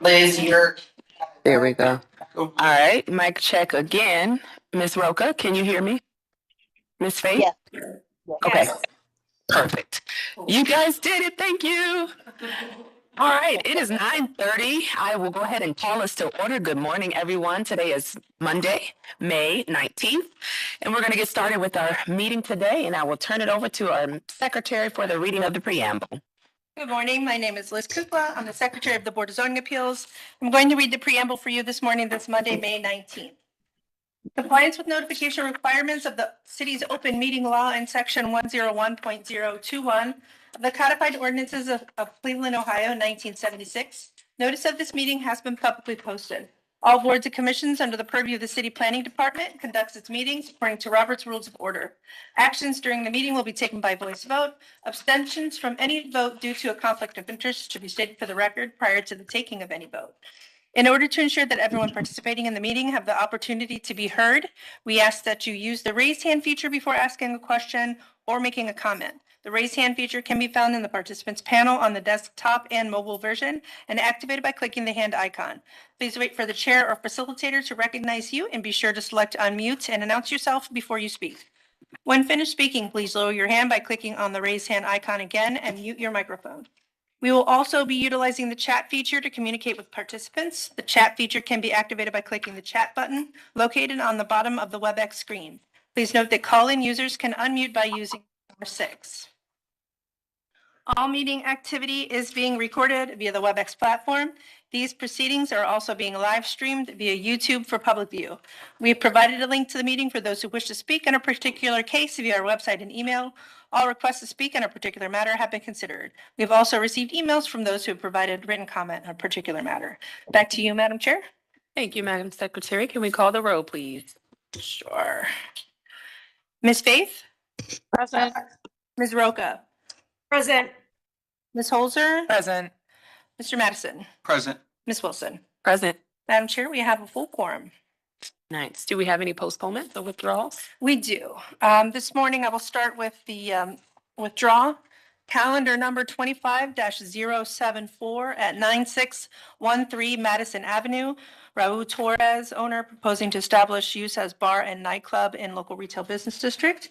Liz, you're. There we go. All right, mic check again. Ms. Roca, can you hear me? Ms. Faith? Yes. Okay, perfect. You guys did it. Thank you. All right, it is 9:30. I will go ahead and call us to order. Good morning, everyone. Today is Monday, May 19th, and we're going to get started with our meeting today, and I will turn it over to our secretary for the reading of the preamble. Good morning. My name is Liz Kukla. I'm the Secretary of the Board of Zoning Appeals. I'm going to read the preamble for you this morning, this Monday, May 19th. Compliance with notification requirements of the city's open meeting law in section 101.021 of the codified ordinances of Cleveland, Ohio, 1976. Notice of this meeting has been publicly posted. All boards and commissions under the purview of the city planning department conducts its meetings according to Robert's Rules of Order. Actions during the meeting will be taken by voice vote. Abstentions from any vote due to a conflict of interest should be stated for the record prior to the taking of any vote. In order to ensure that everyone participating in the meeting have the opportunity to be heard, we ask that you use the raise hand feature before asking a question or making a comment. The raise hand feature can be found in the participants panel on the desktop and mobile version and activated by clicking the hand icon. Please wait for the chair or facilitator to recognize you and be sure to select unmute and announce yourself before you speak. When finished speaking, please lower your hand by clicking on the raise hand icon again and mute your microphone. We will also be utilizing the chat feature to communicate with participants. The chat feature can be activated by clicking the chat button located on the bottom of the WebEx screen. Please note that call-in users can unmute by using *6. All meeting activity is being recorded via the WebEx platform. These proceedings are also being live streamed via YouTube for public view. We have provided a link to the meeting for those who wish to speak on a particular case via our website and email. All requests to speak on a particular matter have been considered. We have also received emails from those who have provided written comment on a particular matter. Back to you, Madam Chair. Thank you, Madam Secretary. Can we call the roll, please? Sure. Ms. Faith? Present. Ms. Roca? Present. Ms. Holzer? Present. Mr. Madison? Present. Ms. Wilson? Present. Madam Chair, we have a full quorum. Nice. Do we have any postponements or withdrawals? We do. This morning, I will start with the withdrawal. Calendar number 25-074 at 9613 Madison Avenue. Raul Torres, owner, proposing to establish use as bar and nightclub in local retail business district.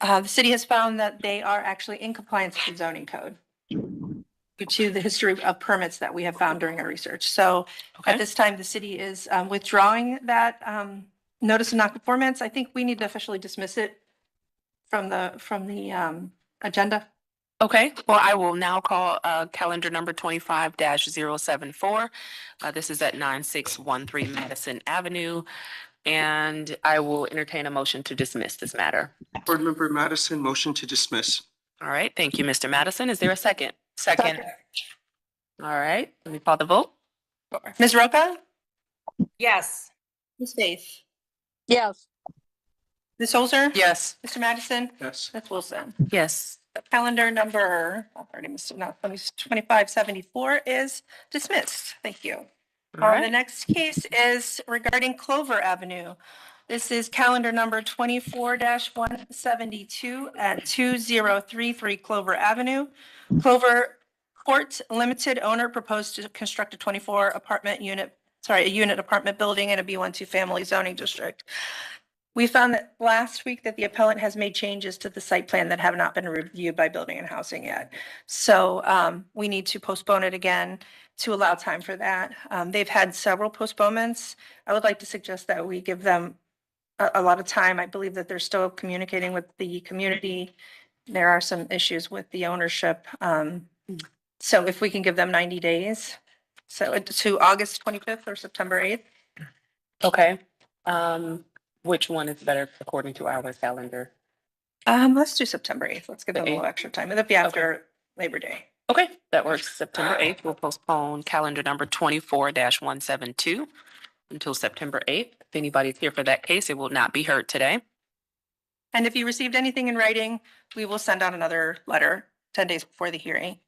The city has found that they are actually in compliance with the zoning code due to the history of permits that we have found during our research. So Okay. at this time, the city is withdrawing that notice of nonconformance. I think we need to officially dismiss it from the agenda. Okay, well, I will now call calendar number 25-074. This is at 9613 Madison Avenue. And I will entertain a motion to dismiss this matter. Board Member Madison, motion to dismiss. All right, thank you, Mr. Madison. Is there a second? Second. All right, let me call the vote. Ms. Roca? Yes. Ms. Faith? Yes. Ms. Holzer? Yes. Mr. Madison? Yes. Ms. Wilson? Yes. Calendar number, I've already missed it now, 2574 is dismissed. Thank you. All The right. next case is regarding Clover Avenue. This is calendar number 24-172 at 2033 Clover Avenue. Clover Court Limited owner proposed to construct a 24 apartment unit, a unit apartment building in a B12 family zoning district. We found that last week that the appellant has made changes to the site plan that have not been reviewed by Building and Housing yet. So we need to postpone it again to allow time for that. They've had several postponements. I would like to suggest that we give them a lot of time. I believe that they're still communicating with the community. There are some issues with the ownership. So if we can give them 90 days, so to August 25th or September 8th. Okay. Which one is better according to our calendar? Let's do September 8th. Let's give them a The little extra time. It'll be after Labor Day. Okay, that works. September 8th, we'll postpone calendar number 24-172 until September 8th. If anybody's here for that case, it will not be heard today. And if you received anything in writing, we will send out another letter 10 days before the hearing.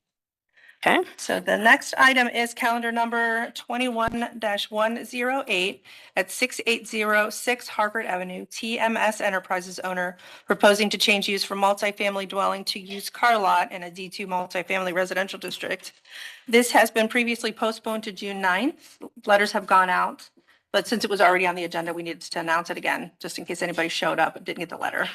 Okay. So the next item is calendar number 21-108 at 6806 Harvard Avenue. TMS Enterprises owner proposing to change use from multifamily dwelling to used car lot in a D2 multifamily residential district. This has been previously postponed to June 9th. Letters have gone out, but since it was already on the agenda, we needed to announce it again, just in case anybody showed up and didn't get the letter.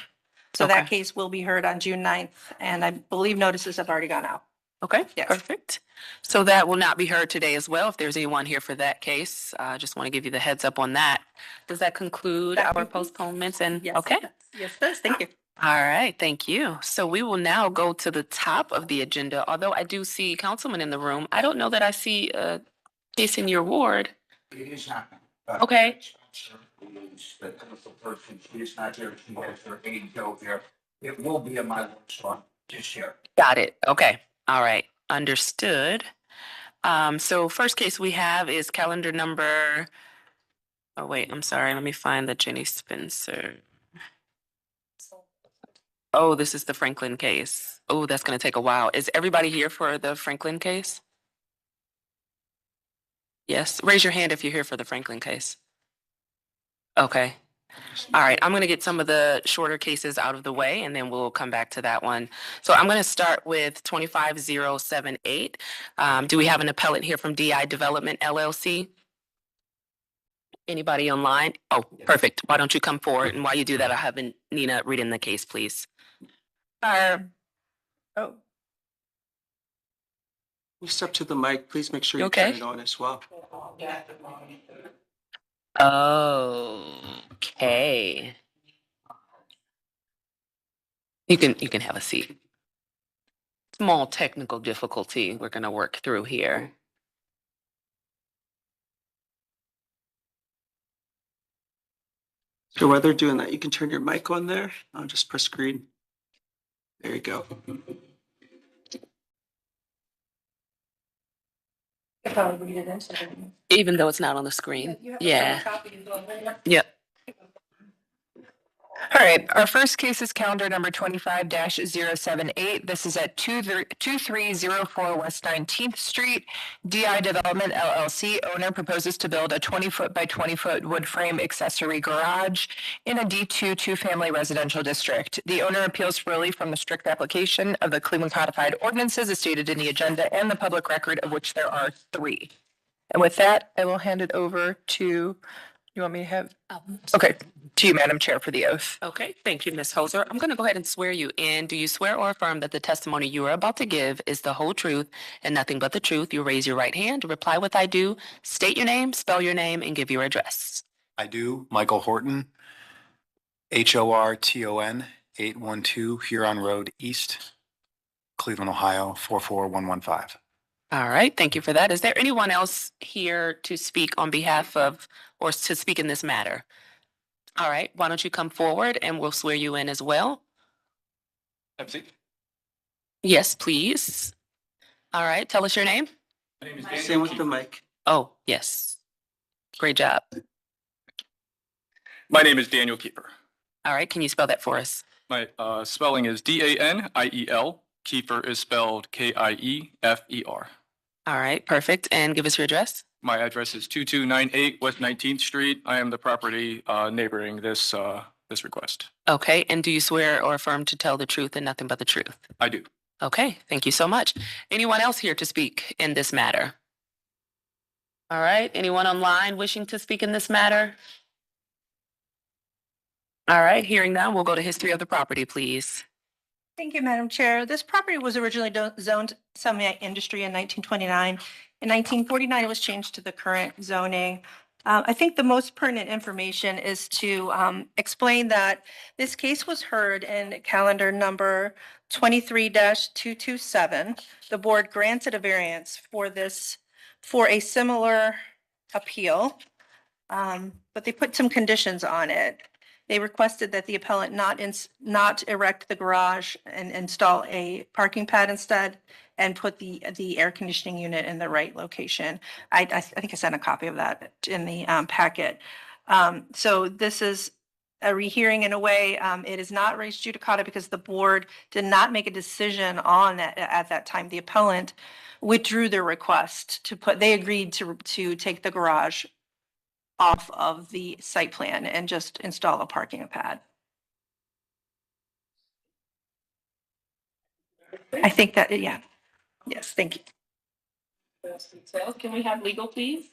So that Okay. case will be heard on June 9th, and I believe notices have already gone out. Okay, Yes. perfect. So that will not be heard today as well. If there's anyone here for that case, I just want to give you the heads up on that. Does that conclude That our concludes. postponements and, Yes. okay? Yes, it does. Thank you. All right, thank you. So we will now go to the top of the agenda. Although I do see councilman in the room, I don't know that I see a case in your ward. It is happening. Okay. The clinical person, she is not here, she has her aide Joe here. It will be in my work spot this year. Got it. Okay. All right. Understood. So first case we have is calendar number. Oh, wait, I'm sorry. Let me find the Jenny Spencer. Oh, this is the Franklin case. Oh, that's going to take a while. Is everybody here for the Franklin case? Yes. Raise your hand if you're here for the Franklin case. Okay. All right. I'm going to get some of the shorter cases out of the way and then we'll come back to that one. So I'm going to start with 25078. Do we have an appellant here from DI Development LLC? Anybody online? Oh, perfect. Why don't you come forward? And while you do that, I'll have Nina read in the case, please. Oh, You step to the mic, please make sure You you turn okay? it on as well. Okay. You can have a seat. Small technical difficulty we're going to work through here. So while they're doing that, you can turn your mic on there. I'll just press green. There you go. if I would read it into it. Even though it's not on the screen. You have a Yeah. copy as well, right? Yep. All right, our first case is calendar number 25-078. This is at 2304 West 19th Street. DI Development LLC owner proposes to build a 20-foot by 20-foot wood frame accessory garage in a D2 two-family residential district. The owner appeals freely from the strict application of the Cleveland Codified Ordinances as stated in the agenda and the public record, of which there are 3. And with that, I will hand it over to, you want me to have? Okay, to you, Madam Chair, for the oath. Okay, thank you, Ms. Hoser. I'm going to go ahead and swear you in. Do you swear or affirm that the testimony you are about to give is the whole truth and nothing but the truth? You raise your right hand, reply with I do, state your name, spell your name, and give your address. I do. Michael Horton, Horton, 812 Huron Road East, Cleveland, Ohio, 44115. All right, thank you for that. Is there anyone else here to speak on behalf of, or to speak in this matter? All right, why don't you come forward and we'll swear you in as well? Have a seat. Yes, please. All right, tell us your name. My name is Same Daniel with the Kiefer. mic. Oh, yes. Great job. My name is Daniel Kiefer. All right, can you spell that for us? My spelling is Daniel. Kiefer is spelled Kiefer. All right, perfect. And give us your address. My address is 2298 West 19th Street. I am the property neighboring this request. Okay, and do you swear or affirm to tell the truth and nothing but the truth? I do. Okay, thank you so much. Anyone else here to speak in this matter? All right, anyone online wishing to speak in this matter? All right, hearing none, we'll go to history of the property, please. Thank you, Madam Chair. This property was originally zoned semi-industry in 1929. In 1949, it was changed to the current zoning. I think the most pertinent information is to explain that this case was heard in calendar number 23-227. The board granted a variance for a similar appeal, but they put some conditions on it. They requested that the appellant not erect the garage and install a parking pad instead, and put the air conditioning unit in the right location. I think I sent a copy of that in the packet. So this is a rehearing in a way. It is not res judicata because the board did not make a decision on that at that time. The appellant withdrew their request they agreed to take the garage off of the site plan and just install a parking pad. I think that, yeah. Yes, thank you. Can we have legal, please?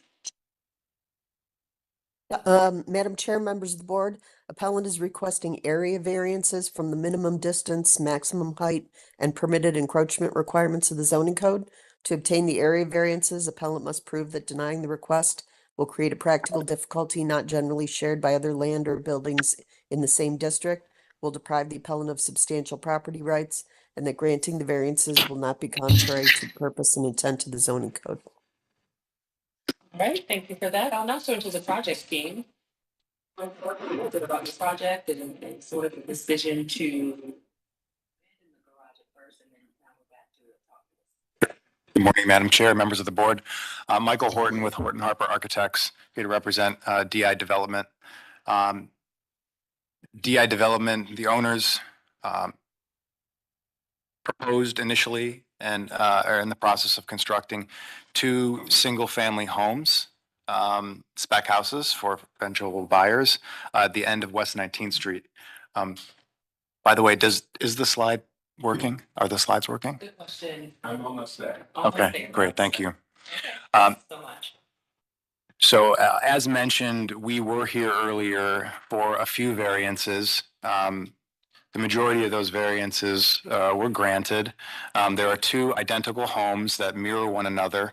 Madam Chair, members of the board, appellant is requesting area variances from the minimum distance, maximum height, and permitted encroachment requirements of the zoning code. To obtain the area variances, appellant must prove that denying the request will create a practical difficulty not generally shared by other land or buildings in the same district, will deprive the appellant of substantial property rights, and that granting the variances will not be contrary to the purpose and intent of the zoning code. All right, thank you for that. I'll now turn to the project team. What a little bit about your project and sort of the decision to. Good morning, Madam Chair, members of the board. Michael Horton with Horton Harper Architects, here to represent DI Development. DI Development, the owners proposed initially and are in the process of constructing 2 single-family homes, spec houses for eventual buyers at the end of West 19th Street. By the way, is the slide working? Are the slides working? Good question. I'm almost there. Okay, great, thank you. Thanks so much. So as mentioned, we were here earlier for a few variances. The majority of those variances were granted. There are 2 identical homes that mirror one another.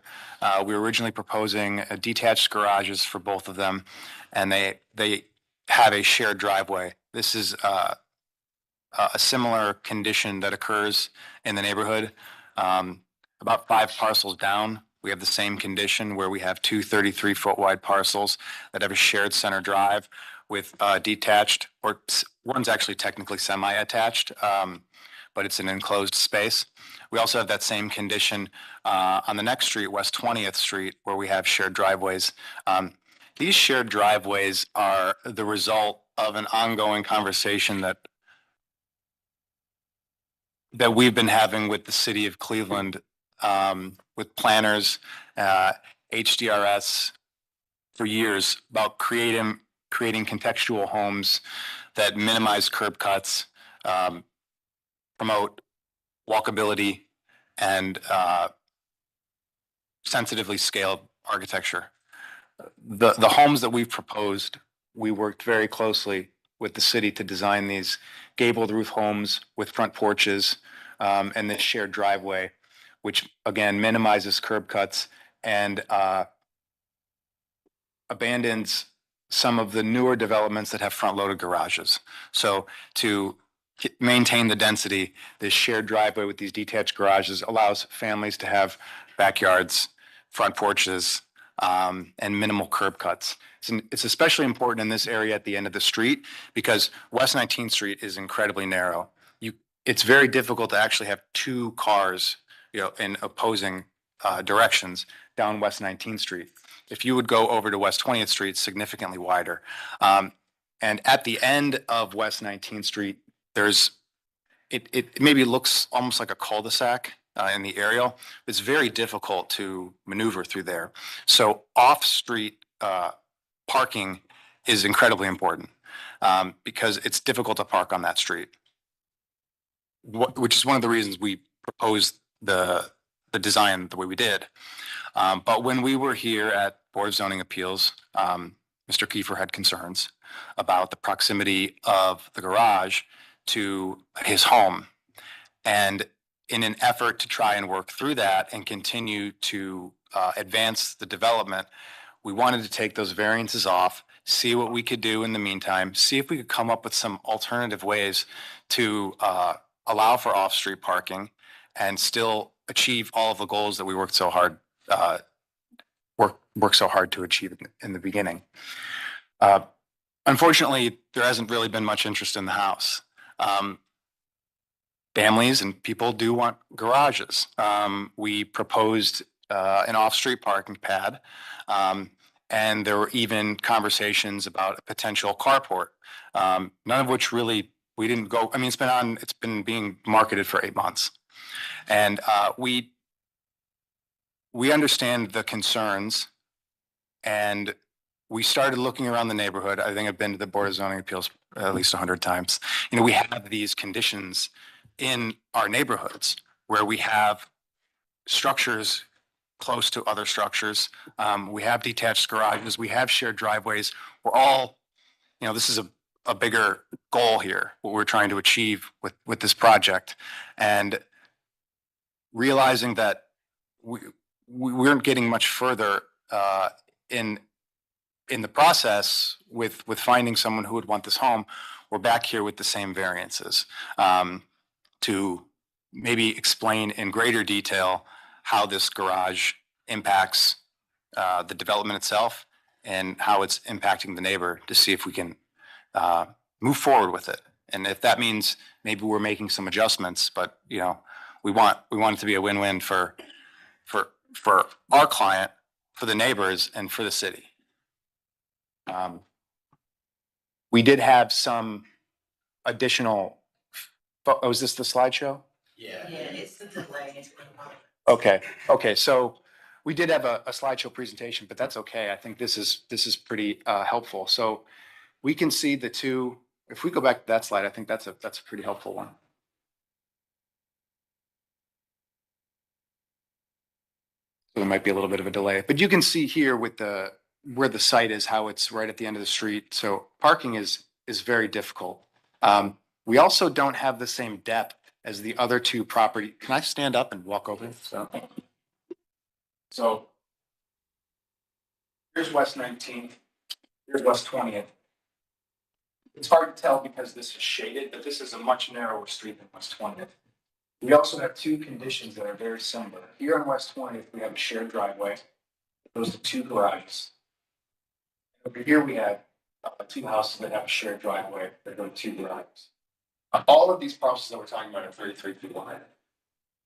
We were originally proposing detached garages for both of them, and they have a shared driveway. This is a similar condition that occurs in the neighborhood. About 5 parcels down, we have the same condition where we have 2 33-foot wide parcels that have a shared center drive with detached, or one's actually technically semi-attached, but it's an enclosed space. We also have that same condition on the next street, West 20th Street, where we have shared driveways. These shared driveways are the result of an ongoing conversation that we've been having with the city of Cleveland, with planners, HDRS for years about creating contextual homes that minimize curb cuts, promote walkability, and sensitively scaled architecture. The homes that we've proposed, we worked very closely with the city to design these gabled roof homes with front porches and this shared driveway, which again minimizes curb cuts and abandons some of the newer developments that have front-loaded garages. So to maintain the density, this shared driveway with these detached garages allows families to have backyards, front porches, and minimal curb cuts. It's especially important in this area at the end of the street because West 19th Street is incredibly narrow. It's very difficult to actually have 2 cars, in opposing directions down West 19th Street. If you would go over to West 20th Street, it's significantly wider. And at the end of West 19th Street, it maybe looks almost like a cul-de-sac in the aerial. It's very difficult to maneuver through there. So off-street parking is incredibly important because it's difficult to park on that street, which is one of the reasons we proposed the design the way we did. But when we were here at Board of Zoning Appeals, Mr. Kiefer had concerns about the proximity of the garage to his home. And in an effort to try and work through that and continue to advance the development, we wanted to take those variances off, see what we could do in the meantime, see if we could come up with some alternative ways to allow for off-street parking and still achieve all of the goals that we worked so hard to achieve in the beginning. Unfortunately, there hasn't really been much interest in the house. Families and people do want garages. We proposed an off-street parking pad, And there were even conversations about a potential carport, none of which really, we didn't go, I mean, it's been being marketed for 8 months. And we understand the concerns, and we started looking around the neighborhood. I think I've been to the Board of Zoning Appeals at least 100 times. You know, we have these conditions in our neighborhoods where we have structures close to other structures. We have detached garages, we have shared driveways. We're all, you know, this is a bigger goal here, what we're trying to achieve with this project. And realizing that we weren't getting much further in the process with finding someone who would want this home, we're back here with the same variances to maybe explain in greater detail how this garage impacts the development itself and how it's impacting the neighbor, to see if we can move forward with it. And if that means maybe we're making some adjustments, but you know, we want it to be a win-win for our client, for the neighbors, and for the city. We did have some additional, oh, is this the slideshow? Yeah. it's the delay. Okay, so we did have a slideshow presentation, but that's okay. I think this is pretty helpful. So we can see the two, if we go back to that slide, I think that's a pretty helpful one. So there might be a little bit of a delay, but you can see here with where the site is, how it's right at the end of the street. So parking is very difficult. We also don't have the same depth as the other two property. Can I stand up and walk over? So here's West 19th, here's West 20th. It's hard to tell because this is shaded, but this is a much narrower street than West 20th. We also have two conditions that are very similar. Here on West 20th, we have a shared driveway. Those are two garages. Over here, we have two houses that have a shared driveway that go to two garages. All of these parcels that we're talking about are 33 feet wide,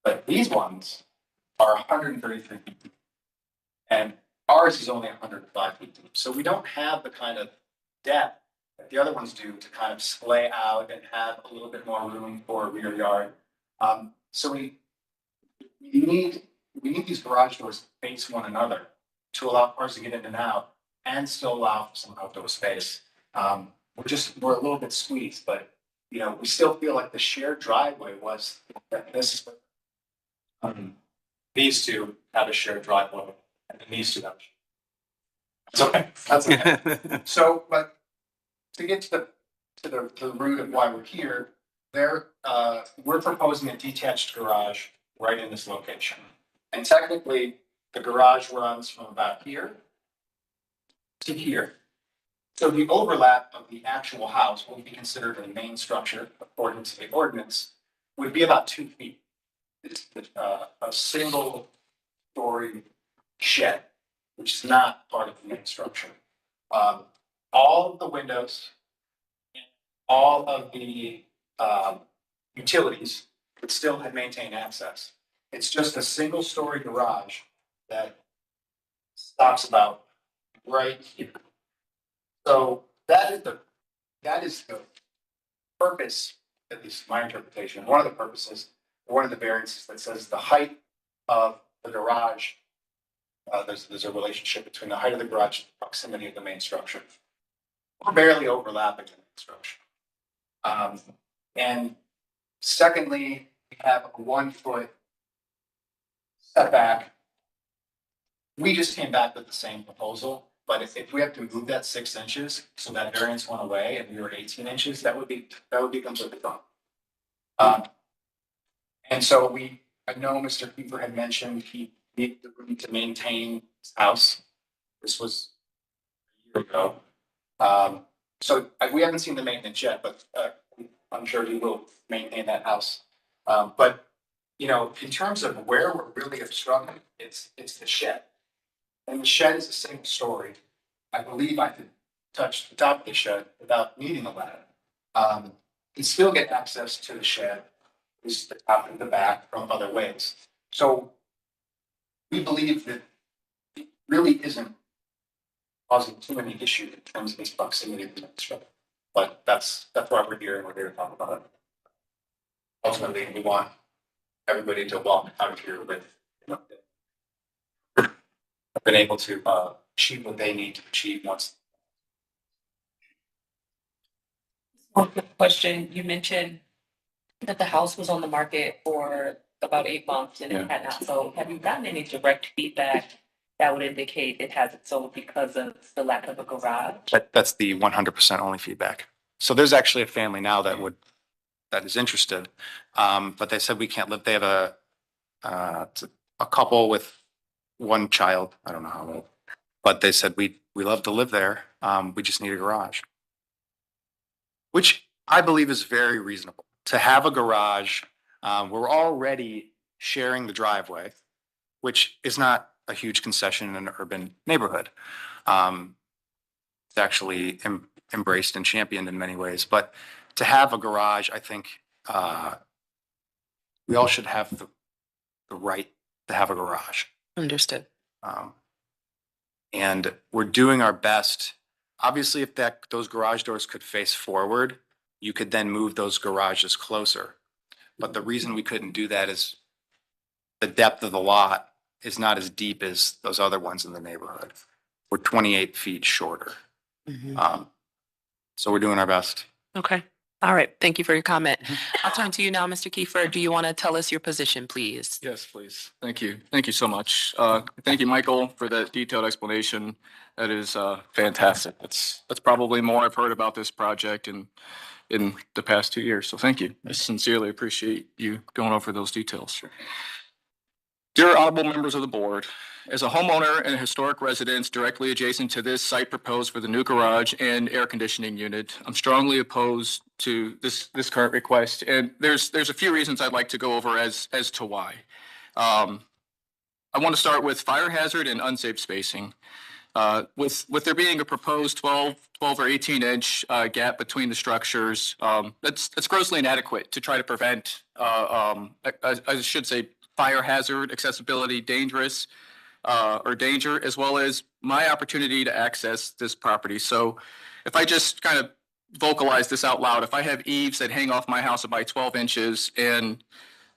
but these ones are 133 feet deep, and ours is only 105 feet deep. So we don't have the kind of depth that the other ones do to kind of splay out and have a little bit more room for a rear yard. So we need these garage doors to face one another to allow cars to get in and out and still allow for some outdoor space. We're a little bit squeezed, but you know, we still feel like the shared driveway was that this. These two have a shared driveway, and then these two have. It's okay. That's okay. So, but to get to the root of why we're here, we're proposing a detached garage right in this location. And technically, the garage runs from about here to here. So the overlap of the actual house, what would be considered a main structure according to the ordinance, would be about 2 feet. It's a single story shed, which is not part of the main structure. All of the windows, all of the utilities would still have maintained access. It's just a single story garage that stops about right here. So that is the purpose, at least my interpretation, one of the purposes, one of the variances that says the height of the garage, there's a relationship between the height of the garage and proximity of the main structure. We're barely overlapping the main structure. And secondly, we have a 1 foot setback. We just came back with the same proposal, but if we have to move that 6 inches, so that variance went away and we were 18 inches, that would be completely fine. And so I know Mr. Cooper had mentioned he needed the room to maintain his house. This was a year ago. So we haven't seen the maintenance yet, but I'm sure he will maintain that house. But you know, in terms of where we're really obstructing, it's the shed. And the shed is a single story. I believe I could touch the top of the shed without needing a ladder. And still get access to the shed, is the top and the back from other ways. So we believe that it really isn't causing too many issues in terms of its proximity to the structure. But that's why we're here and we're here to talk about it. Ultimately, we want everybody to walk out here with, have been able to achieve what they need to achieve once. One quick question. You mentioned that the house was on the market for about 8 months and it had not sold. Have you gotten any direct feedback that would indicate it hasn't sold because of the lack of a garage? That's the 100% only feedback. So there's actually a family now that is interested, but they said we can't live. They have a couple with one child. I don't know how old, but they said we love to live there. We just need a garage, which I believe is very reasonable to have a garage. We're already sharing the driveway, which is not a huge concession in an urban neighborhood. It's actually embraced and championed in many ways, but to have a garage, I think we all should have the right to have a garage. Understood. And we're doing our best. Obviously, if those garage doors could face forward, you could then move those garages closer. But the reason we couldn't do that is the depth of the lot is not as deep as those other ones in the neighborhood. We're 28 feet shorter. So we're doing our best. Okay. All right. Thank you for your comment. I'll turn to you now, Mr. Kiefer. Do you want to tell us your position, please? Yes, please. Thank you. Thank you so much. Thank you, Michael, for that detailed explanation. That is fantastic. That's probably more I've heard about this project in the past 2 years. So thank you. I sincerely appreciate you going over those details. Dear honorable members of the board, as a homeowner and a historic residence directly adjacent to this site proposed for the new garage and air conditioning unit, I'm strongly opposed to this current request. And there's a few reasons I'd like to go over as to why. I want to start with fire hazard and unsafe spacing. With there being a proposed 12 or 18-inch gap between the structures, that's grossly inadequate to try to prevent, I should say, fire hazard, accessibility, danger, as well as my opportunity to access this property. So if I just kind of vocalize this out loud, if I have eaves that hang off my house by 12 inches and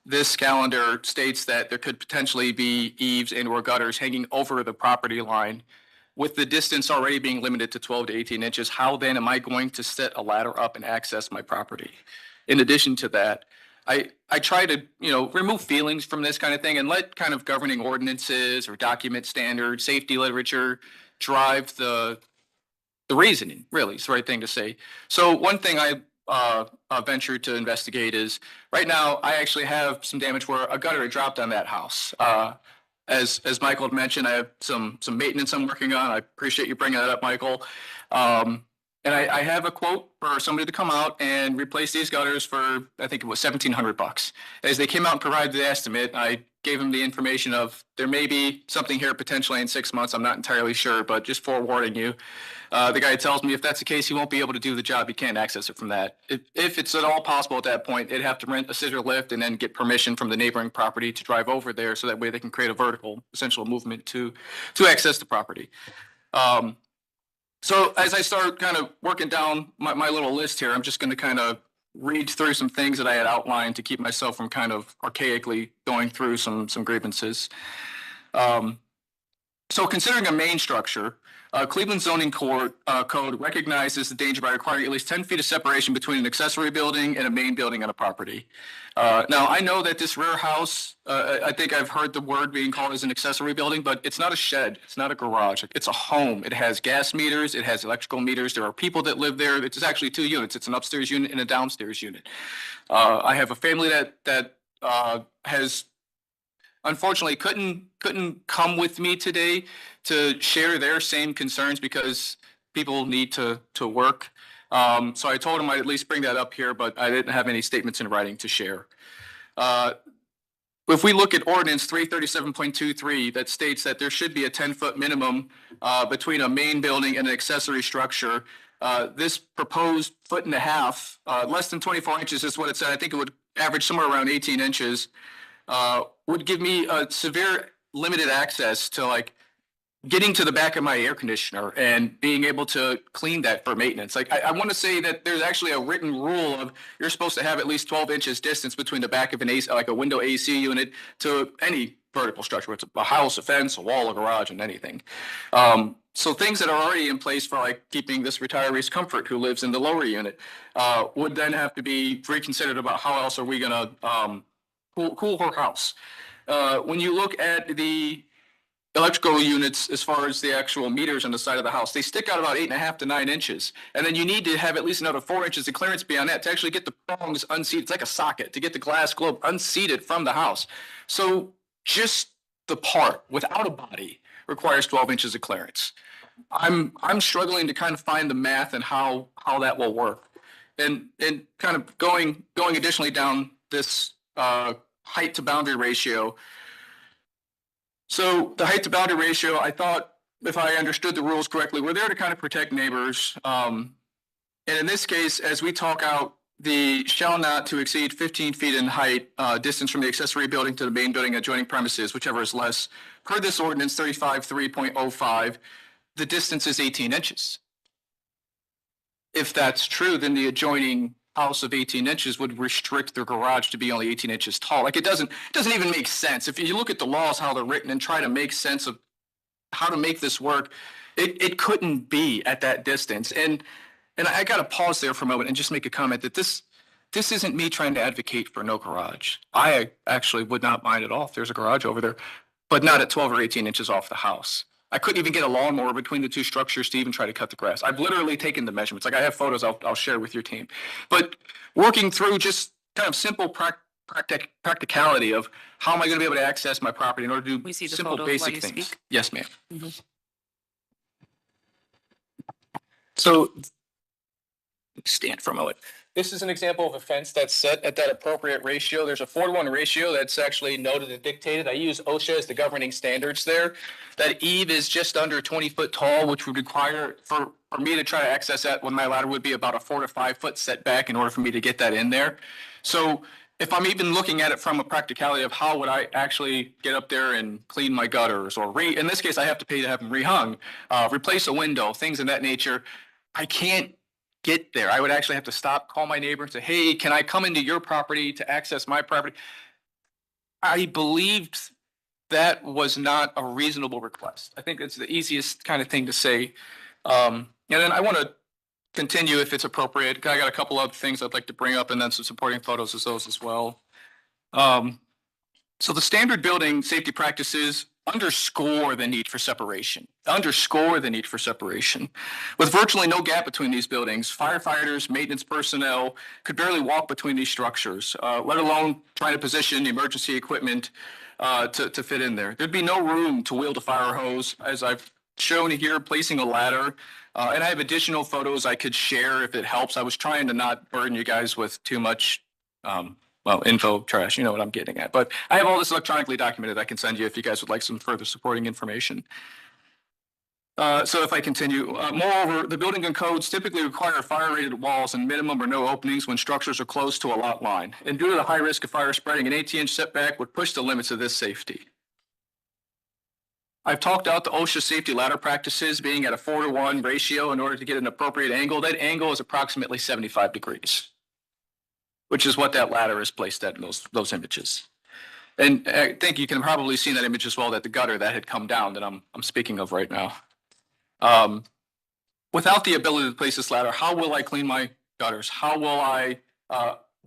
this calendar states that there could potentially be eaves and or gutters hanging over the property line, with the distance already being limited to 12 to 18 inches, how then am I going to set a ladder up and access my property? In addition to that, I try to, remove feelings from this kind of thing and let kind of governing ordinances or document standards, safety literature drive the reasoning, really. It's the right thing to say. So one thing I ventured to investigate is right now I actually have some damage where a gutter had dropped on that house. As Michael had mentioned, I have some maintenance I'm working on. I appreciate you bringing that up, Michael. And I have a quote for somebody to come out and replace these gutters for, I think it was $1,700. As they came out and provided the estimate, I gave them the information of there may be something here potentially in 6 months. I'm not entirely sure, but just forewarning you. The guy tells me if that's the case, he won't be able to do the job. He can't access it from that. If it's at all possible at that point, they'd have to rent a scissor lift and then get permission from the neighboring property to drive over there. So that way they can create a vertical, essential movement to access the property. So as I start kind of working down my little list here, I'm just going to kind of read through some things that I had outlined to keep myself from kind of archaically going through some grievances. So considering a main structure, Cleveland zoning code recognizes the danger by requiring at least 10 feet of separation between an accessory building and a main building on a property. Now, I know that this rear house, I think I've heard the word being called as an accessory building, but it's not a shed. It's not a garage. It's a home. It has gas meters. It has electrical meters. There are people that live there. It's actually 2 units. It's an upstairs unit and a downstairs unit. I have a family that has unfortunately couldn't come with me today to share their same concerns because people need to work. So I told them I'd at least bring that up here, but I didn't have any statements in writing to share. If we look at ordinance 337.23, that states that there should be a 10-foot minimum between a main building and an accessory structure. This proposed 1.5 feet, less than 24 inches is what it said. I think it would average somewhere around 18 inches. Would give me a severe limited access to like getting to the back of my air conditioner and being able to clean that for maintenance. Like I want to say that there's actually a written rule of you're supposed to have at least 12 inches distance between the back of an AC, like a window AC unit, to any vertical structure. It's a house, a fence, a wall, a garage, and anything. So things that are already in place for like keeping this retiree's comfort who lives in the lower unit would then have to be reconsidered about how else are we going to cool her house. When you look at the electrical units, as far as the actual meters on the side of the house, they stick out about 8.5 to 9 inches. And then you need to have at least another 4 inches of clearance beyond that to actually get the prongs unseated. It's like a socket to get the glass globe unseated from the house. So just the part without a body requires 12 inches of clearance. I'm struggling to kind of find the math and how that will work. And kind of going additionally down this height to boundary ratio. So the height to boundary ratio, I thought, if I understood the rules correctly, we're there to kind of protect neighbors. And in this case, as we talk out the shall not to exceed 15 feet in height, distance from the accessory building to the main building adjoining premises, whichever is less, per this ordinance 35.3.05, the distance is 18 inches. If that's true, then the adjoining house of 18 inches would restrict their garage to be only 18 inches tall. Like it doesn't even make sense. If you look at the laws, how they're written, and try to make sense of how to make this work, it couldn't be at that distance. And I got to pause there for a moment and just make a comment that this isn't me trying to advocate for no garage. I actually would not mind at all if there's a garage over there, but not at 12 or 18 inches off the house. I couldn't even get a lawnmower between the two structures to even try to cut the grass. I've literally taken the measurements. Like I have photos I'll share with your team. But working through just kind of simple practicality of how am I going to be able to access my property in order to do simple basic things. Speak? Yes, ma'am. Mm-hmm. So stand for a moment. This is an example of a fence that's set at that appropriate ratio. There's a 4:1 ratio that's actually noted and dictated. I use OSHA as the governing standards there. That eave is just under 20 foot tall, which would require for me to try to access that when my ladder would be about a 4 to 5 foot setback in order for me to get that in there. So if I'm even looking at it from a practicality of how would I actually get up there and clean my gutters or in this case, I have to pay to have them rehung, replace a window, things of that nature. I can't get there. I would actually have to stop, call my neighbor and say, hey, can I come into your property to access my property? I believed that was not a reasonable request. I think it's the easiest kind of thing to say. And then I want to continue if it's appropriate. I got a couple other things I'd like to bring up and then some supporting photos of those as well. So the standard building safety practices underscore the need for separation. With virtually no gap between these buildings, firefighters, maintenance personnel could barely walk between these structures, let alone try to position emergency equipment to fit in there. There'd be no room to wield a fire hose, as I've shown here, placing a ladder. And I have additional photos I could share if it helps. I was trying to not burden you guys with too much info trash, you know what I'm getting at. But I have all this electronically documented. I can send you if you guys would like some further supporting information. So if I continue, moreover, the building and codes typically require fire-rated walls and minimum or no openings when structures are close to a lot line. And due to the high risk of fire spreading, an 18-inch setback would push the limits of this safety. I've talked out the OSHA safety ladder practices being at a 4:1 ratio in order to get an appropriate angle. That angle is approximately 75 degrees. Which is what that ladder is placed at in those images. And I think you can probably see in that image as well that the gutter that had come down that I'm speaking of right now. Without the ability to place this ladder, how will I clean my gutters? How will I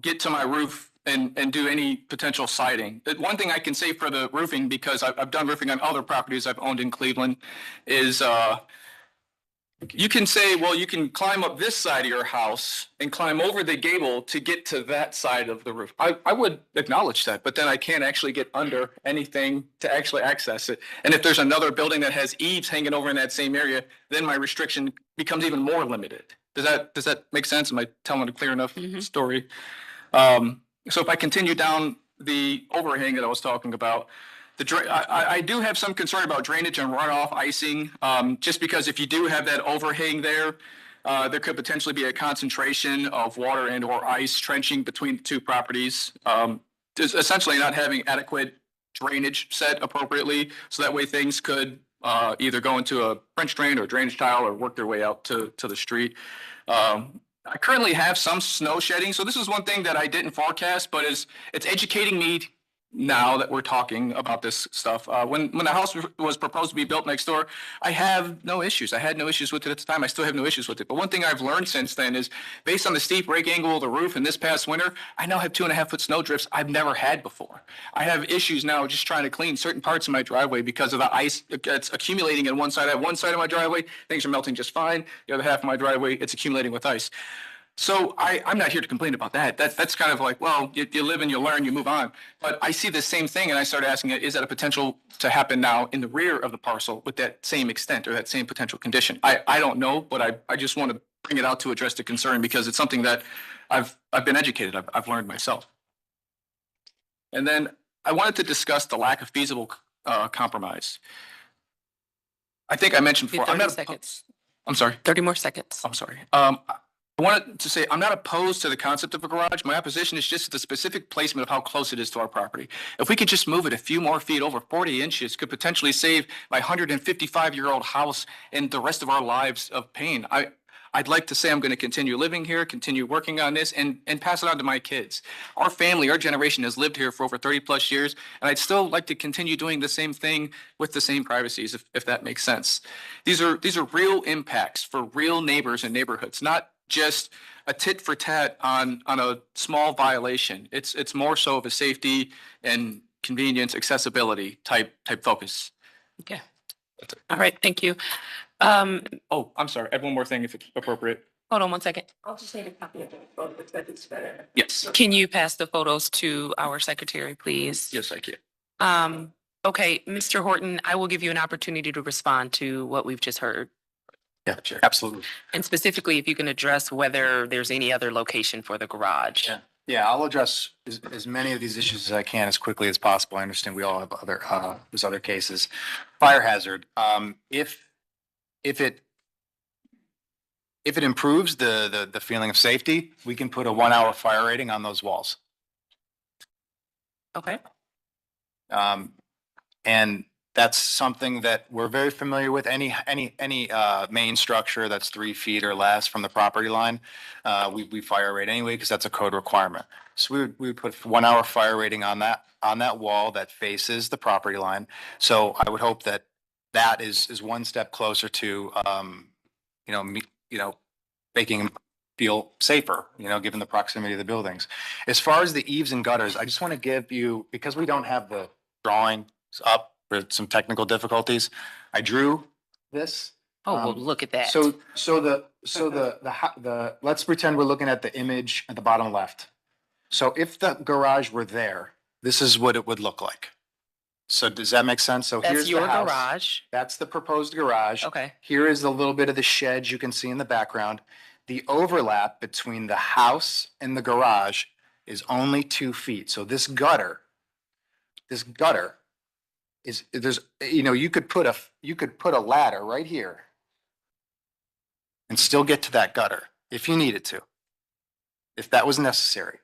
get to my roof and do any potential siding? One thing I can say for the roofing, because I've done roofing on other properties I've owned in Cleveland, is you can say, well, you can climb up this side of your house and climb over the gable to get to that side of the roof. I would acknowledge that, but then I can't actually get under anything to actually access it. And if there's another building that has eaves hanging over in that same area, then my restriction becomes even more limited. Does that make sense? Am I telling a clear enough story? So if I continue down the overhang that I was talking about, I do have some concern about drainage and runoff icing, just because if you do have that overhang there, there could potentially be a concentration of water and or ice trenching between the two properties, essentially not having adequate drainage set appropriately. So that way things could either go into a French drain or drainage tile or work their way out to the street. I currently have some snow shedding, so this is one thing that I didn't forecast, but it's educating me now that we're talking about this stuff. When the house was proposed to be built next door, I have no issues. I had no issues with it at the time. I still have no issues with it. But one thing I've learned since then is based on the steep rake angle of the roof in this past winter, I now have 2.5-foot snow drifts I've never had before. I have issues now just trying to clean certain parts of my driveway because of the ice that's accumulating in one side. I have one side of my driveway, things are melting just fine. The other half of my driveway, it's accumulating with ice. So I'm not here to complain about that. That's kind of like, well, you live and you learn, you move on. But I see the same thing and I started asking, is that a potential to happen now in the rear of the parcel with that same extent or that same potential condition? I don't know, but I just want to bring it out to address the concern because it's something that I've been educated, I've learned myself. And then I wanted to discuss the lack of feasible compromise. I think I mentioned before. 30 seconds. I'm sorry. 30 more seconds. I'm sorry. I wanted to say I'm not opposed to the concept of a garage. My opposition is just the specific placement of how close it is to our property. If we could just move it a few more feet, over 40 inches, could potentially save my 155-year-old house and the rest of our lives of pain. I'd like to say I'm going to continue living here, continue working on this, and pass it on to my kids. Our family, our generation has lived here for over 30 plus years, and I'd still like to continue doing the same thing with the same privacies, if that makes sense. These are real impacts for real neighbors and neighborhoods, not just a tit for tat on a small violation. It's more so of a safety and convenience, accessibility type focus. Okay. All right. Thank you. Oh, I'm sorry. I have one more thing if it's appropriate. Hold on one second. I'll just need a copy of the photo if it's better. Yes. Can you pass the photos to our secretary, please? Yes, I can. Okay, Mr. Horton, I will give you an opportunity to respond to what we've just heard. Yeah, sure. Absolutely. And specifically, if you can address whether there's any other location for the garage. Yeah, I'll address as many of these issues as I can as quickly as possible. I understand we all have there's other cases. Fire hazard. If it improves the feeling of safety, we can put a 1-hour fire rating on those walls. Okay. And that's something that we're very familiar with. Any main structure that's 3 feet or less from the property line, we fire rate anyway because that's a code requirement. So we would put 1-hour fire rating on that wall that faces the property line. So I would hope that is one step closer to making them feel safer, given the proximity of the buildings. As far as the eaves and gutters, I just want to give you, because we don't have the drawings up for some technical difficulties, I drew this. Oh, well, look at that. So let's pretend we're looking at the image at the bottom left. So if the garage were there, this is what it would look like. So does that make sense? So That's here's your the house. garage. That's the proposed garage. Okay. Here is a little bit of the shed you can see in the background. The overlap between the house and the garage is only 2 feet. So this gutter is, you could put a ladder right here and still get to that gutter if you needed to, if that was necessary.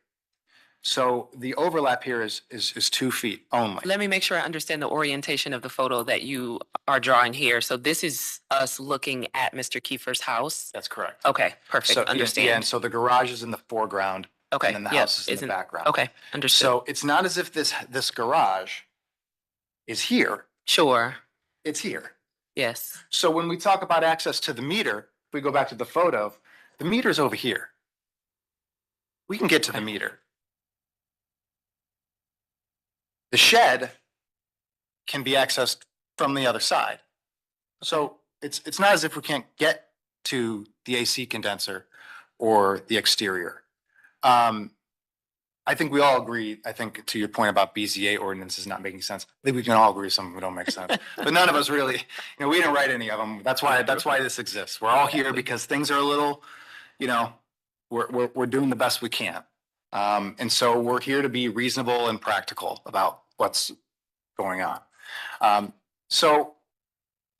So the overlap here is 2 feet only. Let me make sure I understand the orientation of the photo that you are drawing here. So this is us looking at Mr. Kiefer's house. That's correct. Okay, perfect. So Understand. yeah, and so the garage is in the foreground. Okay. And then the yeah, house is in the isn't- background. Okay, understood. So it's not as if this garage is here. Sure. It's here. Yes. So when we talk about access to the meter, if we go back to the photo, the meter's over here. We can get to the meter. The shed can be accessed from the other side. So it's not as if we can't get to the AC condenser or the exterior. I think we all agree, I think to your point about BZA ordinances not making sense, I think we can all agree some of them don't make sense. But none of us really, we didn't write any of them. That's why this exists. We're all here because things are a little, we're doing the best we can. And so we're here to be reasonable and practical about what's going on. So,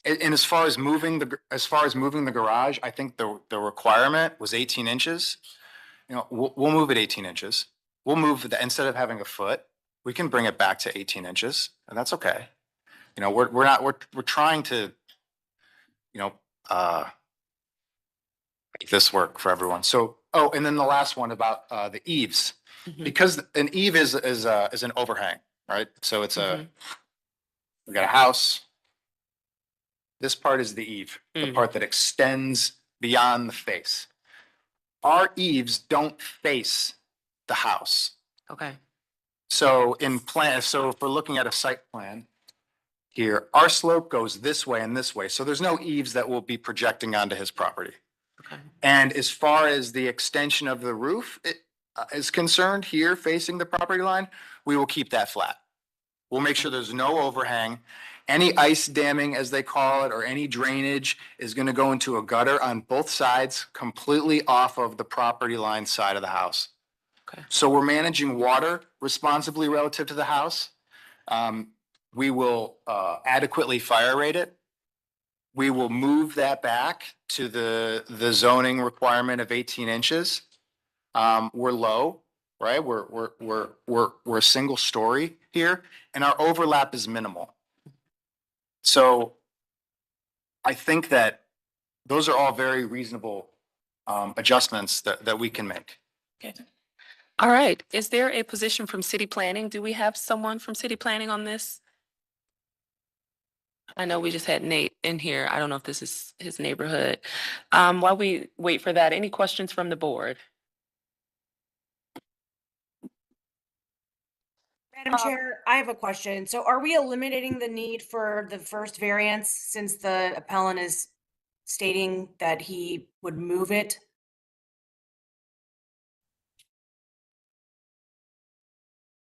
and as far as moving the garage, I think the requirement was 18 inches. We'll move it 18 inches. We'll move instead of having a foot, we can bring it back to 18 inches, and that's okay. You know, we're not, we're trying to, you know, make this work for everyone. So, oh, and then the last one about the eaves, because an eave is an overhang, right? So it's we got a house. This part is the eave, the part that extends beyond the face. Our eaves don't face the house. Okay. So so if we're looking at a site plan here, our slope goes this way and this way. So there's no eaves that will be projecting onto his property. Okay. And as far as the extension of the roof is concerned here facing the property line, we will keep that flat. We'll make sure there's no overhang. Any ice damming, as they call it, or any drainage is going to go into a gutter on both sides, completely off of the property line side of the house. Okay. So we're managing water responsibly relative to the house. We will adequately fire rate it. We will move that back to the zoning requirement of 18 inches. We're low, right? We're a single story here, and our overlap is minimal. So I think that those are all very reasonable adjustments that we can make. Okay. All right. Is there a position from city planning? Do we have someone from city planning on this? I know we just had Nate in here. I don't know if this is his neighborhood. While we wait for that, any questions from the board? Madam Chair, I have a question. So are we eliminating the need for the first variance since the appellant is stating that he would move it?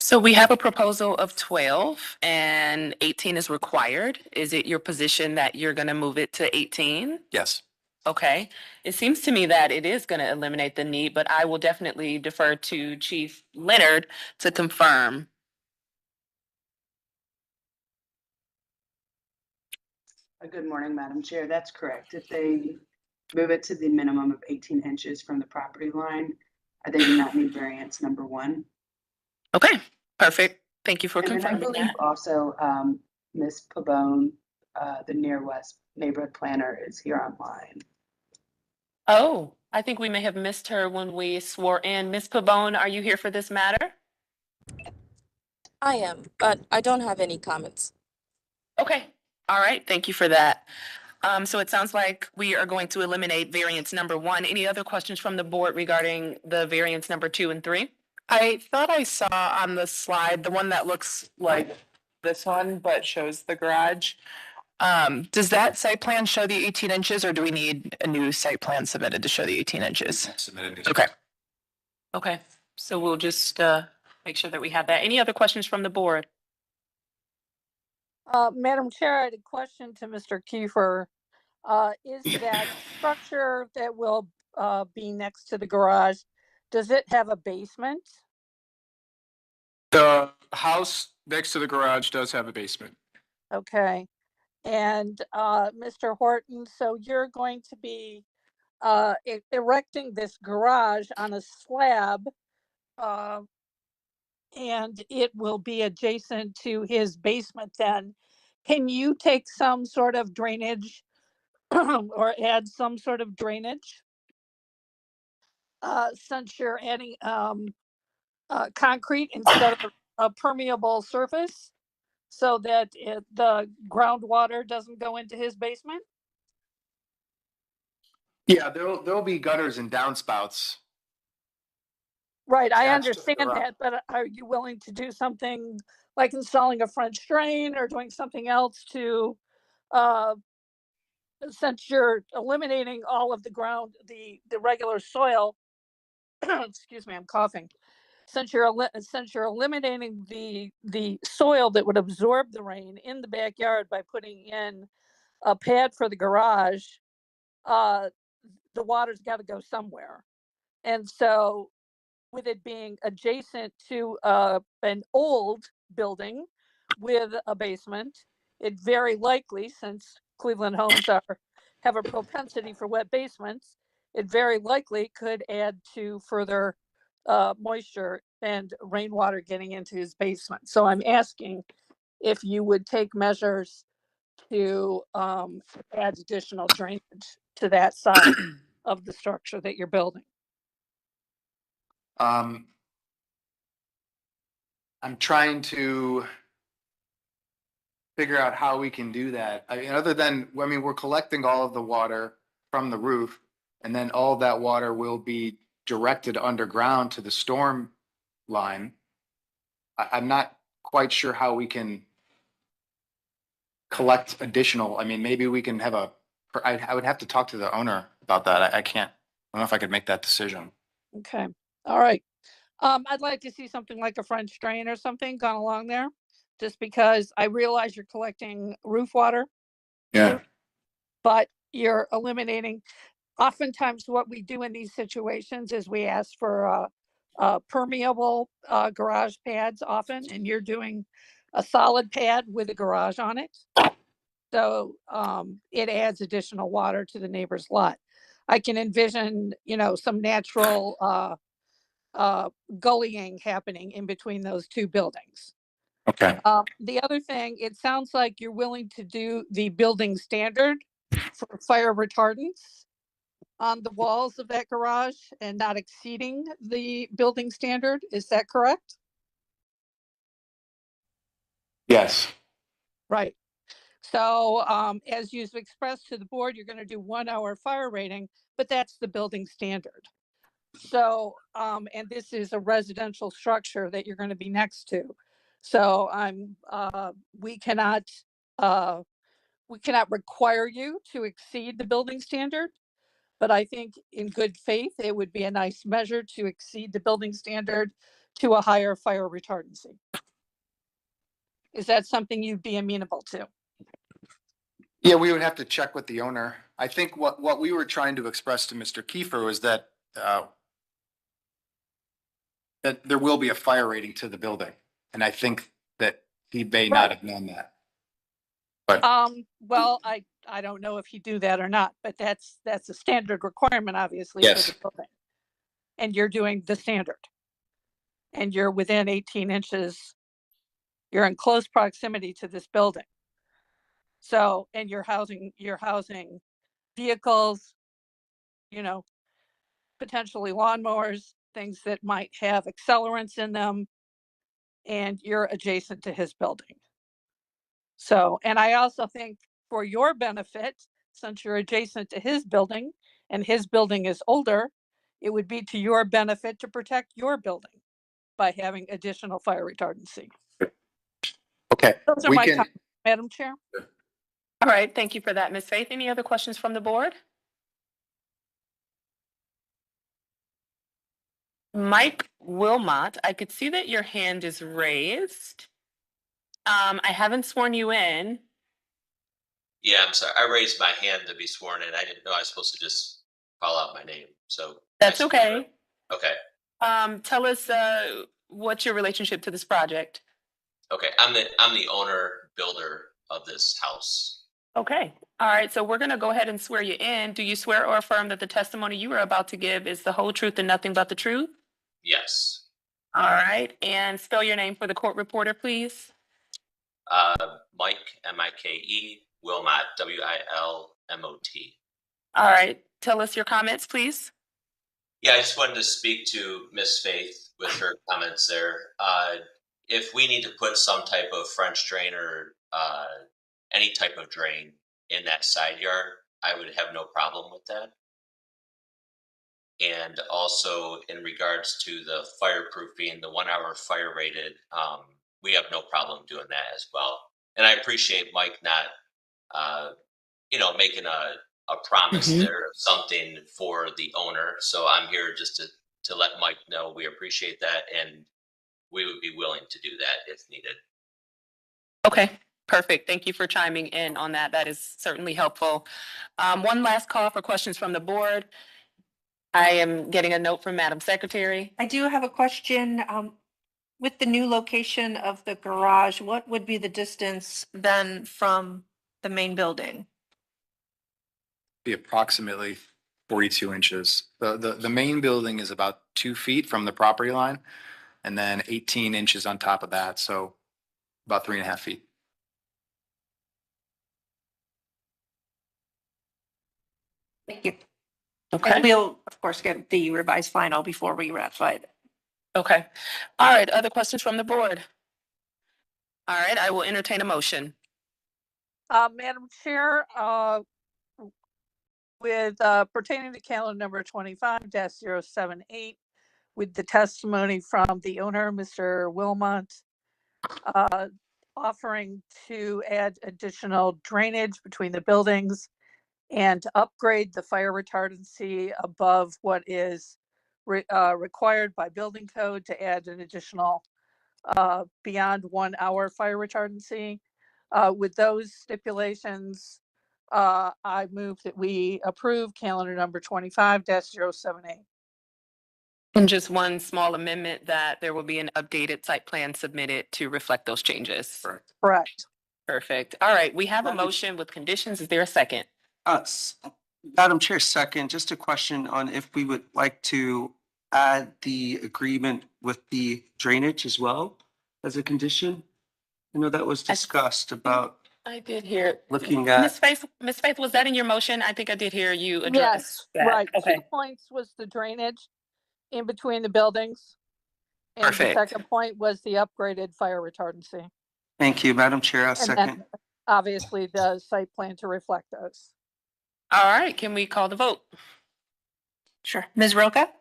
So we have a proposal of 12 and 18 is required. Is it your position that you're going to move it to 18? Yes. Okay. It seems to me that it is going to eliminate the need, but I will definitely defer to Chief Leonard to confirm. Good morning, Madam Chair. That's correct. If they move it to the minimum of 18 inches from the property line, they do not need variance number one. Okay, perfect. Thank you for And then I confirming believe that. also Ms. Pabon, the Near West neighborhood planner, is here online. Oh, I think we may have missed her when we swore in. Ms. Pabon, are you here for this matter? I am, but I don't have any comments. Okay. All right. Thank you for that. So it sounds like we are going to eliminate variance number 1. Any other questions from the board regarding the variance number 2 and 3? I thought I saw on the slide, the one that looks like this one, but shows the garage. Does that site plan show the 18 inches or do we need a new site plan submitted to show the 18 inches? Submitted. Okay. Okay. So we'll just make sure that we have that. Any other questions from the board? Madam Chair, I had a question to Mr. Kiefer. Is that structure that will be next to the garage, does it have a basement? The house next to the garage does have a basement. Okay. And Mr. Horton, so you're going to be erecting this garage on a slab and it will be adjacent to his basement then. Can you take some sort of drainage or add some sort of drainage? Since you're adding concrete instead of a permeable surface so that the groundwater doesn't go into his basement? Yeah, there'll be gutters and downspouts. Right, I Attached to the understand garage. that, but are you willing to do something like installing a French drain or doing something else to, since you're eliminating all of the ground, the regular soil, excuse me, I'm coughing. Since you're eliminating the soil that would absorb the rain in the backyard by putting in a pad for the garage, the water's got to go somewhere. And so with it being adjacent to an old building with a basement, it very likely, since Cleveland homes have a propensity for wet basements, it very likely could add to further moisture and rainwater getting into his basement. So I'm asking if you would take measures to add additional drainage to that side of the structure that you're building. I'm trying to figure out how we can do that. I mean, other than, I mean, we're collecting all of the water from the roof, and then all of that water will be directed underground to the storm line. I'm not quite sure how we can collect additional. I mean, maybe we can have I would have to talk to the owner about that. I can't, I don't know if I could make that decision. Okay, all right. I'd like to see something like a French drain or something gone along there, just because I realize you're collecting roof water, Yeah. but you're eliminating. Oftentimes what we do in these situations is we ask for permeable garage pads often, and you're doing a solid pad with a garage on it. So it adds additional water to the neighbor's lot. I can envision, you know, some natural gullying happening in between those two buildings. Okay. The other thing, it sounds like you're willing to do the building standard for fire retardants on the walls of that garage and not exceeding the building standard. Is that correct? Yes. Right. So as you've expressed to the board, you're going to do 1 hour fire rating, but that's the building standard. So, and this is a residential structure that you're going to be next to. So we cannot require you to exceed the building standard, but I think in good faith, it would be a nice measure to exceed the building standard to a higher fire retardancy. Is that something you'd be amenable to? Yeah, we would have to check with the owner. I think what we were trying to express to Mr. Kiefer was that that there will be a fire rating to the building. And I think that he may not have known that. But Well, I don't know if you do that or not, but that's a standard requirement, obviously, Yes. for the building. And you're doing the standard. And you're within 18 inches. You're in close proximity to this building. So, and you're housing vehicles, you know, potentially lawnmowers, things that might have accelerants in them, and you're adjacent to his building. So, and I also think for your benefit, since you're adjacent to his building and his building is older, it would be to your benefit to protect your building by having additional fire retardancy. okay, Those are we my can. comments, Madam Chair. All right, thank you for that, Ms. Faith. Any other questions from the board? Mike Wilmot, I could see that your hand is raised. I haven't sworn you in. Yeah, I'm sorry. I raised my hand to be sworn in. I didn't know I was supposed to just call out my name. So That's okay. Okay. Tell us what's your relationship to this project? Okay. I'm the owner builder of this house. Okay. All right. So we're going to go ahead and swear you in. Do you swear or affirm that the testimony you are about to give is the whole truth and nothing but the truth? Yes. All right. And spell your name for the court reporter, please. Mike, M-I-K-E, Wilmot, W-I-L-M-O-T. All right. Tell us your comments, please. Yeah, I just wanted to speak to Miss Faith with her comments there. If we need to put some type of French drain or any type of drain in that side yard, I would have no problem with that. And also in regards to the fireproofing, the 1 hour fire rated, we have no problem doing that as well. And I appreciate Mike not, making a promise there of something for the owner. So I'm here just to let Mike know we appreciate that, and we would be willing to do that if needed. Okay. Perfect. Thank you for chiming in on that. That is certainly helpful. One last call for questions from the board. I am getting a note from Madam Secretary. I do have a question. With the new location of the garage, what would be the distance then from the main building? Be approximately 42 inches. The main building is about 2 feet from the property line, and then 18 inches on top of that. So about 3.5 feet. Thank you. Okay. And we'll, of course, get the revised final before we ratify it. Okay. All right. Other questions from the board? All right. I will entertain a motion. Madam Chair, with pertaining to calendar number 25-078, with the testimony from the owner, Mr. Wilmot, offering to add additional drainage between the buildings and to upgrade the fire retardancy above what is required by building code to add an additional beyond 1 hour fire retardancy. With those stipulations, I move that we approve calendar number 25-078. And just one small amendment that there will be an updated site plan submitted to reflect those changes. Correct. Perfect. All right. We have a motion with conditions. Is there a second? Madam Chair, second, just a question on if we would like to add the agreement with the drainage as well as a condition. I know that was discussed about I did hear. looking at. Ms. Faith, was that in your motion? I think I did hear you Yes, address that. right. Okay. 2 points was the drainage in between the buildings. And Perfect. the second point was the upgraded fire retardancy. Thank you, Madam Chair. I'll And second. then obviously the site plan to reflect those. All right. Can we call the vote? Sure. Ms. Roca?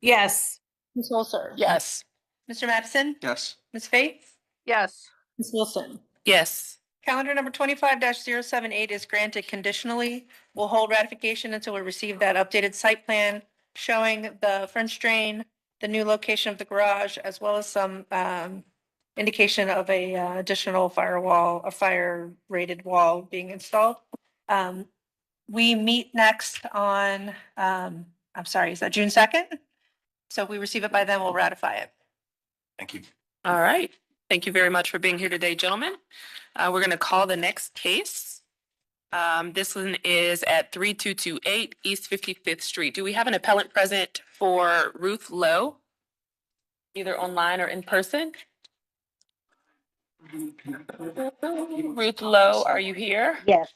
Yes. Ms. Holzer? Yes. Mr. Madison? Yes. Ms. Faith? Yes. Ms. Wilson? Yes. Calendar number 25-078 is granted conditionally. We'll hold ratification until we receive that updated site plan showing the French drain, the new location of the garage, as well as some indication of a additional firewall, a fire rated wall being installed. We meet next on, I'm sorry, is that June 2nd? So if we receive it by then, we'll ratify it. Thank you. All right. Thank you very much for being here today, gentlemen. We're going to call the next case. This one is at 3228 East 55th Street. Do we have an appellant present for Ruth Lowe? Either online or in person? Ruth Lowe, are you here? Yes,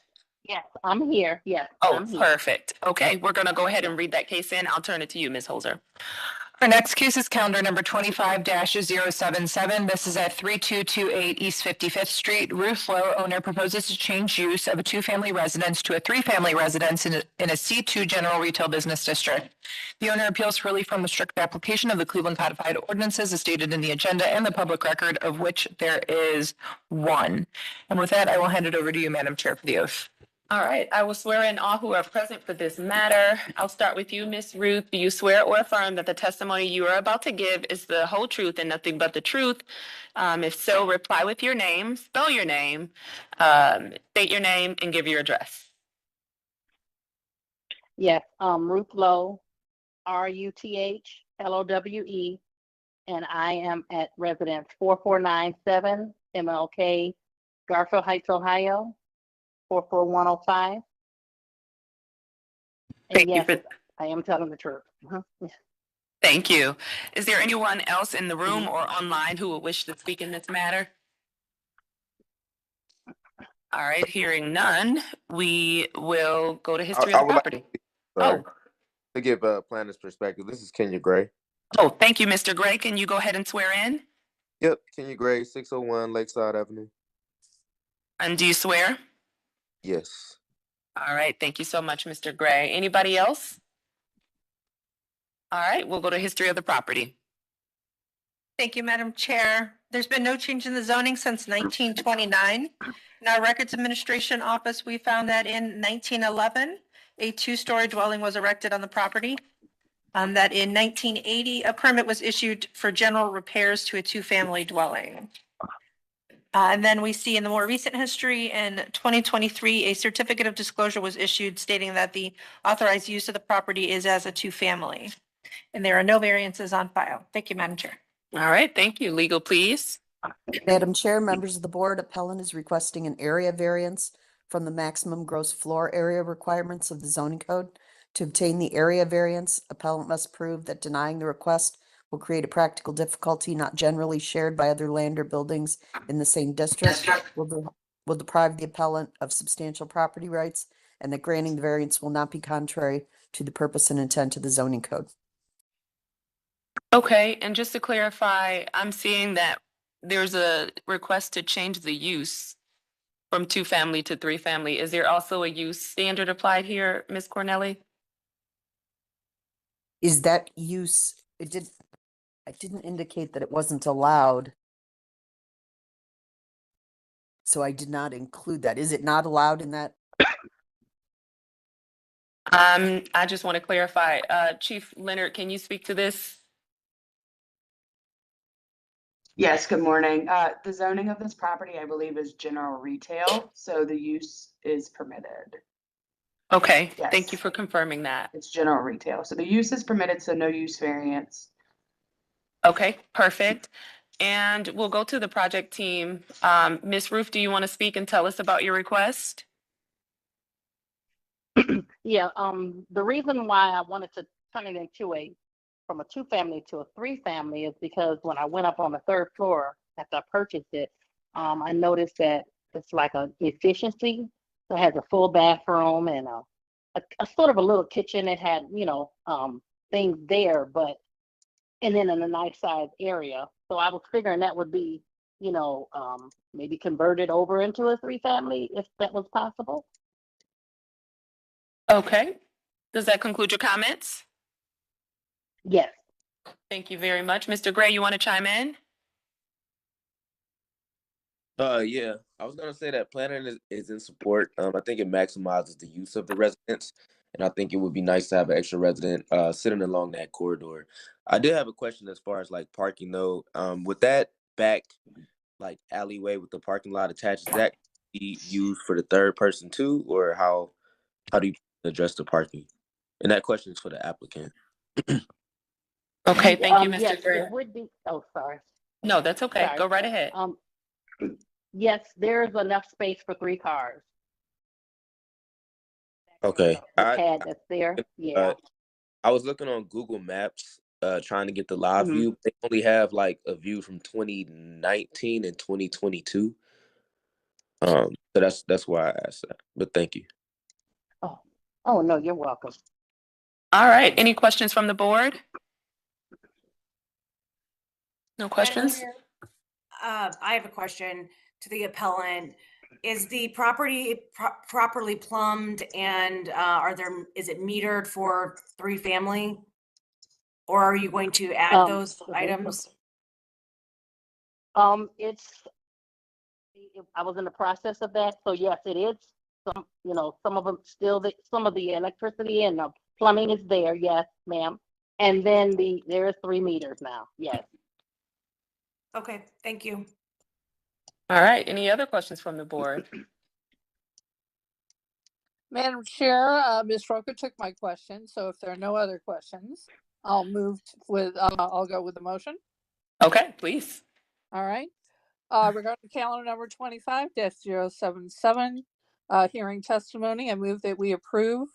yes, I'm here. Yes. Oh, I'm here. perfect. Okay, we're going to go ahead and read that case in. I'll turn it to you, Ms. Holzer. Our next case is calendar number 25-077. This is at 3228 East 55th Street. Ruth Lowe, owner, proposes to change use of a 2-family residence to a 3-family residence in a C2 general retail business district. The owner appeals for relief from the strict application of the Cleveland Codified Ordinances as stated in the agenda and the public record, of which there is one. And with that, I will hand it over to you, Madam Chair, for the oath. All right, I will swear in all who are present for this matter. I'll start with you, Ms. Ruth. Do you swear or affirm that the testimony you are about to give is the whole truth and nothing but the truth? If so, reply with your name, spell your name, state your name, and give your address. Yes, Ruth Lowe, RUTHLOWE, and I am at residence 4497 MLK, Garfield Heights, Ohio, 44105. And Thank you yes, for- I am telling the truth. Thank you. Is there anyone else in the room or online who would wish to speak in this matter? All right, hearing none, we will go to history I of the would like property. Sorry. To give a planner's perspective, this is Kenya Gray. Oh, thank you, Mr. Gray. Can you go ahead and swear in? Yep, Kenya Gray, 601 Lakeside Avenue. And do you swear? Yes. All right, thank you so much, Mr. Gray. Anybody else? All right, we'll go to history of the property. Thank you, Madam Chair. There's been no change in the zoning since 1929. In our Records Administration Office, we found that in 1911, a 2-story dwelling was erected on the property. That in 1980, a permit was issued for general repairs to a 2-family dwelling. And then we see in the more recent history, in 2023, a certificate of disclosure was issued stating that the authorized use of the property is as a 2-family. And there are no variances on file. Thank you, Madam Chair. All right, thank you. Legal, please. Madam Chair, members of the board, appellant is requesting an area variance from the maximum gross floor area requirements of the zoning code. To obtain the area variance, appellant must prove that denying the request will create a practical difficulty not generally shared by other land or buildings in the same district, will deprive the appellant of substantial property rights, and that granting the variance will not be contrary to the purpose and intent of the zoning code. Okay, and just to clarify, I'm seeing that there's a request to change the use from 2-family to 3-family. Is there also a use standard applied here, Ms. Cornelli? Is that use, I didn't indicate that it wasn't allowed. So I did not include that. Is it not allowed in that? I just want to clarify, Chief Leonard, can you speak to this? Yes, good morning. The zoning of this property, I believe, is general retail, so the use is permitted. Okay, Yes. thank you for confirming that. It's general retail, so the use is permitted, so no use variance. Okay, perfect. And we'll go to the project team. Ms. Roof, do you want to speak and tell us about your request? Yeah, the reason why I wanted to turn it into from a 2-family to a 3-family is because when I went up on the 3rd floor after I purchased it, I noticed that it's like a efficiency. So it has a full bathroom and a sort of a little kitchen. It had, things there, and then in a nice size area. So I was figuring that would be, maybe converted over into a 3-family if that was possible. Okay, does that conclude your comments? Yes. Thank you very much. Mr. Gray, you want to chime in? Yeah, I was gonna say that planning is in support. I think it maximizes the use of the residents, and I think it would be nice to have an extra resident sitting along that corridor. I did have a question as far as like parking though. With that back like alleyway with the parking lot attached, is that be used for the 3rd person too, or how do you address the parking? And that question is for the applicant. Okay, thank you, Yes, Mr. Gray. it would be. Oh, sorry. No, that's okay. Sorry. Go right ahead. Yes, there is enough space for 3 cars. Okay. The pad that's there. Yeah. I was looking on Google Maps, trying to get the live Mhm. view. They only have like a view from 2019 and 2022. So that's why I asked that. But thank you. Oh, no, you're welcome. All right, any questions from the board? No Madam questions? Chair, I have a question to the appellant. Is the property properly plumbed and is it metered for 3-family? Or are you going to add those items? I was in the process of that, so yes, it is. Some of them still, some of the electricity and the plumbing is there, yes, ma'am. And then there is 3 meters now, yes. Okay, thank you. All right, any other questions from the board? Madam Chair, Ms. Roker took my question, so if there are no other questions, I'll I'll go with the motion. Okay, please. All right. Regarding calendar number 25-077, hearing testimony, I move that we approve.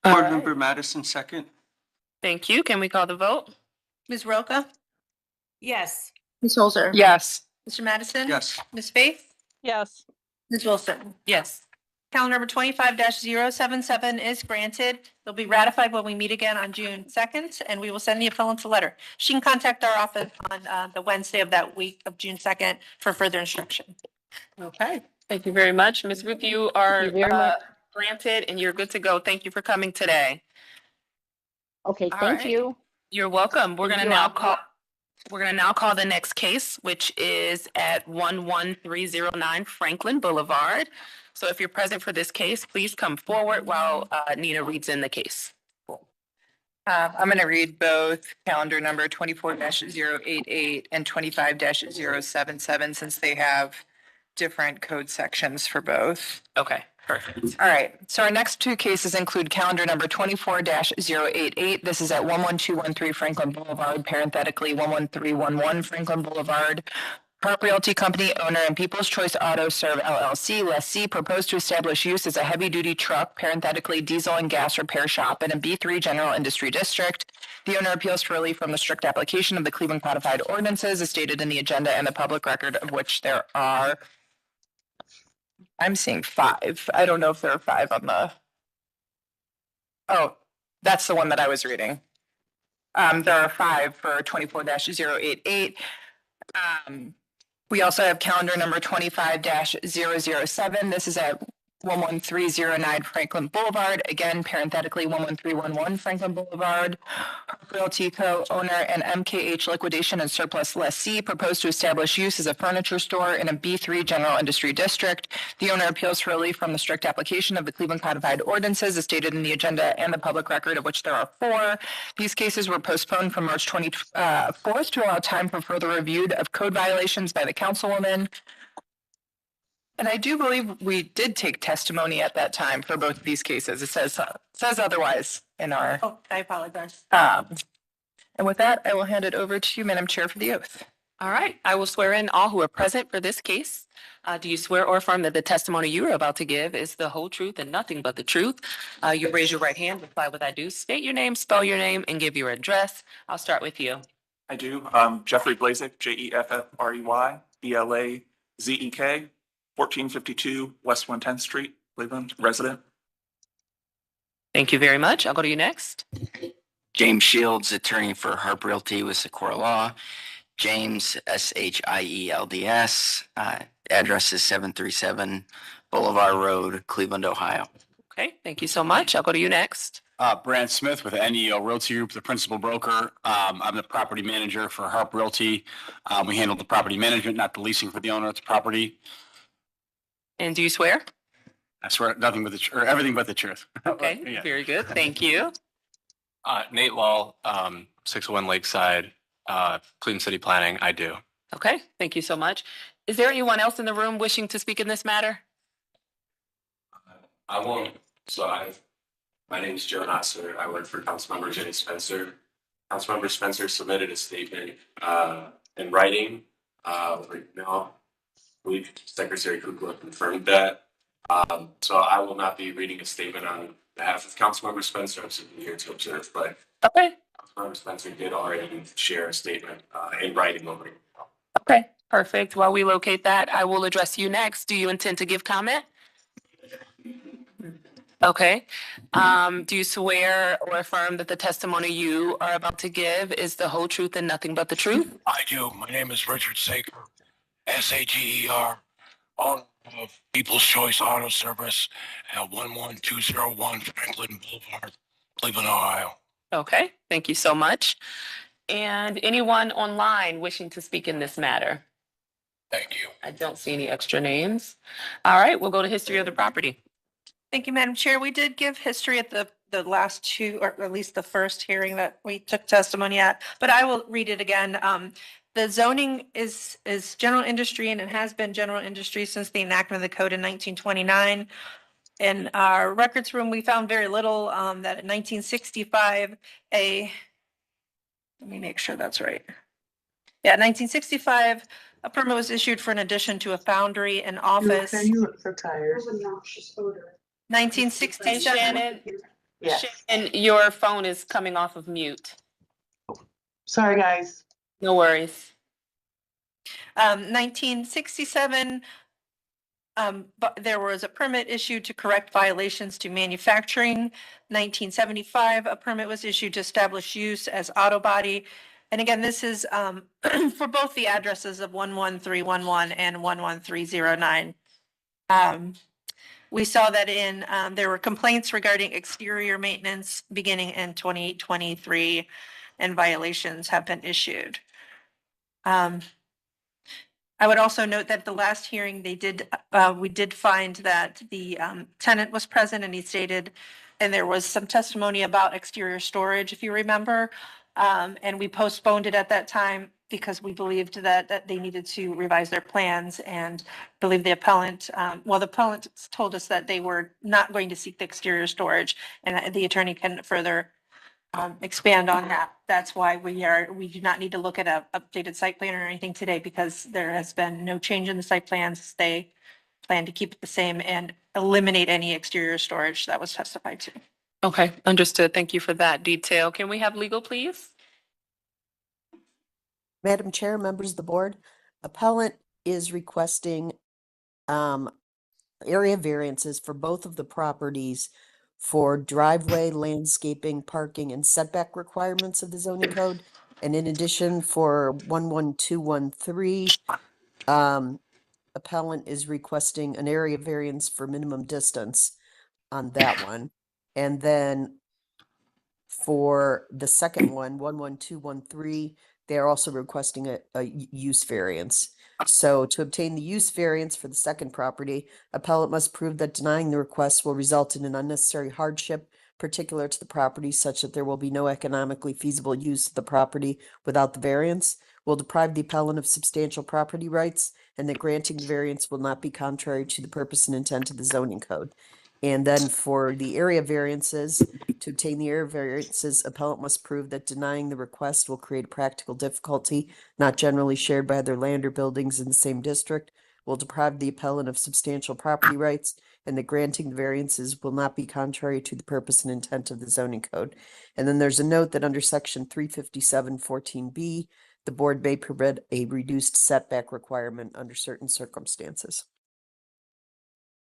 Board Member Madison, second. Thank you. Can we call the vote? Ms. Roca? Yes. Ms. Holzer? Yes. Mr. Madison? Yes. Ms. Faith? Yes. Ms. Wilson? Yes. Calendar number 25-077 is granted. They'll be ratified when we meet again on June 2nd, and we will send the appellant a letter. She can contact our office on the Wednesday of that week of June 2nd for further instruction. Okay, thank you very much. Ms. Ruth, you are Thank you very much. granted and you're good to go. Thank you for coming today. Okay, All thank right. you. You're welcome. We're Thank gonna you. now call the next case, which is at 11309 Franklin Boulevard. So if you're present for this case, please come forward while Nina reads in the case. I'm going to read both calendar number 24-088 and 25-077 since they have different code sections for both. Okay, perfect. All right, so our next 2 cases include calendar number 24-088. This is at 11213 Franklin Boulevard, parenthetically 11311 Franklin Boulevard. Park Realty Company owner and People's Choice Auto Serve LLC, lessee, proposed to establish use as a heavy-duty truck, parenthetically diesel and gas repair shop in a B3 general industry district. The owner appeals for relief from the strict application of the Cleveland Codified Ordinances as stated in the agenda and the public record, of which there are I'm seeing 5. I don't know if there are 5 on the. Oh, that's the one that I was reading. There are 5 for 24-088. We also have calendar number 25-007. This is at 11309 Franklin Boulevard. Again, parenthetically 11311 Franklin Boulevard. Realty Co. owner and MKH Liquidation and Surplus Lessee proposed to establish use as a furniture store in a B3 general industry district. The owner appeals for relief from the strict application of the Cleveland Codified Ordinances as stated in the agenda and the public record, of which there are 4. These cases were postponed from March 24th to allow time for further review of code violations by the councilwoman. And I do believe we did take testimony at that time for both of these cases. It says otherwise in our. Oh, I apologize. And with that, I will hand it over to you, Madam Chair, for the oath. All right, I will swear in all who are present for this case. Do you swear or affirm that the testimony you are about to give is the whole truth and nothing but the truth? You raise your right hand, reply what I do, state your name, spell your name, and give your address. I'll start with you. I do. Jeffrey Blazek, Jeffrey Blazek, 1452 West 110th Street, Cleveland, resident. Thank you very much. I'll go to you next. James Shields, attorney for Harp Realty with Secora Law. James, Shields. Address is 737 Boulevard Road, Cleveland, Ohio. Okay, thank you so much. I'll go to you next. Brant Smith with NEO Realty Group, the principal broker. I'm the property manager for Harp Realty. We handle the property management, not the leasing for the owner of the property. And do you swear? I swear nothing but the truth, or everything but the truth. Okay, Yeah. very good. Thank you. Nate Law, 601 Lakeside, Cleveland City Planning. I do. Okay, thank you so much. Is there anyone else in the room wishing to speak in this matter? I won't. My name is Joe Nasser. I work for Councilmember Jenny Spencer. Councilmember Spencer submitted a statement in writing. Right now, we Secretary Kukla confirmed that. So I will not be reading a statement on behalf of Councilmember Spencer. I'm sitting here to observe, but okay. Councilmember Spencer did already share a statement in writing over. Okay, perfect. While we locate that, I will address you next. Do you intend to give comment? Okay. Do you swear or affirm that the testimony you are about to give is the whole truth and nothing but the truth? I do. My name is Richard Sager, Sager, owner of People's Choice Auto Service at 11201 Franklin Boulevard, Cleveland, Ohio. Okay, thank you so much. And anyone online wishing to speak in this matter? Thank you. I don't see any extra names. All right, we'll go to history of the property. Thank you, Madam Chair. We did give history at the last 2, or at least the first hearing that we took testimony at, but I will read it again. The zoning is general industry, and it has been general industry since the enactment of the code in 1929. In our records room, we found very little that in 1965, let me make sure that's right. Yeah, 1965, a permit was issued for an addition to a foundry and office. You look so tired. 1967. Shannon, Yes. Shannon, your phone is coming off of mute. Sorry, guys. No worries. 1967, but there was a permit issued to correct violations to manufacturing. 1975, a permit was issued to establish use as auto body. And again, this is for both the addresses of 11311 and 11309. We saw that there were complaints regarding exterior maintenance beginning in 2023, and violations have been issued. I would also note that the last hearing we did find that the tenant was present, and he stated, and there was some testimony about exterior storage, if you remember, and we postponed it at that time because we believed that they needed to revise their plans, and believe the appellant, the appellant told us that they were not going to seek the exterior storage, and the attorney can further expand on that. That's why we do not need to look at an updated site plan or anything today, because there has been no change in the site plans. They plan to keep it the same and eliminate any exterior storage that was testified to. Okay, understood. Thank you for that detail. Can we have legal, please? Madam Chair, members of the board, appellant is requesting area variances for both of the properties for driveway, landscaping, parking, and setback requirements of the zoning code. And in addition, for 11213, appellant is requesting an area variance for minimum distance on that one. And then for the second one, 11213, they're also requesting a use variance. So to obtain the use variance for the second property, appellant must prove that denying the request will result in an unnecessary hardship particular to the property such that there will be no economically feasible use of the property without the variance, will deprive the appellant of substantial property rights, and that granting the variance will not be contrary to the purpose and intent of the zoning code. And then for the area variances, to obtain the area variances, appellant must prove that denying the request will create a practical difficulty not generally shared by other land or buildings in the same district, will deprive the appellant of substantial property rights, and that granting the variances will not be contrary to the purpose and intent of the zoning code. And then there's a note that under section 357-14B, the board may permit a reduced setback requirement under certain circumstances.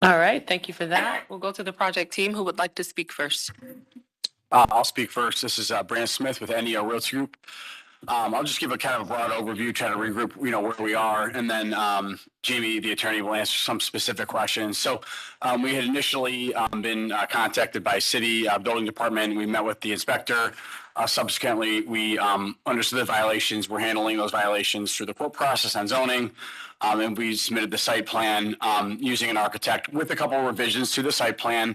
All right, thank you for that. We'll go to the project team. Who would like to speak first? I'll speak first. This is Brandon Smith with NEO Realty Group. I'll just give a kind of a broad overview, try to regroup, where we are, and then Jamie, the attorney, will answer some specific questions. So we had initially been contacted by city building department. We met with the inspector. Subsequently, we understood the violations. We're handling those violations through the court process on zoning. And we submitted the site plan using an architect with a couple of revisions to the site plan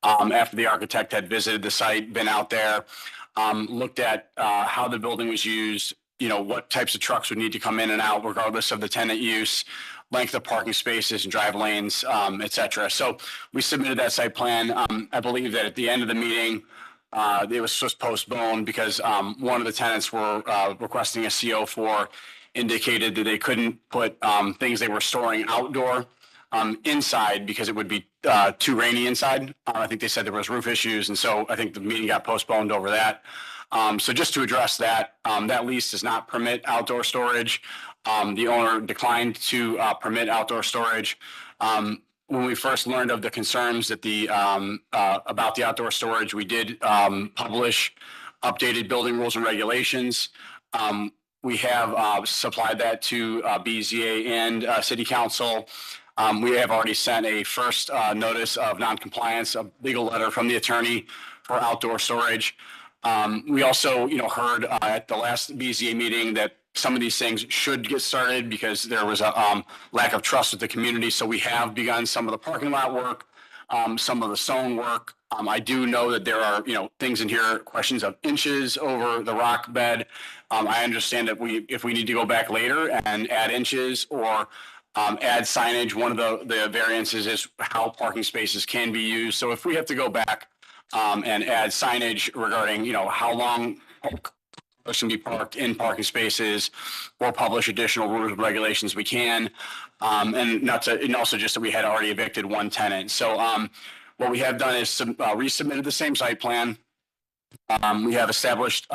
after the architect had visited the site, been out there, looked at how the building was used, what types of trucks would need to come in and out regardless of the tenant use, length of parking spaces and drive lanes, et cetera. So we submitted that site plan. I believe that at the end of the meeting, it was just postponed because one of the tenants were requesting a CO for indicated that they couldn't put things they were storing outdoor inside because it would be too rainy inside. I think they said there was roof issues, and so I think the meeting got postponed over that. So just to address that, that lease does not permit outdoor storage. The owner declined to permit outdoor storage. When we first learned of the concerns that about the outdoor storage, we did publish updated building rules and regulations. We have supplied that to BZA and City Council. We have already sent a first notice of noncompliance, a legal letter from the attorney for outdoor storage. We also, heard at the last BZA meeting that some of these things should get started because there was a lack of trust with the community. So we have begun some of the parking lot work, some of the stone work. I do know that there are, things in here, questions of inches over the rock bed. I understand that if we need to go back later and add inches or add signage, one of the variances is how parking spaces can be used. So if we have to go back and add signage regarding, how long cars can be parked in parking spaces, or publish additional rules and regulations, we can. And also just that we had already evicted one tenant. So what we have done is resubmitted the same site plan. We have established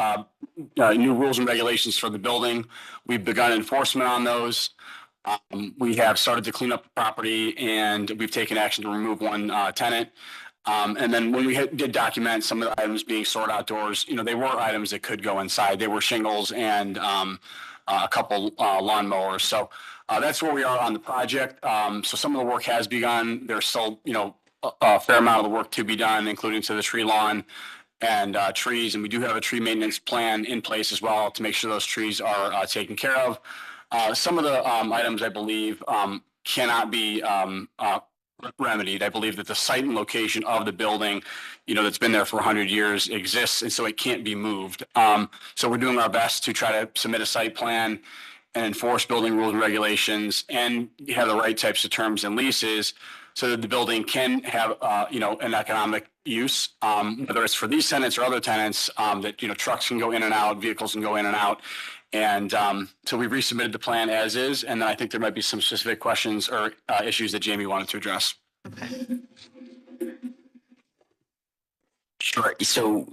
new rules and regulations for the building. We've begun enforcement on those. We have started to clean up the property, and we've taken action to remove one tenant. And then when we did document some of the items being stored outdoors, they were items that could go inside. They were shingles and a couple lawnmowers. So that's where we are on the project. So some of the work has begun. There's still, a fair amount of the work to be done, including to the tree lawn and trees. And we do have a tree maintenance plan in place as well to make sure those trees are taken care of. Some of the items, I believe, cannot be remedied. I believe that the site and location of the building, that's been there for 100 years exists, and so it can't be moved. So we're doing our best to try to submit a site plan and enforce building rules and regulations and have the right types of terms and leases so that the building can have, an economic use, whether it's for these tenants or other tenants, that, trucks can go in and out, vehicles can go in and out. And so we resubmitted the plan as is, and then I think there might be some specific questions or issues that Jamie wanted to address. Sure. So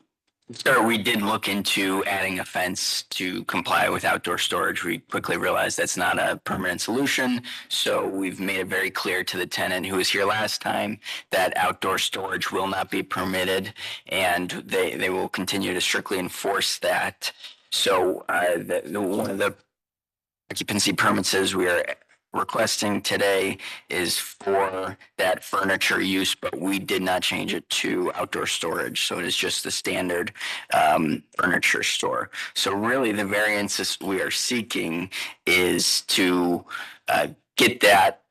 Sir, we did look into adding a fence to comply with outdoor storage. We quickly realized that's not a permanent solution. So we've made it very clear to the tenant who was here last time that outdoor storage will not be permitted, and they will continue to strictly enforce that. So one of the occupancy permits we are requesting today is for that furniture use, but we did not change it to outdoor storage. So it is just the standard furniture store. So really the variances we are seeking is to get that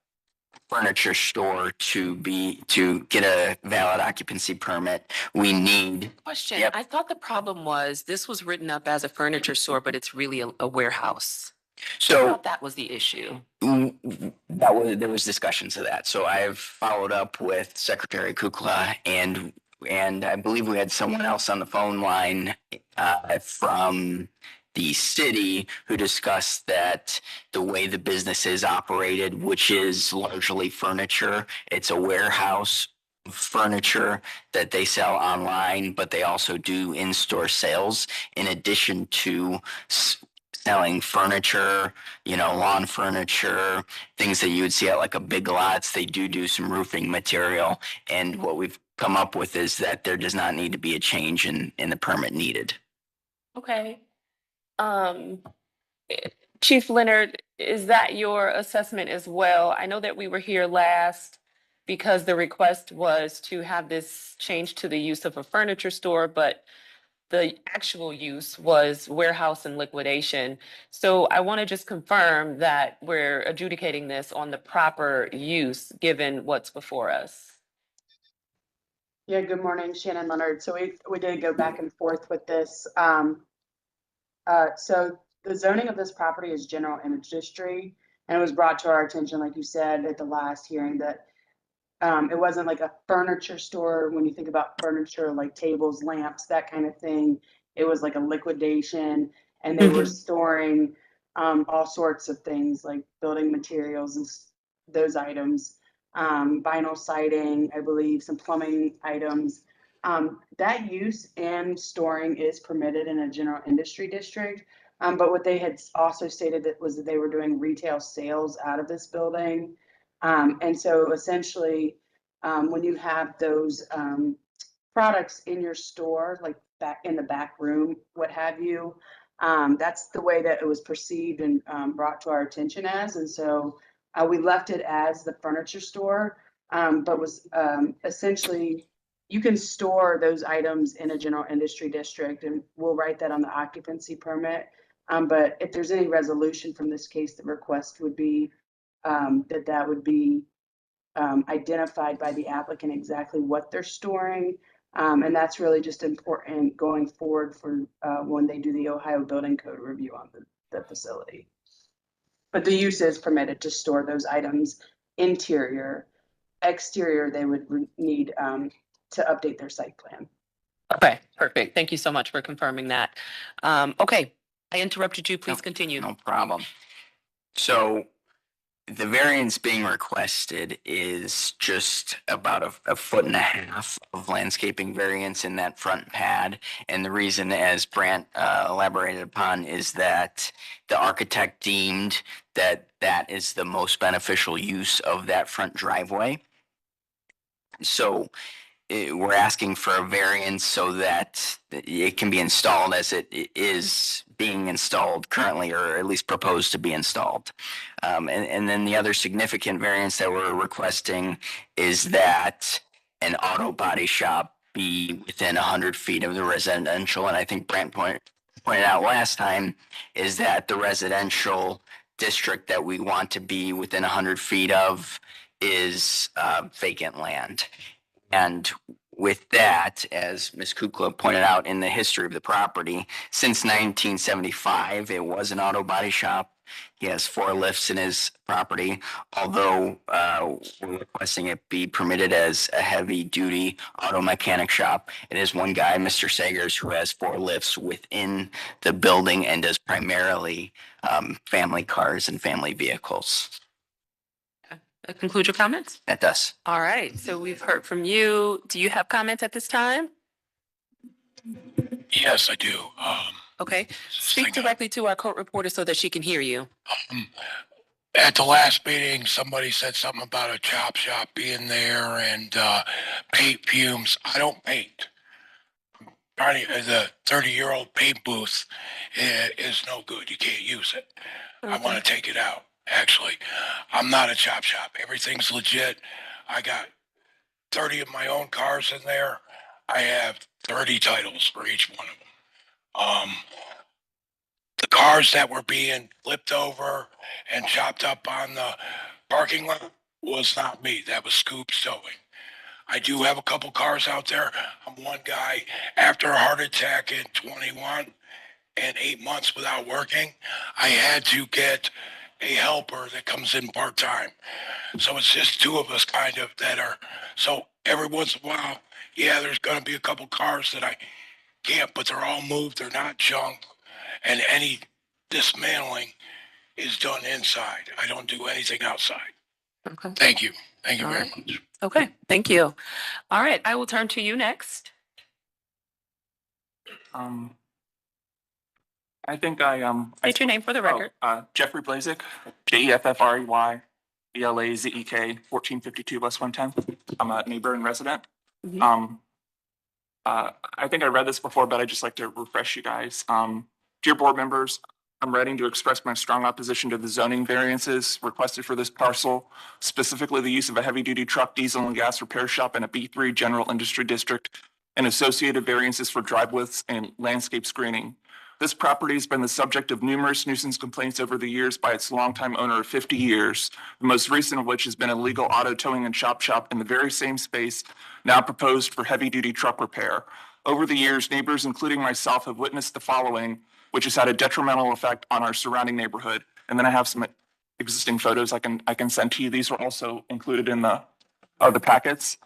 furniture store to get a valid occupancy permit. We need. Question. Yep. I thought the problem was this was written up as a furniture store, but it's really a warehouse. I So thought that was the issue. there was discussions of that. So I've followed up with Secretary Kukla and I believe we had someone else on the phone line from the city who discussed that the way the business is operated, which is largely furniture, it's a warehouse furniture that they sell online, but they also do in-store sales in addition to selling furniture, lawn furniture, things that you would see at like a Big Lots. They do some roofing material. And what we've come up with is that there does not need to be a change in the permit needed. Okay. Chief Leonard, is that your assessment as well? I know that we were here last because the request was to have this change to the use of a furniture store, but the actual use was warehouse and liquidation. So I want to just confirm that we're adjudicating this on the proper use given what's before us. Yeah, good morning, Shannon Leonard. So we did go back and forth with this. So the zoning of this property is general industry, and it was brought to our attention, like you said, at the last hearing that it wasn't like a furniture store. When you think about furniture, like tables, lamps, that kind of thing, it was like a liquidation, and they were storing all sorts of things like building materials and those items, vinyl siding, I believe, some plumbing items. That use and storing is permitted in a general industry district. But what they had also stated that they were doing retail sales out of this building. And so essentially, when you have those products in your store, like back in the back room, what have you, that's the way that it was perceived and brought to our attention as. And so we left it as the furniture store, but was essentially, you can store those items in a general industry district, and we'll write that on the occupancy permit. But if there's any resolution from this case, the request would be that would be identified by the applicant exactly what they're storing. And that's really just important going forward for when they do the Ohio Building Code review on the facility. But the use is permitted to store those items interior. Exterior, they would need to update their site plan. Okay, perfect. Thank you so much for confirming that. Okay, I interrupted you. Please continue. No problem. So the variance being requested is just about a foot and a half of landscaping variance in that front pad. And the reason, as Brant elaborated upon, is that the architect deemed that that is the most beneficial use of that front driveway. So we're asking for a variance so that it can be installed as it is being installed currently, or at least proposed to be installed. And then the other significant variance that we're requesting is that an auto body shop be within 100 feet of the residential. And I think Brant pointed out last time is that the residential district that we want to be within 100 feet of is vacant land. And with that, as Ms. Kukla pointed out in the history of the property, since 1975, it was an auto body shop. He has 4 lifts in his property, although we're requesting it be permitted as a heavy-duty auto mechanic shop. It is one guy, Mr. Sagers, who has 4 lifts within the building and does primarily family cars and family vehicles. Conclude your comments? That does. All right, so we've heard from you. Do you have comments at this time? Yes, I do. Okay, speak directly to our court reporter so that she can hear you. At the last meeting, somebody said something about a chop shop being there and paint fumes. I don't paint. The 30-year-old paint booth is no good. You can't use it. I want to take it out, actually. I'm not a chop shop. Everything's legit. I got 30 of my own cars in there. I have 30 titles for each one of them. The cars that were being flipped over and chopped up on the parking lot was not me. That was Scoop Towing. I do have a couple cars out there. I'm one guy after a heart attack in 21 and 8 months without working. I had to get a helper that comes in part-time. So it's just two of us kind of that are, so every once in a while, yeah, there's going to be a couple cars that I can't, but they're all moved. They're not junk. And any dismantling is done inside. I don't do anything outside. Okay. Thank you. Thank you All very right. much. Okay, thank you. All right, I will turn to you next. I think I State your name for the record. Jeffrey Blazek, Jeffrey BLAZEK, 1452 West 110th. I'm a neighbor and resident. I think I read this before, but I'd just like to refresh you guys. Dear board members, I'm writing to express my strong opposition to the zoning variances requested for this parcel, specifically the use of a heavy-duty truck, diesel, and gas repair shop in a B3 general industry district and associated variances for driveways and landscape screening. This property has been the subject of numerous nuisance complaints over the years by its longtime owner of 50 years, the most recent of which has been a legal auto towing and chop shop in the very same space now proposed for heavy-duty truck repair. Over the years, neighbors, including myself, have witnessed the following, which has had a detrimental effect on our surrounding neighborhood. And then I have some existing photos I can send to you. These were also included in the packets.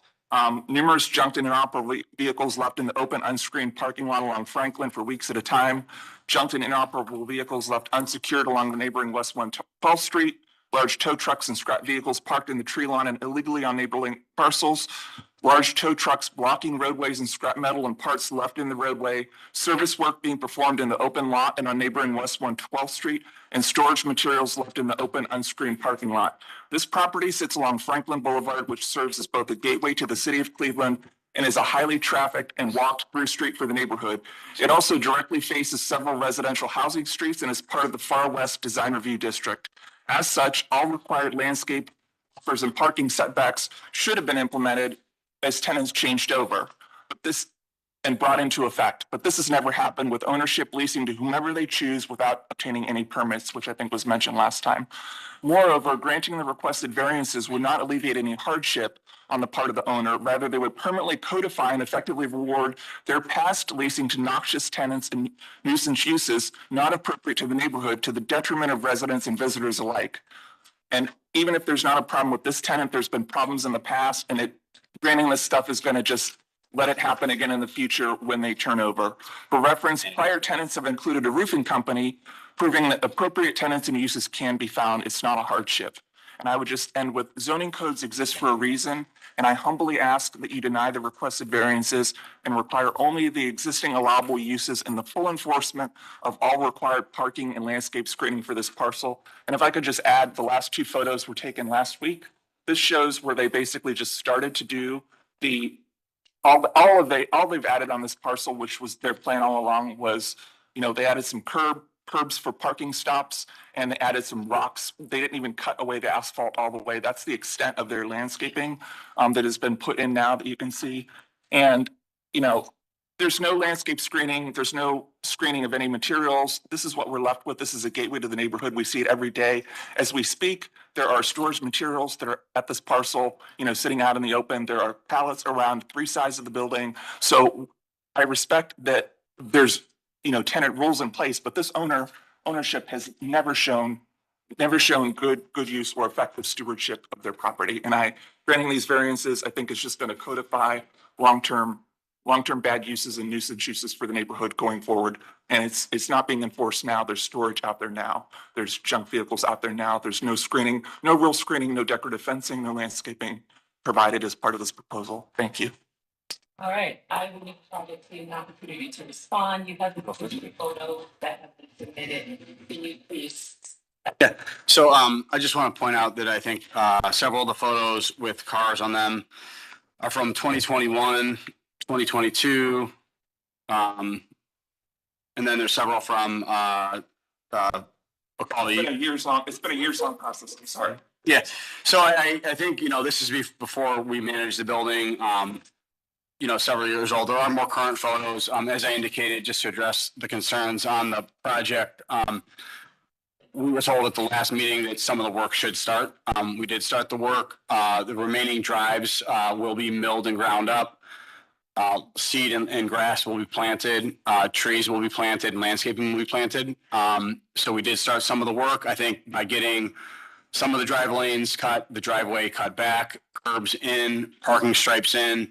Numerous junked and inoperable vehicles left in the open, unscreened parking lot along Franklin for weeks at a time. Junked and inoperable vehicles left unsecured along the neighboring West 112th Street. Large tow trucks and scrap vehicles parked in the tree lawn and illegally on neighboring parcels. Large tow trucks blocking roadways and scrap metal and parts left in the roadway. Service work being performed in the open lot and on neighboring West 112th Street, and storage materials left in the open, unscreened parking lot. This property sits along Franklin Boulevard, which serves as both a gateway to the city of Cleveland and is a highly trafficked and walked-through street for the neighborhood. It also directly faces several residential housing streets and is part of the Far West Design Review District. As such, all required landscape buffers and parking setbacks should have been implemented as tenants changed over, and brought into effect. But this has never happened, with ownership leasing to whomever they choose without obtaining any permits, which I think was mentioned last time. Moreover, granting the requested variances would not alleviate any hardship on the part of the owner. Rather, they would permanently codify and effectively reward their past leasing to noxious tenants and nuisance uses not appropriate to the neighborhood, to the detriment of residents and visitors alike. And even if there's not a problem with this tenant, there's been problems in the past, and granting this stuff is going to just let it happen again in the future when they turn over. For reference, prior tenants have included a roofing company, proving that appropriate tenants and uses can be found. It's not a hardship. And I would just end with, zoning codes exist for a reason, and I humbly ask that you deny the requested variances and require only the existing allowable uses and the full enforcement of all required parking and landscape screening for this parcel. And if I could just add, the last two photos were taken last week. This shows where they basically just started to do all they've added on this parcel, which was their plan all along, was, they added some curbs for parking stops, and they added some rocks. They didn't even cut away the asphalt all the way. That's the extent of their landscaping that has been put in now that you can see. And, there's no landscape screening. There's no screening of any materials. This is what we're left with. This is a gateway to the neighborhood. We see it every day. As we speak, there are storage materials that are at this parcel, sitting out in the open. There are pallets around 3 sides of the building. So I respect that there's, tenant rules in place, but this ownership has never shown good use or effective stewardship of their property. And granting these variances, I think is just going to codify long-term bad uses and nuisance uses for the neighborhood going forward. And it's not being enforced now. There's storage out there now. There's junk vehicles out there now. There's no screening, no real screening, no decorative fencing, no landscaping provided as part of this proposal. Thank you. All right, I will give you an opportunity to respond. You have the photos that have been submitted. Can you please? Yeah, so I just want to point out that I think several of the photos with cars on them are from 2021, 2022. And then there's several from It's been a years long, process, I'm sorry. Yeah, so I think, this is before we managed the building, several years old. There are more current photos, as I indicated, just to address the concerns on the project. We were told at the last meeting that some of the work should start. We did start the work. The remaining drives will be milled and ground up. Seed and grass will be planted, trees will be planted, and landscaping will be planted. So we did start some of the work. I think by getting some of the drive lanes cut, the driveway cut back, curbs in, parking stripes in,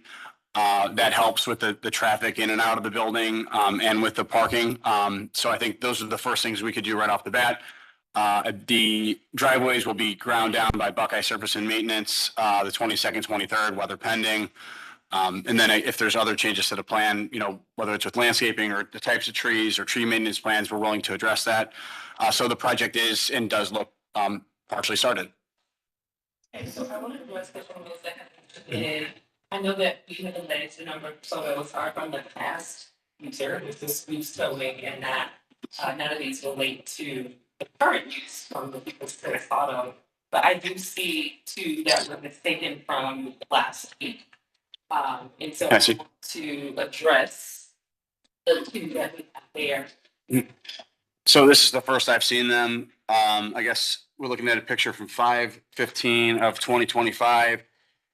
that helps with the traffic in and out of the building, and with the parking. So I think those are the first things we could do right off the bat. The driveways will be ground down by Buckeye Surface and Maintenance, the 22nd, 23rd, weather pending. And then if there's other changes to the plan, whether it's with landscaping or the types of trees or tree maintenance plans, we're willing to address that. So the project is and does look partially started. Okay, so I want to address the photos that have been submitted. I know that we have alleged a number of photos are from the past user, with this new stoning, and that none of these relate to the current use from the people's first photo. But I do see two that were mistaken from last week. And so I want to address the two that we have there. So this is the first I've seen them. I guess we're looking at a picture from 5/15 of 2025.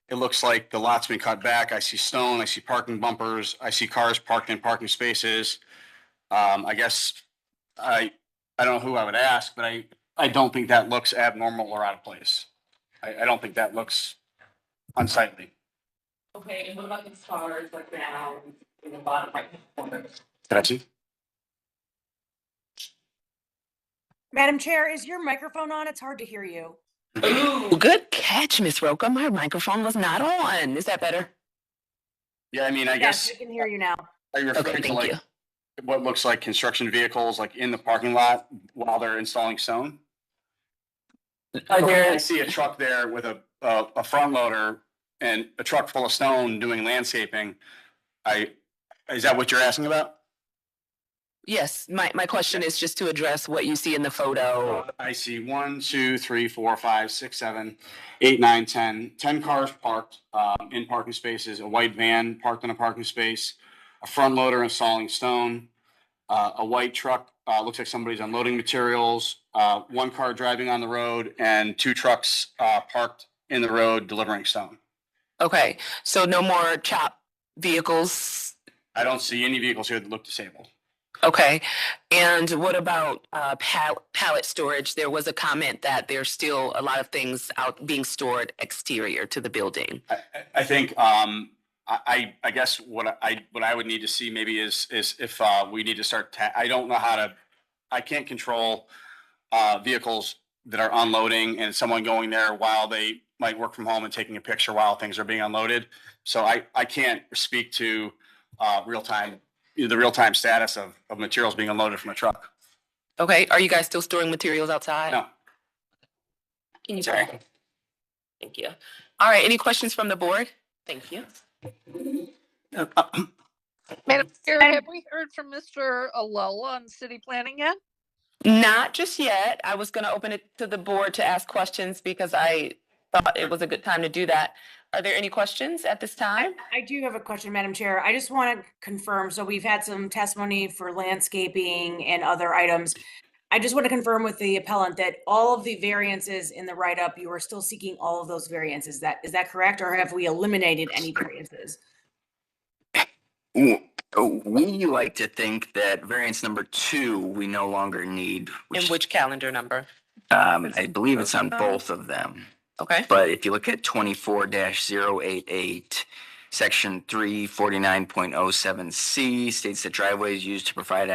It looks like the lot's been cut back. I see stone, I see parking bumpers, I see cars parked in parking spaces. I guess I don't know who I would ask, but I don't think that looks abnormal or out of place. I don't think that looks unsightly. Okay, and what about these cars like down in the bottom right corner? Did I see? Madam Chair, is your microphone on? It's hard to hear you. Ooh, good catch, Miss Roca. My microphone was not on. Is that better? Yeah, I mean, I Yes, guess, we can hear you now. are you referring to thank like you. what looks like construction vehicles like in the parking lot while they're installing stone? Are there? I see a truck there with a front loader and a truck full of stone doing landscaping. Is that what you're asking about? Yes, my question is just to address what you see in the photo. I see 1, 2, 3, 4, 5, 6, 7, 8, 9, 10. 10 cars parked in parking spaces, a white van parked in a parking space, a front loader installing stone, a white truck, looks like somebody's unloading materials, one car driving on the road, and 2 trucks parked in the road delivering stone. Okay, so no more chop vehicles. I don't see any vehicles here that look disabled. Okay, and what about pallet storage? There was a comment that there's still a lot of things out being stored exterior to the building. I think I guess what I would need to see maybe is if we need to start. I don't know how to. I can't control vehicles that are unloading and someone going there while they might work from home and taking a picture while things are being unloaded. So I can't speak to the real time status of materials being unloaded from a truck. Okay, are you guys still storing materials outside? No. Can you sorry? Thank you. All right, any questions from the board? Thank you. Madam Chair, have we heard from Mr. Alola on city planning yet? Not just yet. I was going to open it to the board to ask questions because I thought it was a good time to do that. Are there any questions at this time? I do have a question, Madam Chair. I just want to confirm, so we've had some testimony for landscaping and other items. I just want to confirm with the appellant that all of the variances in the write-up, you are still seeking all of those variances. Is that correct, or have we eliminated any variances? We like to think that variance number 2, we no longer need. In which calendar number? I believe it's on both of them. Okay. But if you look at 24-088, section 349.07C states that driveways used to provide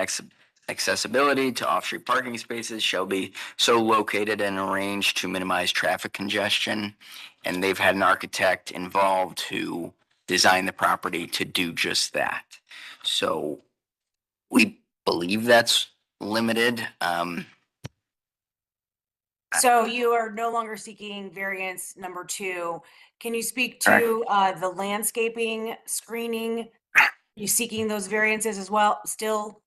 accessibility to off-street parking spaces shall be so located and arranged to minimize traffic congestion. And they've had an architect involved who designed the property to do just that. So we believe that's limited. So you are no longer seeking variance number 2. Can you speak Correct. to the landscaping screening? You seeking those variances as well still?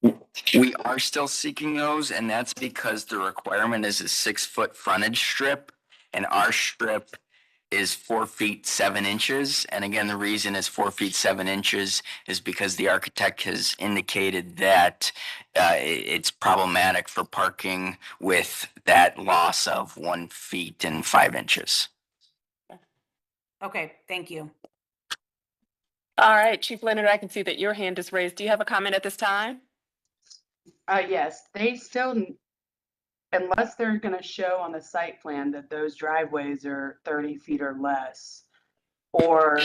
We are still seeking those, and that's because the requirement is a 6-foot frontage strip, and our strip is 4 feet 7 inches. And again, the reason it's 4 feet 7 inches is because the architect has indicated that it's problematic for parking with that loss of 1 feet and 5 inches. Okay, thank you. All right, Chief Leonard, I can see that your hand is raised. Do you have a comment at this time? Yes, they still, unless they're gonna show on the site plan that those driveways are 30 feet or less. Or,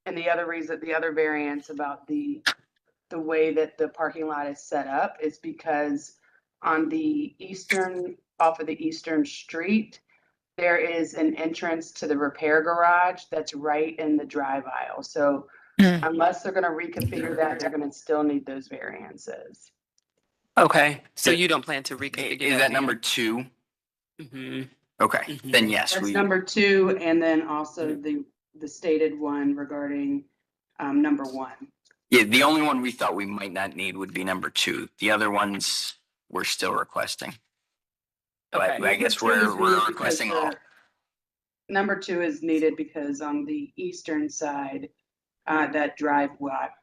and the other reason, the other variance about the way that the parking lot is set up is because on the eastern, off of the eastern street, there is an entrance to the repair garage that's right in the drive aisle. So unless they're gonna reconfigure that, they're gonna still need those variances. Okay, so you don't plan to reconfigure Is that number 2? Mm-hmm. Okay, then yes, That's we. number 2, and then also the stated one regarding number 1. Yeah, the only one we thought we might not need would be number 2. The other ones we're still requesting. But Okay. I guess Number 2 is we're needed requesting because all. Number 2 is needed because on the eastern side, that drive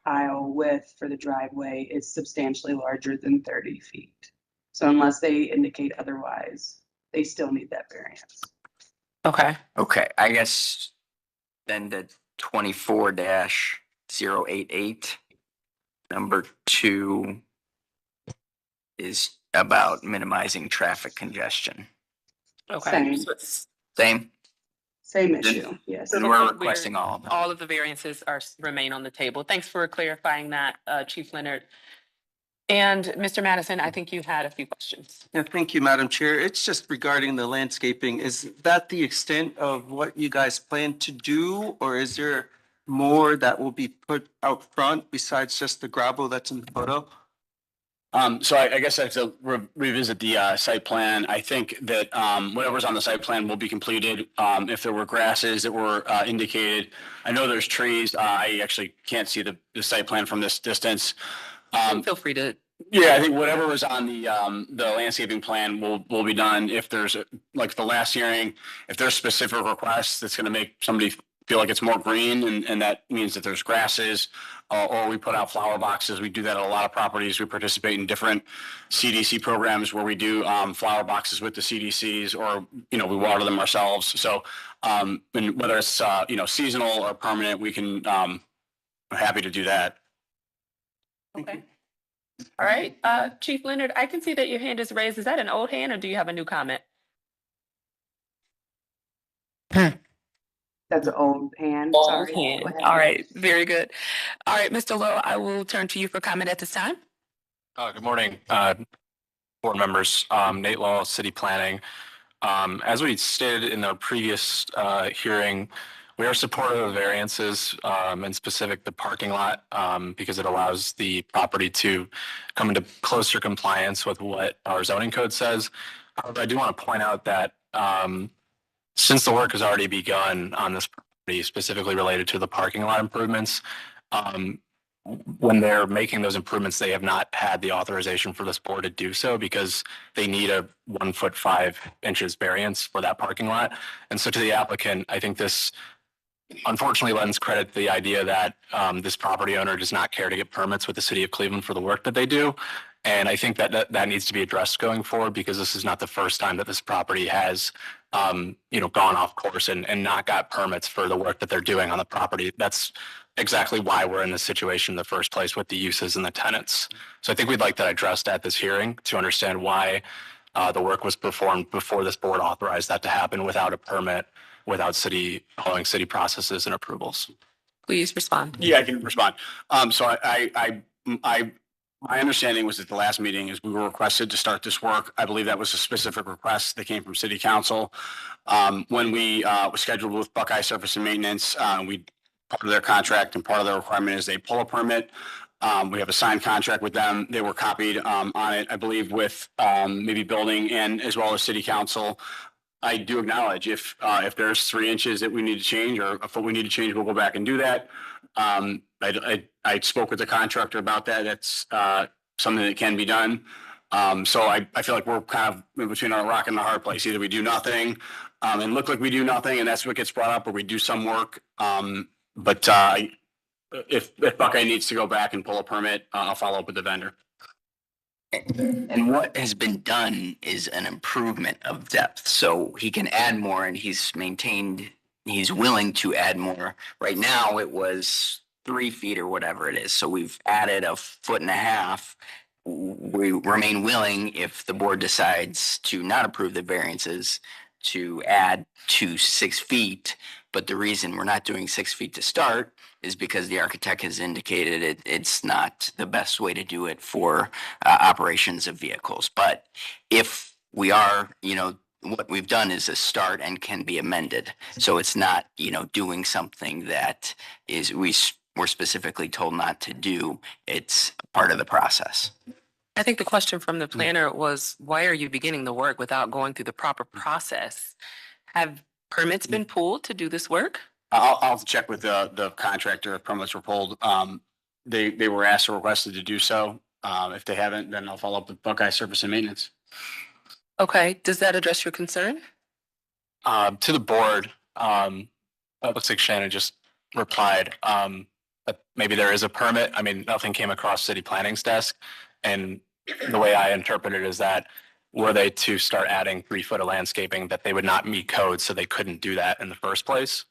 aisle width for the driveway is substantially larger than 30 feet. So unless they indicate otherwise, they still need that variance. Okay. Okay, I guess then the 24-088, number 2 is about minimizing traffic congestion. Okay. Same. So it's- Same? Same Then- issue, yes. Then we're requesting all of them. All of the variances remain on the table. Thanks for clarifying that, Chief Leonard. And Mr. Madison, I think you had a few questions. Yeah, thank you, Madam Chair. It's just regarding the landscaping. Is that the extent of what you guys plan to do? Or is there more that will be put out front besides just the gravel that's in the photo? So I guess I have to revisit the site plan. I think that whatever's on the site plan will be completed. If there were grasses that were indicated, I know there's trees. I actually can't see the site plan from this distance. Feel free to. Yeah, I think whatever was on the landscaping plan will be done. If there's like the last hearing, if there's specific requests that's going to make somebody feel like it's more green, and that means that there's grasses, or we put out flower boxes. We do that at a lot of properties. We participate in different CDC programs where we do flower boxes with the CDCs, or we water them ourselves. So, and whether it's seasonal or permanent, we can. I'm happy to do that. Okay. All right, Chief Leonard, I can see that your hand is raised. Is that an old hand or do you have a new comment? That's an old hand, Old sorry. hand. Go ahead. All right, very good. All right, Mr. Lowe, I will turn to you for comment at this time. Good morning, board members. Nate Law, City Planning. As we stated in the previous hearing, we are supportive of variances, in specific the parking lot, because it allows the property to come into closer compliance with what our zoning code says. However, I do want to point out that since the work has already begun on this property, specifically related to the parking lot improvements, when they're making those improvements, they have not had the authorization for this board to do so because they need a 1 foot 5 inches variance for that parking lot. And so to the applicant, I think this unfortunately lends credit to the idea that this property owner does not care to get permits with the city of Cleveland for the work that they do. And I think that needs to be addressed going forward, because this is not the first time that this property has gone off course and not got permits for the work that they're doing on the property. That's exactly why we're in this situation in the first place with the uses and the tenants. So I think we'd like that addressed at this hearing to understand why the work was performed before this board authorized that to happen without a permit, without following city processes and approvals. Please respond. Yeah, I can respond. So my understanding was at the last meeting is we were requested to start this work. I believe that was a specific request that came from City Council. When we were scheduled with Buckeye Surface and Maintenance, we part of their contract and part of their requirement is they pull a permit. We have a signed contract with them. They were copied on it, I believe, with maybe building and as well as city council. I do acknowledge if there's 3 inches that we need to change or a foot we need to change, we'll go back and do that. I spoke with the contractor about that. That's something that can be done. So I feel like we're kind of in between a rock and a hard place. Either we do nothing and look like we do nothing, and that's what gets brought up, or we do some work. But if Buckeye needs to go back and pull a permit, I'll follow up with the vendor. And what has been done is an improvement of depth, so he can add more, and he's willing to add more. Right now, it was 3 feet or whatever it is, so we've added a 1.5 feet. We remain willing, if the board decides to not approve the variances, to add to 6 feet. But the reason we're not doing 6 feet to start is because the architect has indicated it's not the best way to do it for operations of vehicles. But if we are, what we've done is a start and can be amended. So it's not, doing something that we're specifically told not to do. It's part of the process. I think the question from the planner was, why are you beginning the work without going through the proper process? Have permits been pulled to do this work? I'll have to check with the contractor if permits were pulled. They were asked or requested to do so. If they haven't, then I'll follow up with Buckeye Service and Maintenance. Okay, does that address your concern? To the board, it looks like Shannon just replied. That maybe there is a permit. I mean, nothing came across city planning's desk. And the way I interpret it is that were they to start adding 3 foot of landscaping, that they would not meet code, so they couldn't do that in the first place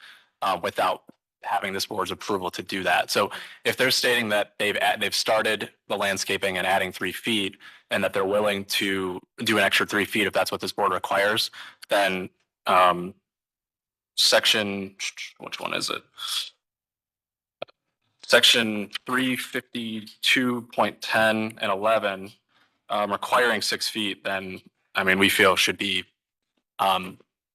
without having this board's approval to do that. So if they're stating that they've started the landscaping and adding 3 feet, and that they're willing to do an extra 3 feet if that's what this board requires, then section, which one is it? Section 352.10 and 11, requiring 6 feet, then, we feel should be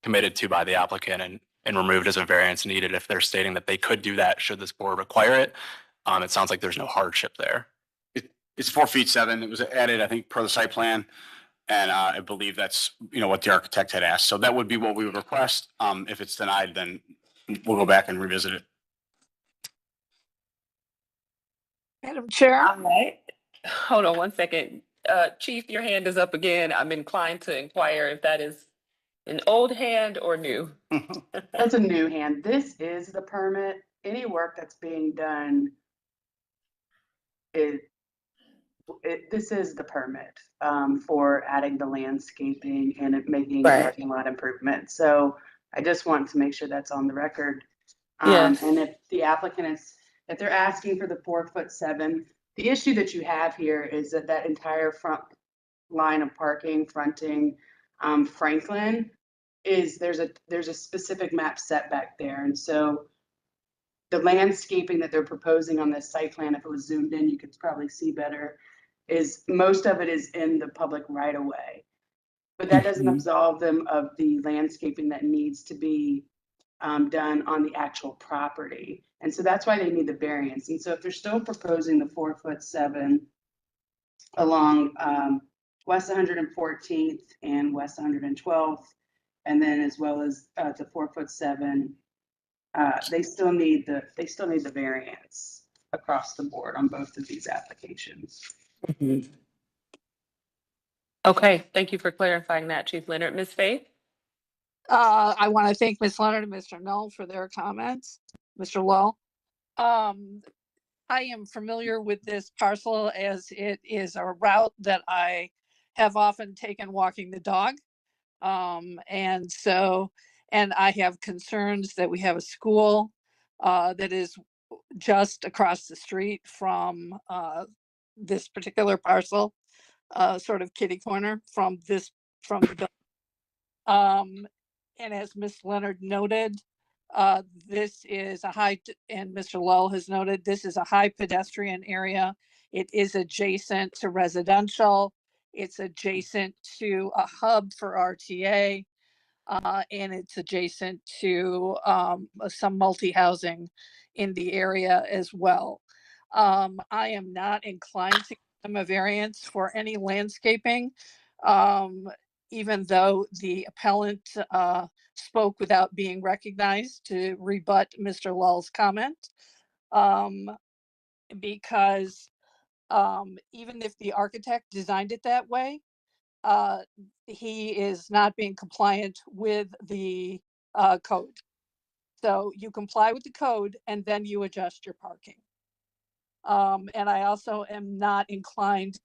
committed to by the applicant and removed as a variance needed if they're stating that they could do that should this board require it. It sounds like there's no hardship there. It's 4 feet 7. It was added, I think, per the site plan. And I believe that's, what the architect had asked. So that would be what we would request. If it's denied, then we'll go back and revisit it. Madam Chair. All right. Hold on one second. Chief, your hand is up again. I'm inclined to inquire if that is an old hand or new. That's a new hand. This is the permit. Any work that's being done this is the permit for adding the landscaping and making parking lot improvements. So I just want to make sure that's on the record. Yes. And if the applicant if they're asking for the 4'7", the issue that you have here is that entire front line of parking fronting Franklin there's a specific map setback there. And so the landscaping that they're proposing on this site plan, if it was zoomed in, you could probably see better, is most of it is in the public right of way. But that doesn't absolve them of the landscaping that needs to be done on the actual property. And so that's why they need the variance. And so if they're still proposing the 4'7" along West 114th and West 112th, and then as well as the 4'7", they still need the variance across the board on both of these applications. Okay, thank you for clarifying that, Chief Leonard. Ms. Faith? I want to thank Ms. Leonard and Mr. Null for their comments. Mr. Lull. I am familiar with this parcel as it is a route that I have often taken walking the dog. And I have concerns that we have a school that is just across the street from this particular parcel, sort of kitty corner from the building. And as Ms. Leonard noted, this is and Mr. Lull has noted, this is a high pedestrian area. It is adjacent to residential. It's adjacent to a hub for RTA. and it's adjacent to some multi-housing in the area as well. I am not inclined to give them a variance for any landscaping, even though the appellant spoke without being recognized to rebut Mr. Lull's comment. Because even if the architect designed it that way, he is not being compliant with the code. So you comply with the code and then you adjust your parking. And I also am not inclined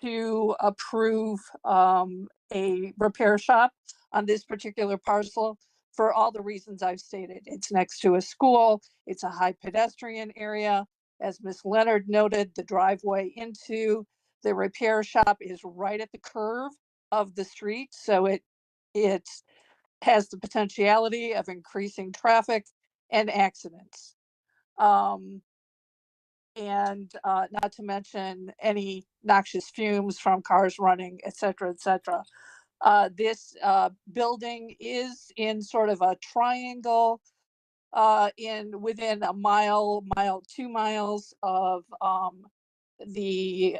to approve a repair shop on this particular parcel for all the reasons I've stated. It's next to a school, it's a high pedestrian area. As Ms. Leonard noted, the driveway into the repair shop is right at the curve of the street, so it has the potentiality of increasing traffic and accidents. And not to mention any noxious fumes from cars running, et cetera, et cetera. This building is in sort of a triangle within a mile, 2 miles of the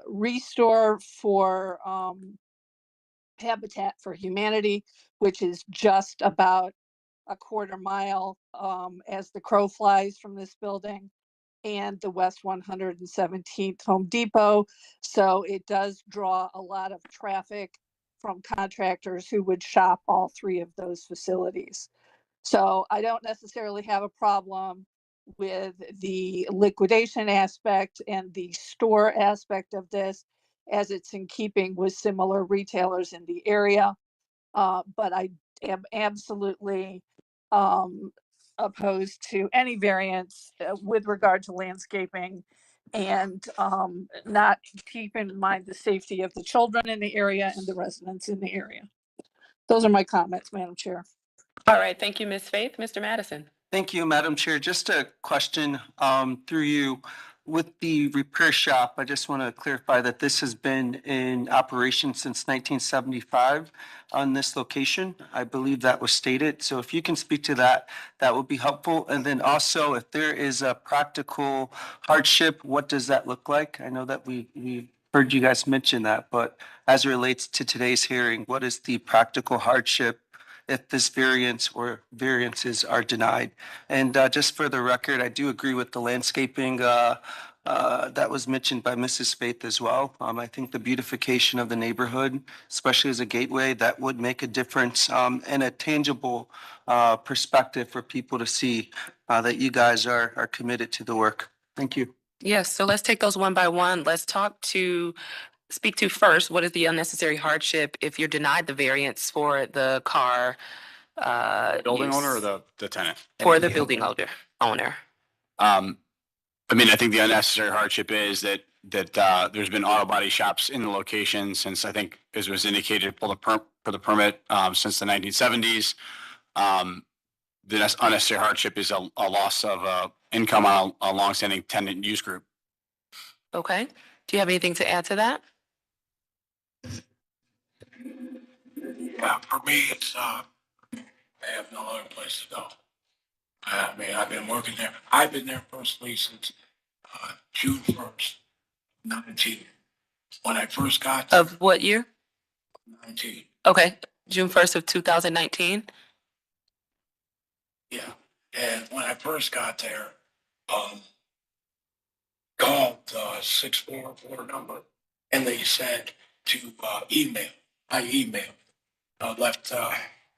Restore for Habitat for Humanity, which is just about a quarter mile as the crow flies from this building, and the West 117th Home Depot. So it does draw a lot of traffic from contractors who would shop all three of those facilities. So I don't necessarily have a problem with the liquidation aspect and the store aspect of this, as it's in keeping with similar retailers in the area. But I am absolutely opposed to any variance with regard to landscaping and not keep in mind the safety of the children in the area and the residents in the area. Those are my comments, Madam Chair. All right, thank you, Ms. Faith. Mr. Madison. Thank you, Madam Chair. Just a question through you. With the repair shop, I just want to clarify that this has been in operation since 1975 on this location. I believe that was stated. So if you can speak to that, that would be helpful. And then also, if there is a practical hardship, what does that look like? I know that we heard you guys mention that, but as it relates to today's hearing, what is the practical hardship if this variance or variances are denied? And just for the record, I do agree with the landscaping that was mentioned by Mrs. Faith as well. I think the beautification of the neighborhood, especially as a gateway, that would make a difference and a tangible perspective for people to see that you guys are committed to the work. Thank you. Yes, so let's take those one by one. Let's speak to first, what is the unnecessary hardship if you're denied the variance for the car? Building use? owner or the tenant? For the building owner. I mean, I think the unnecessary hardship is that there's been auto body shops in the location since, I think, as was indicated, for the permit since the 1970s. The unnecessary hardship is a loss of income on a longstanding tenant use group. Okay. Do you have anything to add to that? Yeah, for me, it's, I have no other place to go. I mean, I've been working there. I've been there personally since June 1st, 19. When I first got there, Of what year? 19. Okay, June 1st of 2019. Yeah, and when I first got there, called the 644 number, and they said to email. I emailed, left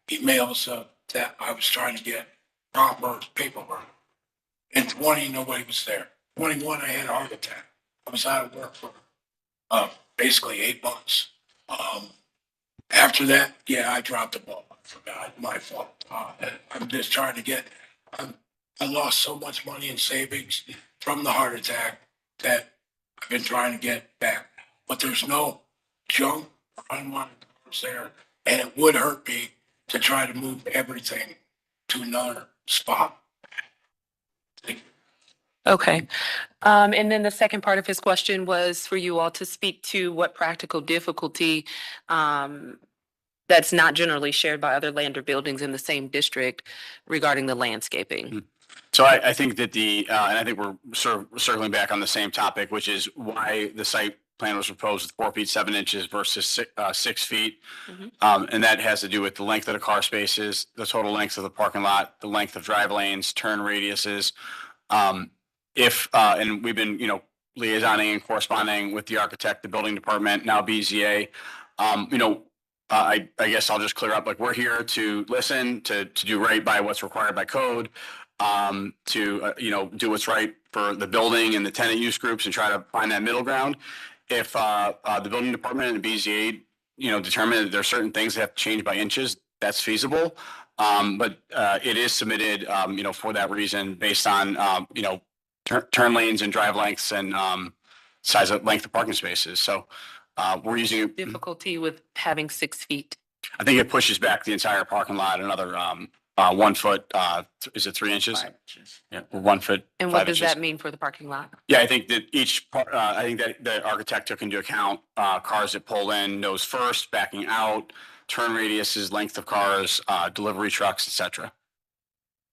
emails that I was trying to get proper paperwork. In 20, nobody was there. 21, I had a heart attack. I was out of work for basically 8 months. After that, yeah, I dropped the ball. I forgot, my fault. I'm just trying to get, I lost so much money in savings from the heart attack that I've been trying to get back. But there's no junk or unwanted cars there. And it would hurt me to try to move everything to another spot. Okay. And then the second part of his question was for you all to speak to what practical difficulty that's not generally shared by other land or buildings in the same district regarding the landscaping. So I think that and I think we're sort of circling back on the same topic, which is why the site plan was proposed with 4 feet 7 inches versus 6 feet. And that has to do with the length of the car spaces, the total length of the parking lot, the length of drive lanes, turn radiuses. And we've been, liaisoning and corresponding with the architect, the building department, now BZA. I guess I'll just clear up, like, we're here to listen, to do right by what's required by code, to do what's right for the building and the tenant use groups and try to find that middle ground. If the building department and the BZA, determine that there are certain things that have to change by inches, that's feasible. But it is submitted, for that reason, based on, turn lanes and drive lengths and size of length of parking spaces. So we're using Difficulty with having 6 feet. I think it pushes back the entire parking lot another 1 foot. Is it 3 inches? 5 inches. Yeah, 1 foot. And 5 what does inches. that mean for the parking lot? Yeah, I think that I think that the architect took into account cars that pull in nose first, backing out, turn radiuses, length of cars, delivery trucks, etc.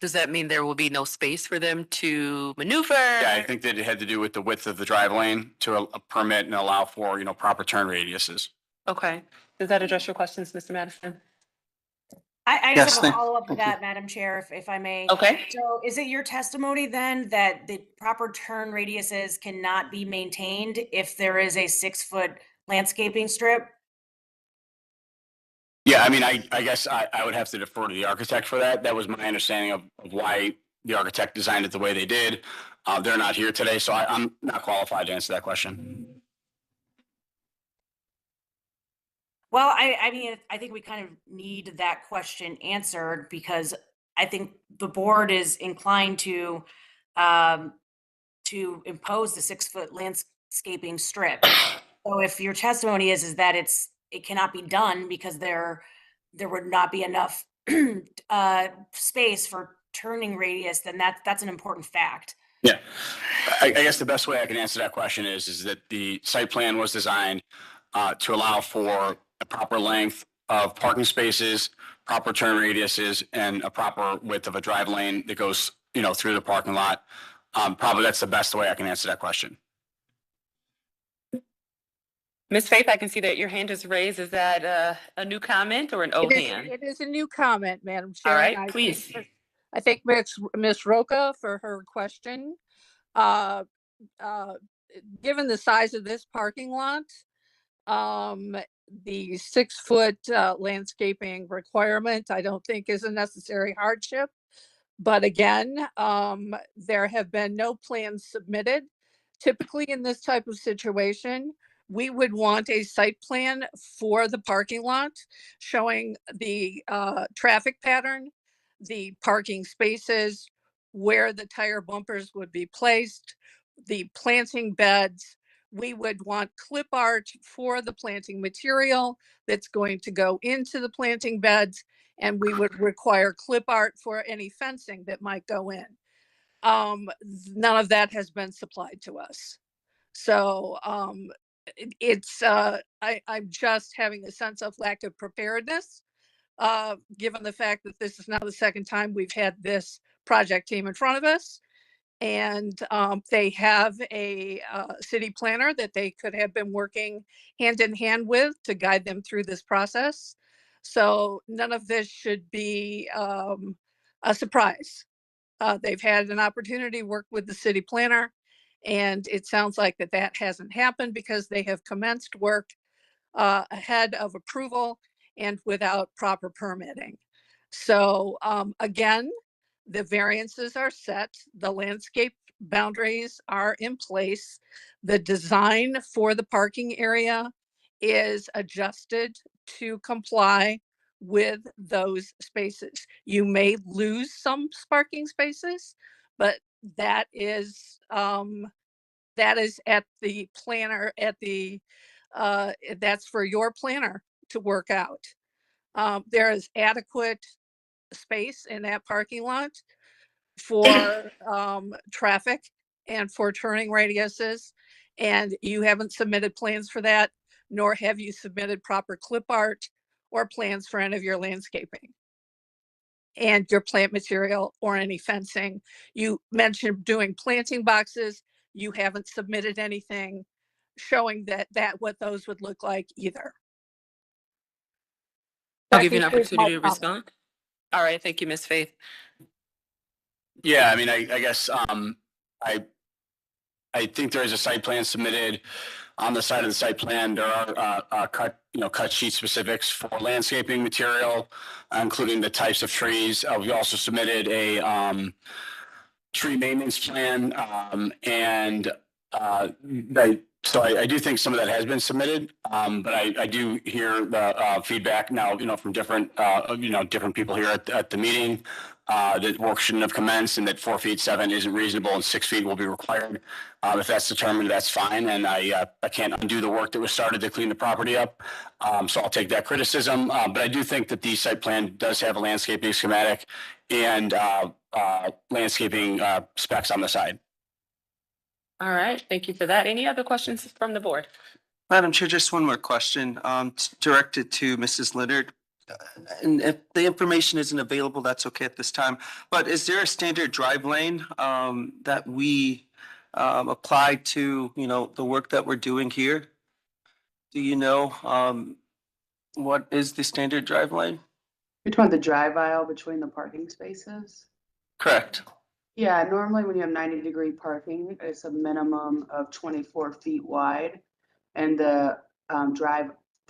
Does that mean there will be no space for them to maneuver? Yeah, I think that it had to do with the width of the drive lane to permit and allow for, proper turn radiuses. Okay. Does that address your questions, Mr. Madison? I Yes, just have a thank- follow-up to that, Madam Chair, if I may. Okay. So is it your testimony then that the proper turn radiuses cannot be maintained if there is a 6-foot landscaping strip? Yeah, I mean, I guess I would have to defer to the architect for that. That was my understanding of why the architect designed it the way they did. They're not here today, so I'm not qualified to answer that question. Well, I mean, I think we kind of need that question answered because I think the board is inclined to impose the 6-foot landscaping strip. So if your testimony is that it cannot be done because there would not be enough space for turning radius, then that's an important fact. Yeah, I guess the best way I can answer that question is that the site plan was designed to allow for a proper length of parking spaces, proper turn radiuses, and a proper width of a drive lane that goes, through the parking lot. Probably that's the best way I can answer that question. Ms. Faith, I can see that your hand is raised. Is that a new comment or an old hand? It is a new comment, Madam Chair. All right, and please. I think Ms. Roca for her question. Given the size of this parking lot, the 6-foot landscaping requirement, I don't think is a necessary hardship. But again, there have been no plans submitted. Typically in this type of situation, we would want a site plan for the parking lot showing the traffic pattern, the parking spaces, where the tire bumpers would be placed, the planting beds. We would want clip art for the planting material that's going to go into the planting beds, and we would require clip art for any fencing that might go in. None of that has been supplied to us. So I'm just having a sense of lack of preparedness, given the fact that this is now the second time we've had this project team in front of us. And they have a city planner that they could have been working hand in hand with to guide them through this process. So none of this should be a surprise. They've had an opportunity to work with the city planner, and it sounds like that hasn't happened because they have commenced work ahead of approval and without proper permitting. So again, the variances are set, the landscape boundaries are in place, the design for the parking area is adjusted to comply with those spaces. You may lose some parking spaces, but that is at the planner, that's for your planner to work out. There is adequate space in that parking lot for traffic and for turning radiuses. And you haven't submitted plans for that, nor have you submitted proper clip art or plans for any of your landscaping and your plant material or any fencing. You mentioned doing planting boxes. You haven't submitted anything showing that what those would look like either. I'll That give you an concludes my opportunity to comment. respond. All right, thank you, Ms. Faith. Yeah, I mean, I guess, I think there is a site plan submitted. On the side of the site plan, there are cut sheet specifics for landscaping material, including the types of trees. We also submitted a tree maintenance plan, so I do think some of that has been submitted, but I do hear the feedback now, from different different people here at the meeting, that work shouldn't have commenced and that 4 feet 7 isn't reasonable and 6 feet will be required. If that's determined, that's fine, and I can't undo the work that was started to clean the property up, so I'll take that criticism. But I do think that the site plan does have a landscaping schematic and landscaping specs on the side. All right, thank you for that. Any other questions from the board? Madam Chair, just one more question, directed to Mrs. Leonard. And if the information isn't available, that's okay at this time. But is there a standard drive lane that we apply to, the work that we're doing here? Do you know what is the standard drive lane? You're talking the drive aisle between the parking spaces? Correct. Yeah, normally when you have 90-degree parking, it's a minimum of 24 feet wide. And the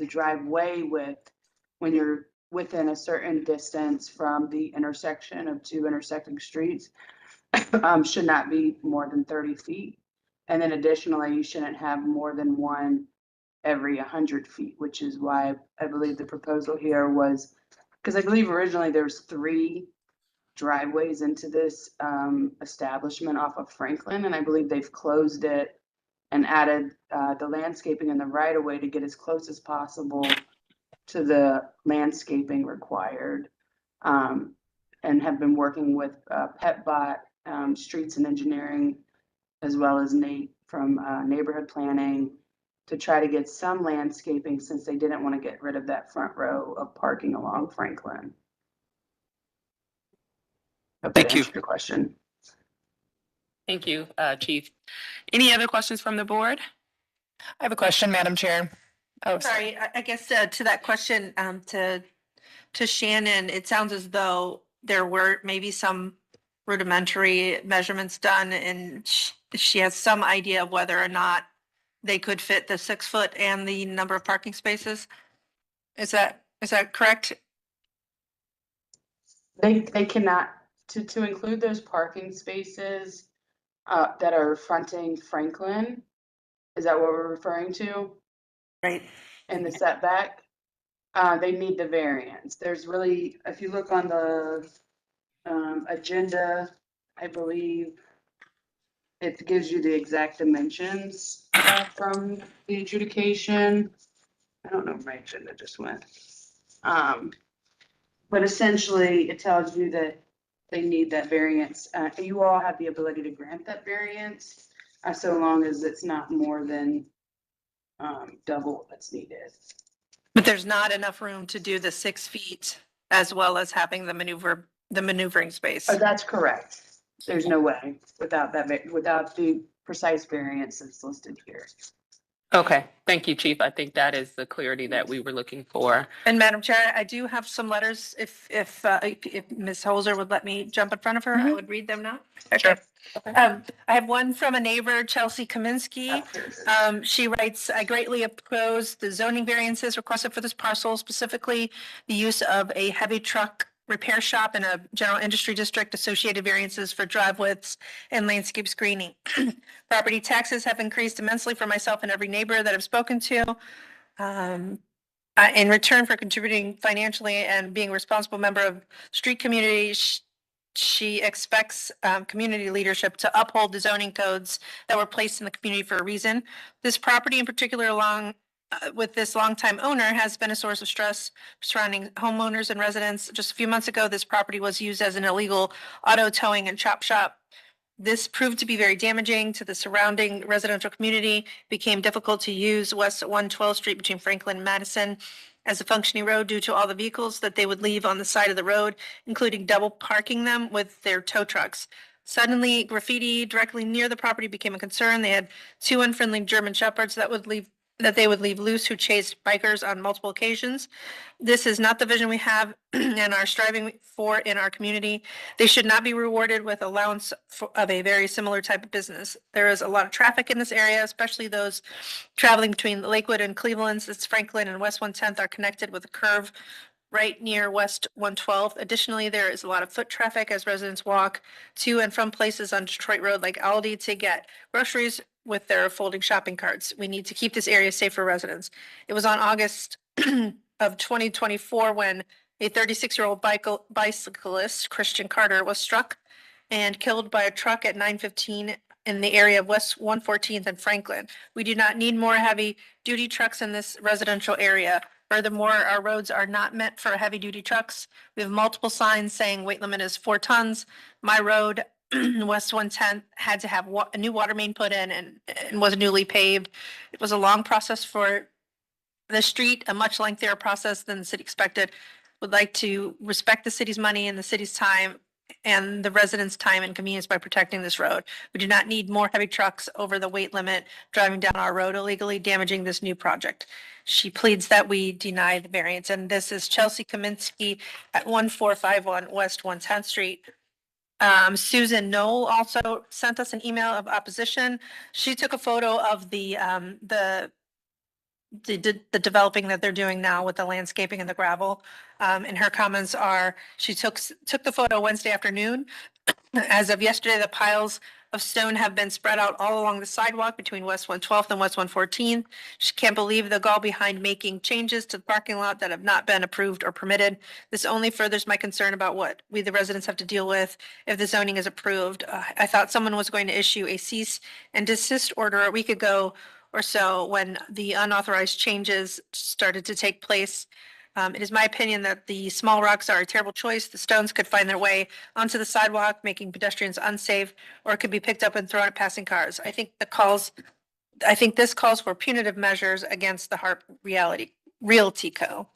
driveway width, when you're within a certain distance from the intersection of two intersecting streets, should not be more than 30 feet. And then additionally, you shouldn't have more than one every 100 feet, which is why I believe the proposal here was, because I believe originally there's 3 driveways into this establishment off of Franklin, and I believe they've closed it and added the landscaping in the right of way to get as close as possible to the landscaping required, and have been working with PetBot, Streets and Engineering, as well as Nate from Neighborhood Planning, to try to get some landscaping since they didn't want to get rid of that front row of parking along Franklin. Thank you. Your question. Thank you, Chief. Any other questions from the board? I have a question, Madam Chair. Oh, Sorry, I guess to that question, to Shannon, it sounds as though there were maybe some rudimentary measurements done, and she has some idea of whether or not they could fit the 6 foot and the number of parking spaces. Is that correct? They cannot, to include those parking spaces that are fronting Franklin, is that what we're referring to? Right. In the setback, they need the variance. There's really, if you look on the agenda, I believe it gives you the exact dimensions from the adjudication. I don't know where my agenda just went. But essentially, it tells you that they need that variance. You all have the ability to grant that variance, so long as it's not more than double what's needed. But there's not enough room to do the 6 feet as well as having the maneuvering space. Oh, that's correct. There's no way without without the precise variance that's listed here. Okay, thank you, Chief. I think that is the clarity that we were looking for. And Madam Chair, I do have some letters. If Ms. Holzer would let me jump in front of her, I would read them now. Sure. I have one from a neighbor, Chelsea Kaminsky. She writes, I greatly oppose the zoning variances requested for this parcel, specifically the use of a heavy truck repair shop in a general industry district, associated variances for drive widths and landscape screening. Property taxes have increased immensely for myself and every neighbor that I've spoken to. In return for contributing financially and being a responsible member of street community, she expects community leadership to uphold the zoning codes that were placed in the community for a reason. This property in particular, along with this longtime owner, has been a source of stress surrounding homeowners and residents. Just a few months ago, this property was used as an illegal auto towing and chop shop. This proved to be very damaging to the surrounding residential community, became difficult to use west 112th Street between Franklin and Madison. as a functioning road due to all the vehicles that they would leave on the side of the road, including double parking them with their tow trucks. Suddenly, graffiti directly near the property became a concern. They had two unfriendly German shepherds that they would leave loose who chased bikers on multiple occasions. This is not the vision we have and are striving for in our community. They should not be rewarded with allowance of a very similar type of business. There is a lot of traffic in this area, especially those traveling between Lakewood and Cleveland. It's Franklin and West 110th are connected with a curve right near West 112th. Additionally, there is a lot of foot traffic as residents walk to and from places on Detroit Road like Aldi to get groceries with their folding shopping carts. We need to keep this area safe for residents. It was on August of 2024 when a 36-year-old bicyclist, Christian Carter, was struck and killed by a truck at 9:15 in the area of West 114th and Franklin. We do not need more heavy-duty trucks in this residential area. Furthermore, our roads are not meant for heavy-duty trucks. We have multiple signs saying weight limit is 4 tons. My road, West 110th, had to have a new water main put in and was newly paved. It was a long process for the street, a much lengthier process than the city expected. Would like to respect the city's money and the city's time and the residents' time and convenience by protecting this road. We do not need more heavy trucks over the weight limit driving down our road illegally, damaging this new project. She pleads that we deny the variance, and this is Chelsea Kaminsky at 1451 West 110th Street. Susan Knoll also sent us an email of opposition. She took a photo of the developing that they're doing now with the landscaping and the gravel. And her comments are, she took the photo Wednesday afternoon. As of yesterday, the piles of stone have been spread out all along the sidewalk between West 112th and West 114th. She can't believe the gall behind making changes to the parking lot that have not been approved or permitted. This only furthers my concern about what we, the residents, have to deal with if the zoning is approved. I thought someone was going to issue a cease and desist order a week ago or so when the unauthorized changes started to take place. It is my opinion that the small rocks are a terrible choice. The stones could find their way onto the sidewalk, making pedestrians unsafe, or it could be picked up and thrown at passing cars. I think this calls for punitive measures against the Hart Realty Co.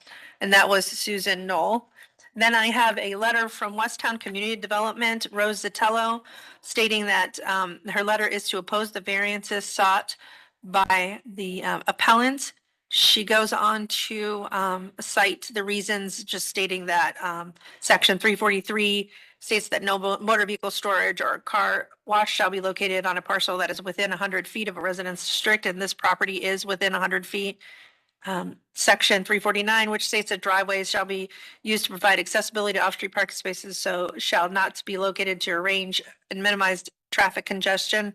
And that was Susan Knoll. Then I have a letter from Westtown Community Development, Rose Zitello, stating that her letter is to oppose the variances sought by the appellant. She goes on to cite the reasons, just stating that section 343 states that no motor vehicle storage or car wash shall be located on a parcel that is within 100 feet of a residence district, and this property is within 100 feet. Section 349, which states that driveways shall be used to provide accessibility to off-street parking spaces, so shall not be located to arrange and minimize traffic congestion.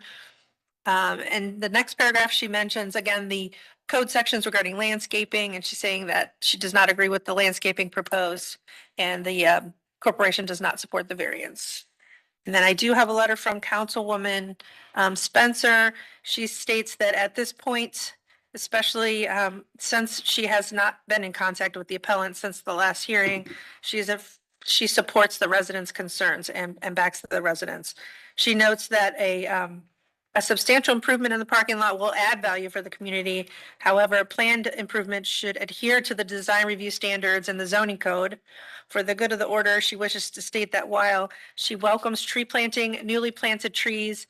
And the next paragraph, she mentions again the code sections regarding landscaping, and she's saying that she does not agree with the landscaping proposed, and the corporation does not support the variance. And then I do have a letter from Councilwoman Spencer. She states that at this point, especially since she has not been in contact with the appellant since the last hearing, she supports the residents' concerns and backs the residents. She notes that a substantial improvement in the parking lot will add value for the community. However, planned improvements should adhere to the design review standards and the zoning code. For the good of the order, she wishes to state that while she welcomes tree planting, newly planted trees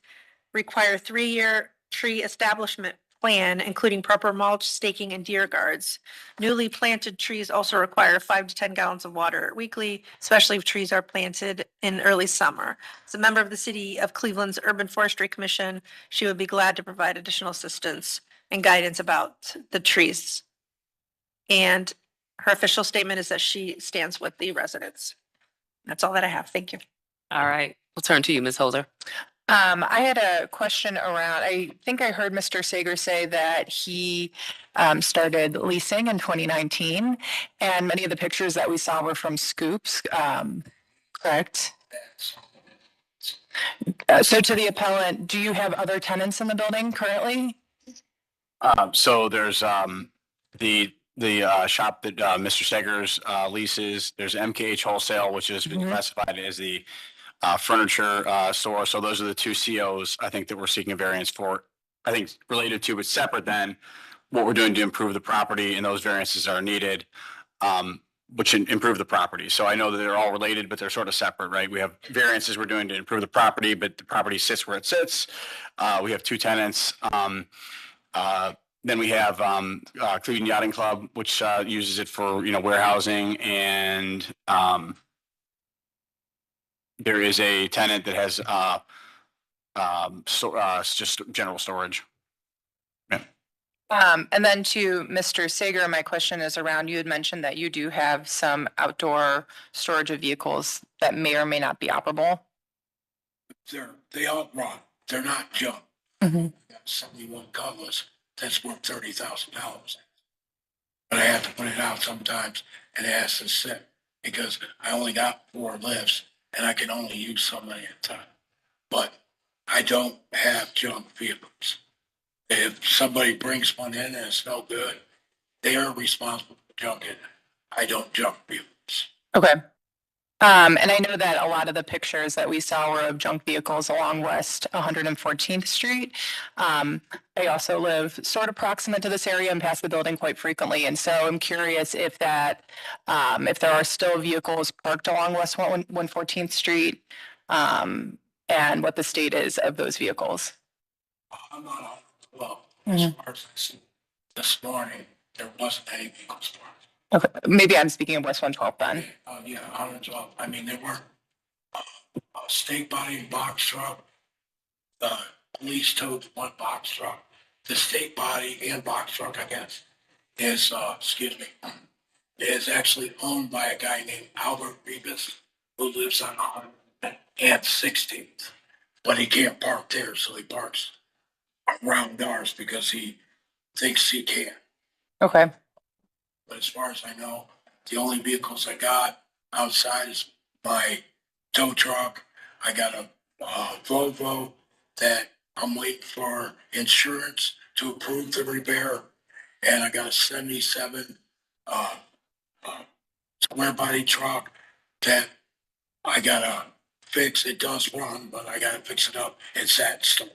require 3-year tree establishment plan, including proper mulch, staking, and deer guards. Newly planted trees also require 5 to 10 gallons of water weekly, especially if trees are planted in early summer. As a member of the City of Cleveland's Urban Forestry Commission, she would be glad to provide additional assistance and guidance about the trees. And her official statement is that she stands with the residents. That's all that I have. Thank you. All right, we'll turn to you, Ms. Holder. I had a question around, I think I heard Mr. Sager say that he started leasing in 2019, and many of the pictures that we saw were from Scoops, correct? So to the appellant, do you have other tenants in the building currently? So there's the shop that Mr. Segers leases. There's MKH Wholesale, which has been classified as the furniture store. So those are the two COs I think that we're seeking a variance for. I think related to, but separate than what we're doing to improve the property and those variances are needed, which improve the property. So I know that they're all related, but they're sort of separate, right? We have variances we're doing to improve the property, but the property sits where it sits. We have two tenants. Then we have Cleveland Yachting Club, which uses it for, warehousing, and there is a tenant that has just general storage. And then to Mr. Sager, my question is around, you had mentioned that you do have some outdoor storage of vehicles that may or may not be operable. They outrun. They're not junk. Mm-hmm. 71 Cutlass, that's worth $30,000. But I have to put it out sometimes and it has to sit because I only got 4 lifts and I can only use so many at a time. But I don't have junk vehicles. If somebody brings one in and it's no good, they are responsible for junking it. I don't junk vehicles. Okay. And I know that a lot of the pictures that we saw were of junk vehicles along West 114th Street. I also live sort of proximate to this area and pass the building quite frequently. And so I'm curious if that, if there are still vehicles parked along West 114th Street, and what the state is of those vehicles. I'm not on. Well, as far as I see, this morning, there wasn't any vehicles parked. Okay, maybe I'm speaking of West 112 then. Yeah, 112. I mean, there were a state body box truck, the police towed 1 box truck, the state body and box truck, I guess, is, is actually owned by a guy named Albert Rebus, who lives on 116th, but he can't park there, so he parks around ours because he thinks he can. Okay. But as far as I know, the only vehicles I got outside is my tow truck. I got a Volvo that I'm waiting for insurance to approve the repair. And I got a 77 square body truck that I gotta fix. It does run, but I gotta fix it up. It's at store.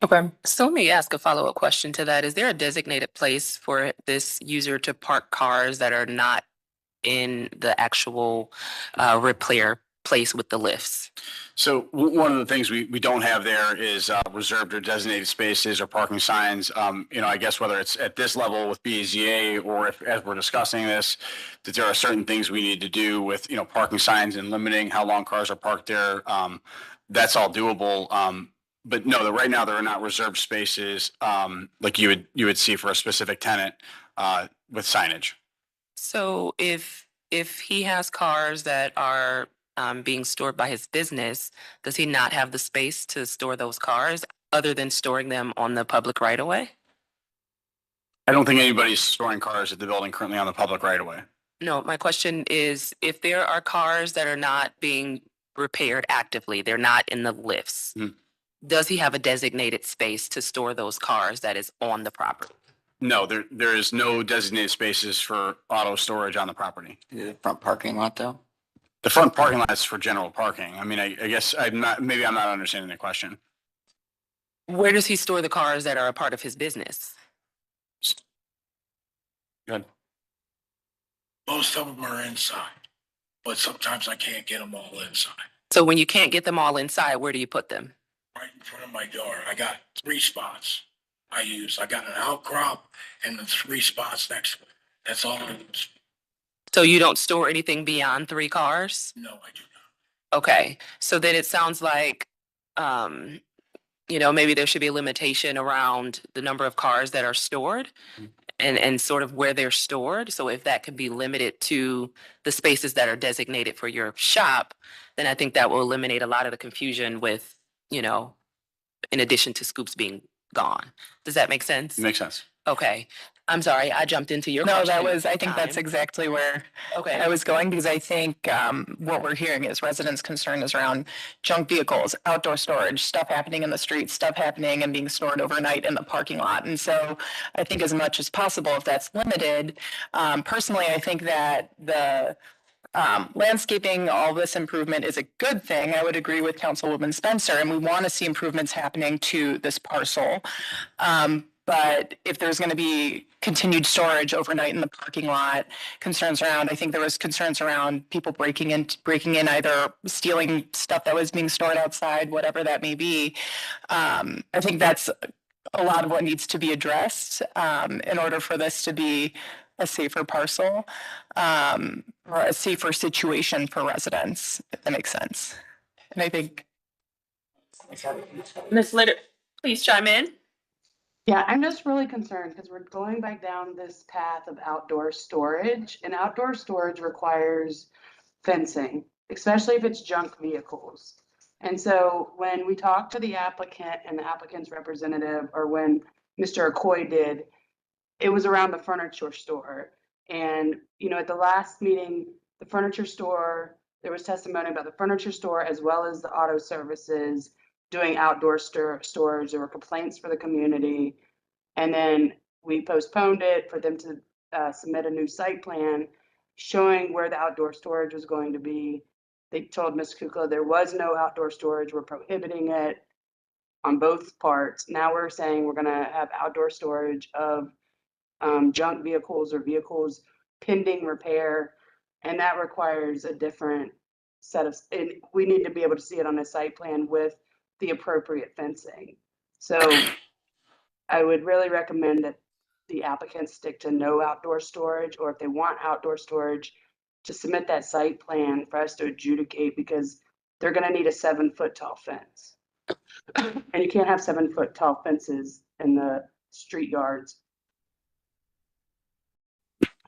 Okay. So let me ask a follow-up question to that. Is there a designated place for this user to park cars that are not in the actual repair place with the lifts? So one of the things we don't have there is reserved or designated spaces or parking signs. I guess whether it's at this level with BZA or if, as we're discussing this, that there are certain things we need to do with, parking signs and limiting how long cars are parked there. That's all doable. But no, right now there are not reserved spaces like you would see for a specific tenant with signage. So if he has cars that are being stored by his business, does he not have the space to store those cars other than storing them on the public right of way? I don't think anybody's storing cars at the building currently on the public right of way. No, my question is if there are cars that are not being repaired actively, they're not in the lifts. Does he have a designated space to store those cars that is on the property? No, there is no designated spaces for auto storage on the property. The front parking lot though? The front parking lot is for general parking. I mean, I guess I'm not understanding the question. Where does he store the cars that are a part of his business? Good. Most of them are inside, but sometimes I can't get them all inside. So when you can't get them all inside, where do you put them? Right in front of my door. I got 3 spots I use. I got an outcrop and the 3 spots next to it. That's all I use. So you don't store anything beyond 3 cars? No, I do not. Okay, so then it sounds like, maybe there should be a limitation around the number of cars that are stored and sort of where they're stored. So if that can be limited to the spaces that are designated for your shop, then I think that will eliminate a lot of the confusion with, in addition to scoops being gone. Does that make sense? It makes sense. Okay. I'm sorry, I jumped into your No, question. I think that's exactly where Okay. I was going, because I think what we're hearing is residents' concern is around junk vehicles, outdoor storage, stuff happening in the streets, stuff happening and being stored overnight in the parking lot. And so I think as much as possible, if that's limited, personally, I think that the landscaping, all this improvement is a good thing. I would agree with Councilwoman Spencer, and we want to see improvements happening to this parcel. But if there's going to be continued storage overnight in the parking lot, concerns around, I think there was concerns around people breaking in either stealing stuff that was being stored outside, whatever that may be. I think that's a lot of what needs to be addressed in order for this to be a safer parcel or a safer situation for residents, if that makes sense. And I think. Ms. Litter, please chime in. Yeah, I'm just really concerned because we're going back down this path of outdoor storage, and outdoor storage requires fencing, especially if it's junk vehicles. And so when we talked to the applicant and the applicant's representative, or when Mr. Okoye did, it was around the furniture store. And, you know, at the last meeting, the furniture store, there was testimony about the furniture store as well as the auto services doing outdoor storage. There were complaints for the community. And then we postponed it for them to submit a new site plan showing where the outdoor storage was going to be. They told Ms. Kukla there was no outdoor storage. We're prohibiting it on both parts. Now we're saying we're going to have outdoor storage of junk vehicles or vehicles pending repair. And that requires a different set of, and we need to be able to see it on a site plan with the appropriate fencing. So I would really recommend that the applicants stick to no outdoor storage, or if they want outdoor storage, to submit that site plan for us to adjudicate, because they're going to need a 7-foot tall fence. And you can't have 7-foot tall fences in the street yards.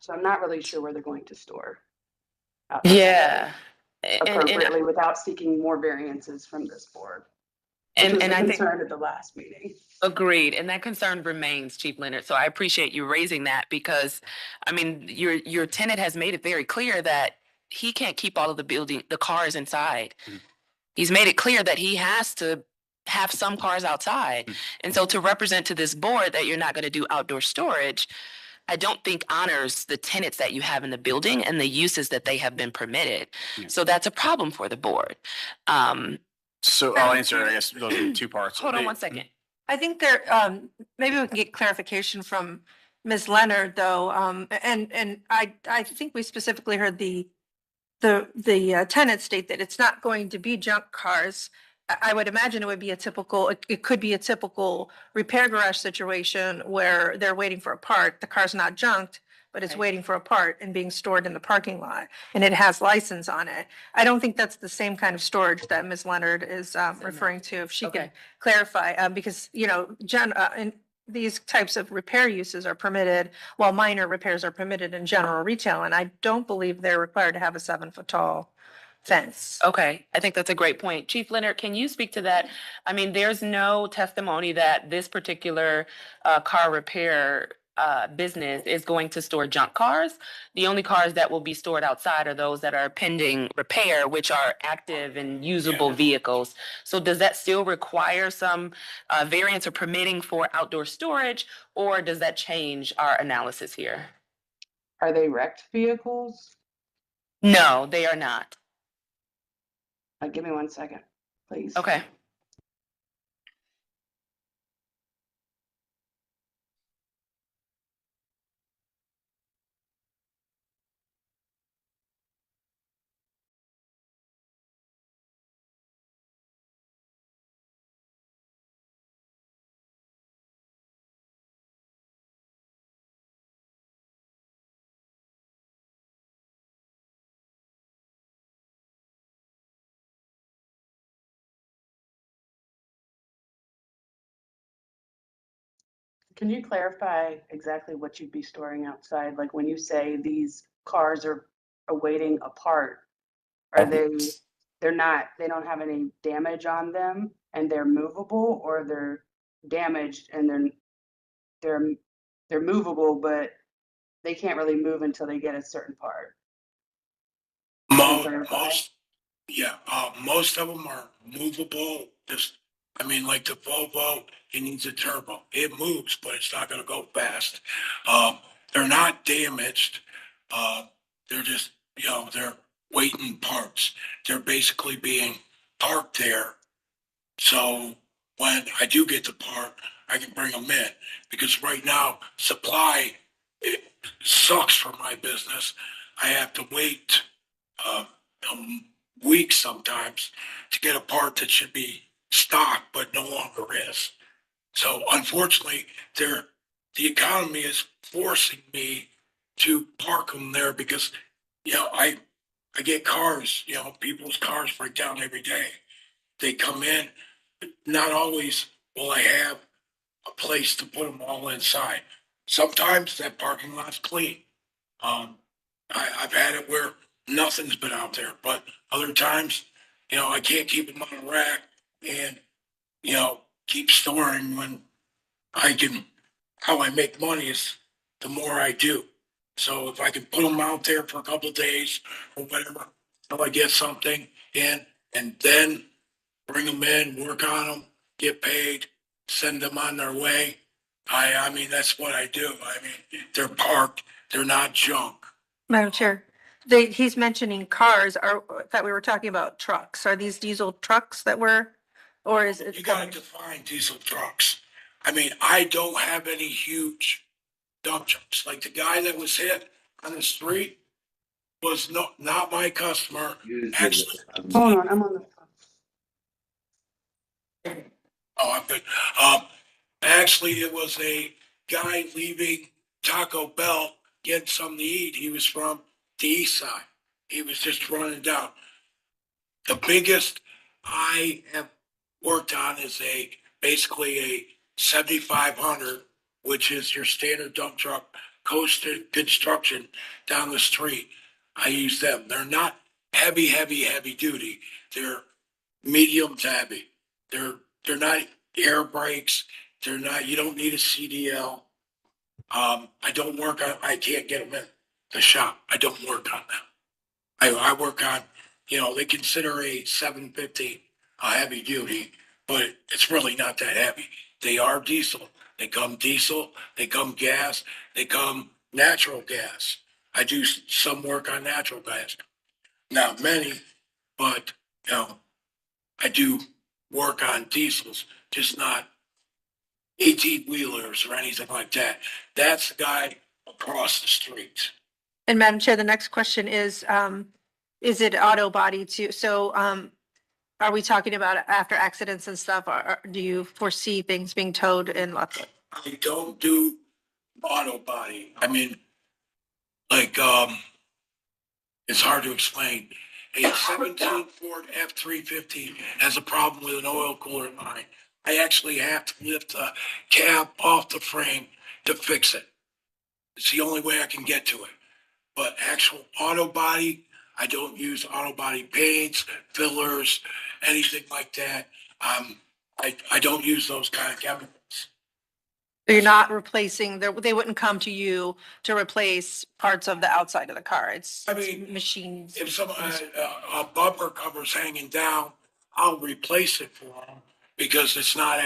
So I'm not really sure where they're going to store. Yeah. Appropriately without seeking more variances from this board. And I think concerned at the last meeting. Agreed. And that concern remains, Chief Leonard. So I appreciate you raising that because, I mean, your tenant has made it very clear that he can't keep all of the cars inside. He's made it clear that he has to have some cars outside. And so to represent to this board that you're not going to do outdoor storage, I don't think honors the tenants that you have in the building and the uses that they have been permitted. So that's a problem for the board. So I'll answer, I guess, those in two parts. Hold on one second. I think there, maybe we can get clarification from Ms. Leonard, though, and I think we specifically heard the tenant state that it's not going to be junk cars. I would imagine it would be it could be a typical repair garage situation where they're waiting for a part. The car's not junked, but it's waiting for a part and being stored in the parking lot, and it has license on it. I don't think that's the same kind of storage that Ms. Leonard is referring to. If she can clarify, because, you know, and these types of repair uses are permitted, while minor repairs are permitted in general retail, and I don't believe they're required to have a 7-foot tall fence. Okay, I think that's a great point. Chief Leonard, can you speak to that? I mean, there's no testimony that this particular car repair business is going to store junk cars. The only cars that will be stored outside are those that are pending repair, which are active and usable vehicles. So does that still require some variance or permitting for outdoor storage, or does that change our analysis here? Are they wrecked vehicles? No, they are not. Give me 1 second, please. Okay. Can you clarify exactly what you'd be storing outside? Like when you say these cars are awaiting a part, are they don't have any damage on them and they're movable, or they're damaged and they're movable, but they can't really move until they get a certain part? Most of them are movable. Like the Volvo, it needs a turbo. It moves, but it's not going to go fast. They're not damaged. They're just, they're waiting parts. They're basically being parked there. So when I do get the part, I can bring them in. Because right now, supply, it sucks for my business. I have to wait, uh, weeks sometimes to get a part that should be stocked, but no longer is. So unfortunately, the economy is forcing me to park them there because, I get cars, people's cars break down every day. They come in, not always will I have a place to put them all inside. Sometimes that parking lot's clean. I've had it where nothing's been out there, but other times, I can't keep them on a rack and, keep storing when how I make money is the more I do. So if I can put them out there for a couple of days or whatever, until I get something in, and then bring them in, work on them, get paid, send them on their way. I mean, that's what I do. I mean, they're parked, they're not junk. Madam Chair, he's mentioning cars. I thought we were talking about trucks. Are these diesel trucks or is it? You gotta define diesel trucks. I mean, I don't have any huge dump trucks. Like the guy that was hit on the street was not my customer. Actually, Hold on, I'm on the. oh, I'm good. Actually, it was a guy leaving Taco Bell getting something to eat. He was from the east side. He was just running down. The biggest I have worked on is basically a 7500, which is your standard dump truck, coastal construction down the street. I use them. They're not heavy duty. They're medium to heavy. They're not air brakes. They're not. You don't need a CDL. I don't work on. I can't get them in the shop. I don't work on them. I work on. They consider a 750 a heavy duty, but it's really not that heavy. They are diesel. They come diesel. They come gas. They come natural gas. I do some work on natural gas. Not many, but I do work on diesels, just not 18 wheelers or anything like that. That's the guy across the street. And Madam Chair, the next question is it auto body too? So, are we talking about after accidents and stuff, or do you foresee things being towed in lots of? I don't do auto body. I mean, like, it's hard to explain. A 17 Ford F-350 has a problem with an oil cooler line. I actually have to lift the cap off the frame to fix it. It's the only way I can get to it. But actual auto body, I don't use auto body paints, fillers, anything like that. I don't use those kind of chemicals. You're not replacing, they wouldn't come to you to replace parts of the outside of the car. It's machines. If a bumper cover's hanging down, I'll replace it for them because it's not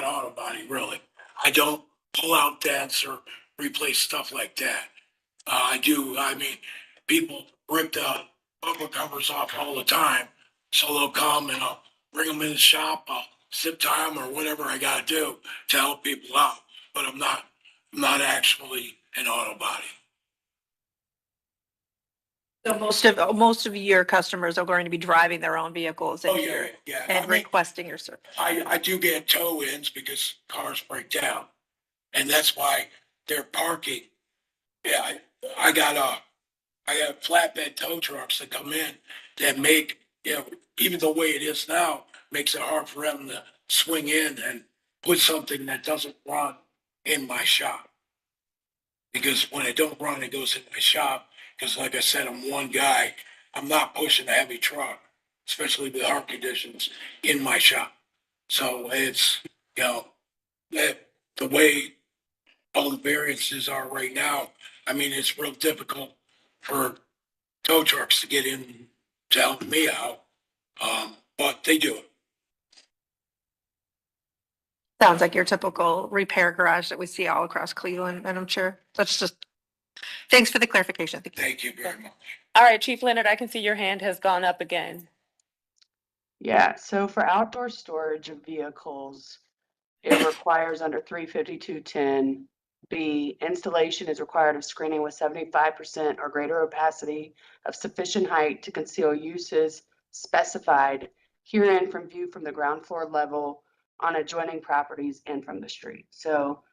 auto body really. I don't pull out dents or replace stuff like that. I mean, people rip the bumper covers off all the time. So they'll come and I'll bring them in the shop. I'll zip tie them or whatever I gotta do to help people out. But I'm not actually an auto body. So most of your customers are going to be driving their own vehicles and requesting your service. I do get tow-ins because cars break down. And that's why they're parking. Yeah, I got flatbed tow trucks that come in that make, even the way it is now, makes it hard for them to swing in and put something that doesn't run in my shop. Because when it don't run, it goes in my shop. Because like I said, I'm one guy. I'm not pushing a heavy truck, especially with heart conditions, in my shop. So it's, the way all the variances are right now, I mean, it's real difficult for tow trucks to get in to help me out. But they do it. Sounds like your typical repair garage that we see all across Cleveland, and I'm sure that's just, thanks for the clarification. Thank you very much. All right, Chief Leonard, I can see your hand has gone up again. Yeah, so for outdoor storage of vehicles, it requires under 35210. B, installation is required of screening with 75% or greater opacity of sufficient height to conceal uses specified herein from view from the ground floor level on adjoining properties and from the street. So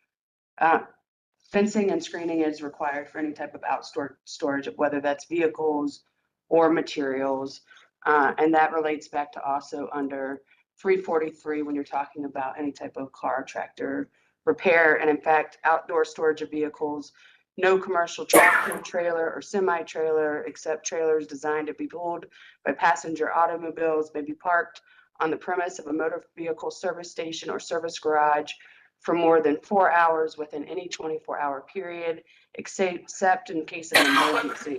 fencing and screening is required for any type of outdoor storage, whether that's vehicles or materials. And that relates back to also under 343 when you're talking about any type of car, tractor, repair, and in fact, outdoor storage of vehicles, no commercial tractor, trailer, or semi-trailer, except trailers designed to be pulled by passenger automobiles, may be parked on the premise of a motor vehicle service station or service garage for more than 4 hours within any 24-hour period, except in case of an emergency.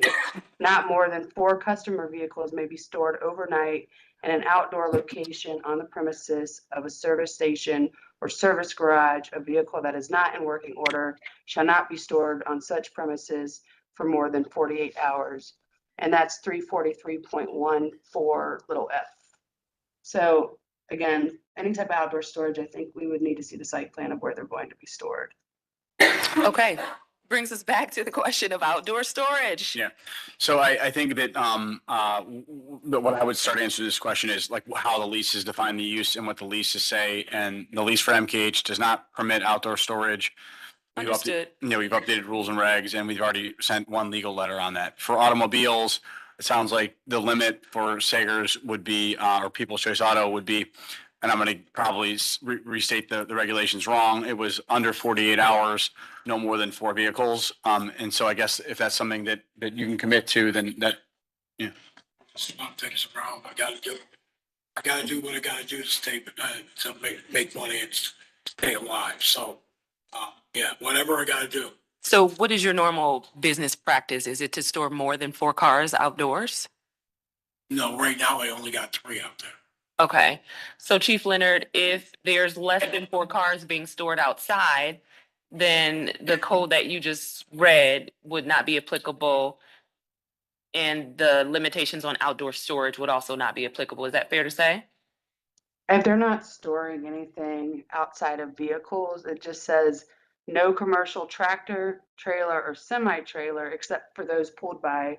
Not more than 4 customer vehicles may be stored overnight in an outdoor location on the premises of a service station or service garage. A vehicle that is not in working order shall not be stored on such premises for more than 48 hours. And that's 343.14 little f. So again, any type of outdoor storage, I think we would need to see the site plan of where they're going to be stored. Okay, brings us back to the question of outdoor storage. Yeah. So I think that what I would start answering this question is like how the leases define the use and what the leases say. And the lease for MKH does not permit outdoor storage. Understood. We've updated rules and regs, and we've already sent one legal letter on that. For automobiles, it sounds like the limit for Sagers would be, or People's Choice Auto would be, and I'm going to probably restate the regulations wrong. It was under 48 hours, no more than 4 vehicles. And so I guess if that's something that you can commit to, then that, yeah. Stop things around. I gotta do what I gotta do to stay, to make money and stay alive. So, yeah, whatever I gotta do. So what is your normal business practice? Is it to store more than 4 cars outdoors? No, right now I only got 3 out there. Okay, so Chief Leonard, if there's less than 4 cars being stored outside, then the code that you just read would not be applicable, and the limitations on outdoor storage would also not be applicable. Is that fair to say? If they're not storing anything outside of vehicles, it just says no commercial tractor, trailer, or semi-trailer except for those pulled by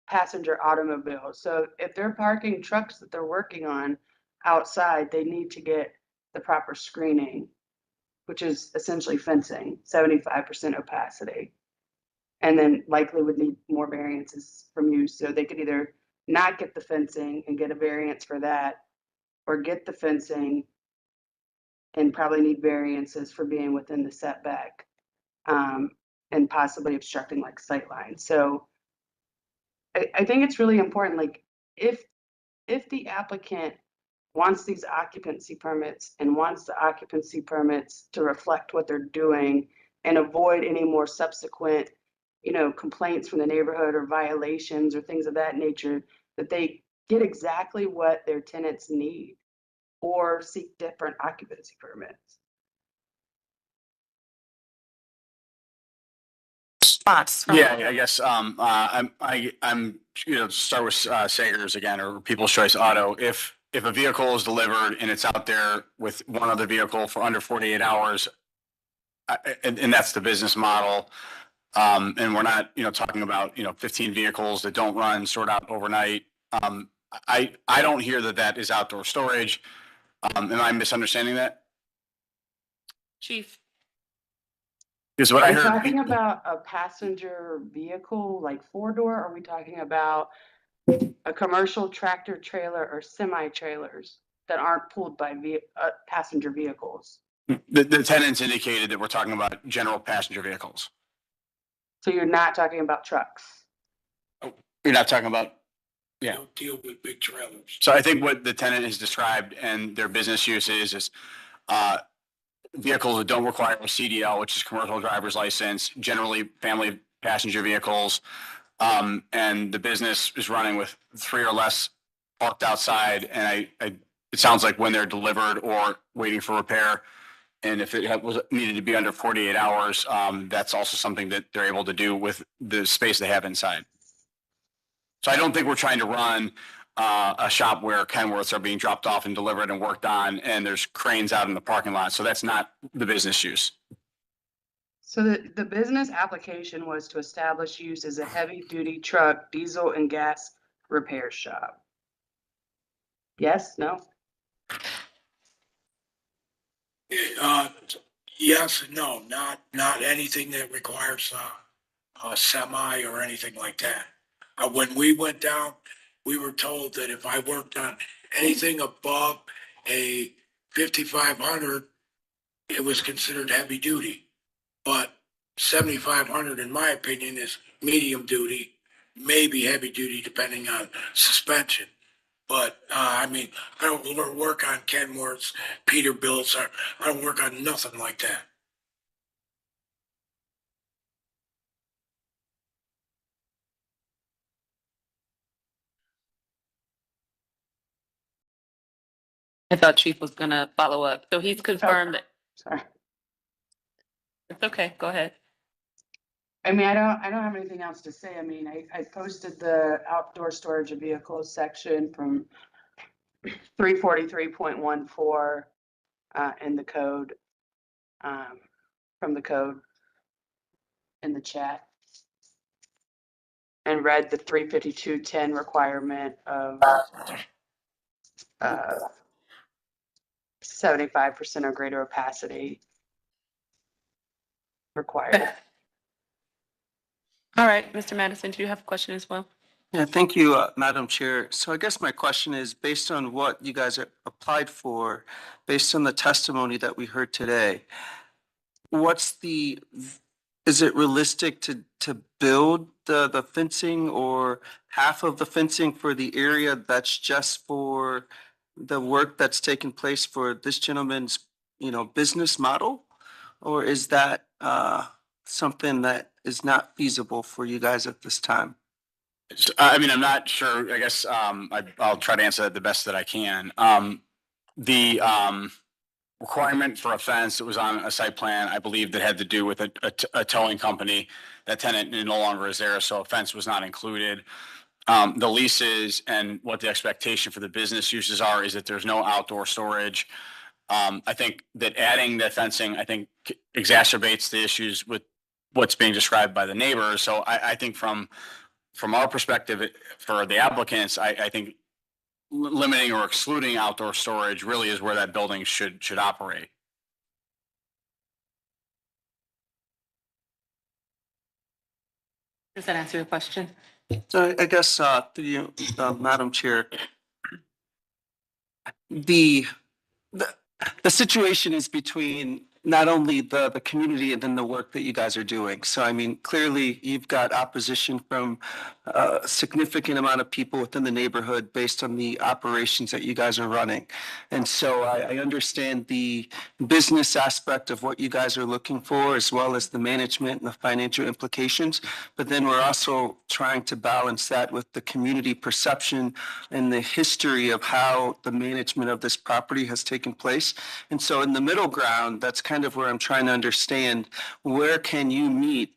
passenger automobiles. So if they're parking trucks that they're working on outside, they need to get the proper screening, which is essentially fencing, 75% opacity. And then likely would need more variances from you. So they could either not get the fencing and get a variance for that, or get the fencing and probably need variances for being within the setback, and possibly obstructing like sight lines. So I think it's really important, like if the applicant wants these occupancy permits and wants the occupancy permits to reflect what they're doing and avoid any more subsequent, complaints from the neighborhood or violations or things of that nature, that they get exactly what their tenants need or seek different occupancy permits. Spots. Yeah, I guess I'm start with Sagers again, or People's Choice Auto. If a vehicle is delivered and it's out there with one other vehicle for under 48 hours, and that's the business model, and we're not talking about 15 vehicles that don't run stored out overnight. I don't hear that is outdoor storage. Am I misunderstanding that? Chief. Is what I Are we heard. talking about a passenger vehicle, like 4-door? Or are we talking about a commercial tractor trailer or semi-trailers that aren't pulled by passenger vehicles? The tenants indicated that we're talking about general passenger vehicles. So you're not talking about trucks? You're not talking about, yeah. Don't deal with big trailers. So I think what the tenant has described and their business use is vehicles that don't require a CDL, which is commercial driver's license, generally family passenger vehicles. And the business is running with 3 or less parked outside. And it sounds like when they're delivered or waiting for repair, and if it was needed to be under 48 hours, that's also something that they're able to do with the space they have inside. So I don't think we're trying to run a shop where Kenworths are being dropped off and delivered and worked on, and there's cranes out in the parking lot. So that's not the business use. So the business application was to establish use as a heavy-duty truck, diesel and gas repair shop. Yes, no? Yes and no, not anything that requires a semi or anything like that. When we went down, we were told that if I worked on anything above a 5500, it was considered heavy duty. But 7500, in my opinion, is medium duty, maybe heavy duty depending on suspension. But I mean, I don't work on Kenworths, Peterbilts. I don't work on nothing like that. I thought Chief was gonna follow up. So he's confirmed that. Sorry. It's okay, go ahead. I mean, I don't have anything else to say. I mean, I posted the outdoor storage of vehicles section from 343.14 in the code, from the code in the chat, and read the 352.10 requirement of 75% or greater opacity required. All right, Mr. Madison, do you have a question as well? Yeah, thank you, Madam Chair. So I guess my question is, based on what you guys are applied for, based on the testimony that we heard today, is it realistic to build the fencing or half of the fencing for the area that's just for the work that's taking place for this gentleman's, business model? Or is that something that is not feasible for you guys at this time? So, I mean, I'm not sure. I guess I'll try to answer that the best that I can. The requirement for a fence that was on a site plan, I believe, that had to do with a towing company. That tenant no longer is there, so a fence was not included. The leases and what the expectation for the business uses are is that there's no outdoor storage. I think that adding the fencing, exacerbates the issues with what's being described by the neighbors. So I think from our perspective, for the applicants, I think limiting or excluding outdoor storage really is where that building should operate. Does that answer your question? So I guess, through you, Madam Chair, the situation is between not only the community and then the work that you guys are doing. So, I mean, clearly you've got opposition from a significant amount of people within the neighborhood based on the operations that you guys are running. And so I understand the business aspect of what you guys are looking for, as well as the management and the financial implications. But then we're also trying to balance that with the community perception and the history of how the management of this property has taken place. And so in the middle ground, that's kind of where I'm trying to understand, where can you meet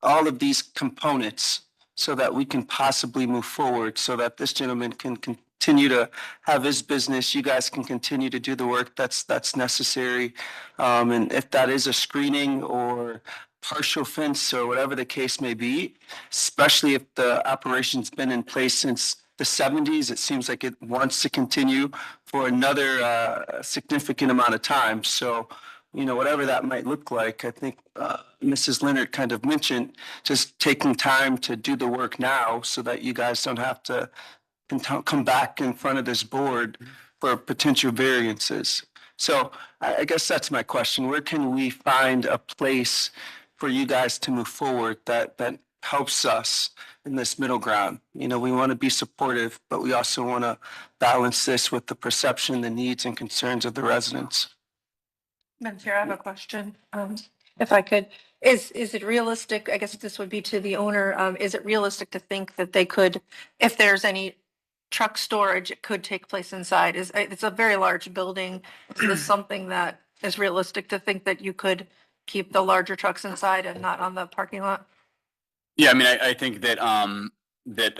all of these components so that we can possibly move forward, so that this gentleman can continue to have his business, you guys can continue to do the work that's necessary. And if that is a screening or partial fence or whatever the case may be, especially if the operation's been in place since the 70s, it seems like it wants to continue for another significant amount of time. So, whatever that might look like, I think Mrs. Leonard kind of mentioned just taking time to do the work now so that you guys don't have to come back in front of this board for potential variances. So I guess that's my question. Where can we find a place for you guys to move forward that helps us in this middle ground? We want to be supportive, but we also want to balance this with the perception, the needs and concerns of the residents. Madam Chair, I have a question. If I could, is it realistic, I guess this would be to the owner, is it realistic to think that they could, if there's any truck storage, it could take place inside? It's a very large building. Is this something that is realistic to think that you could keep the larger trucks inside and not on the parking lot? Yeah, I mean, I think that that,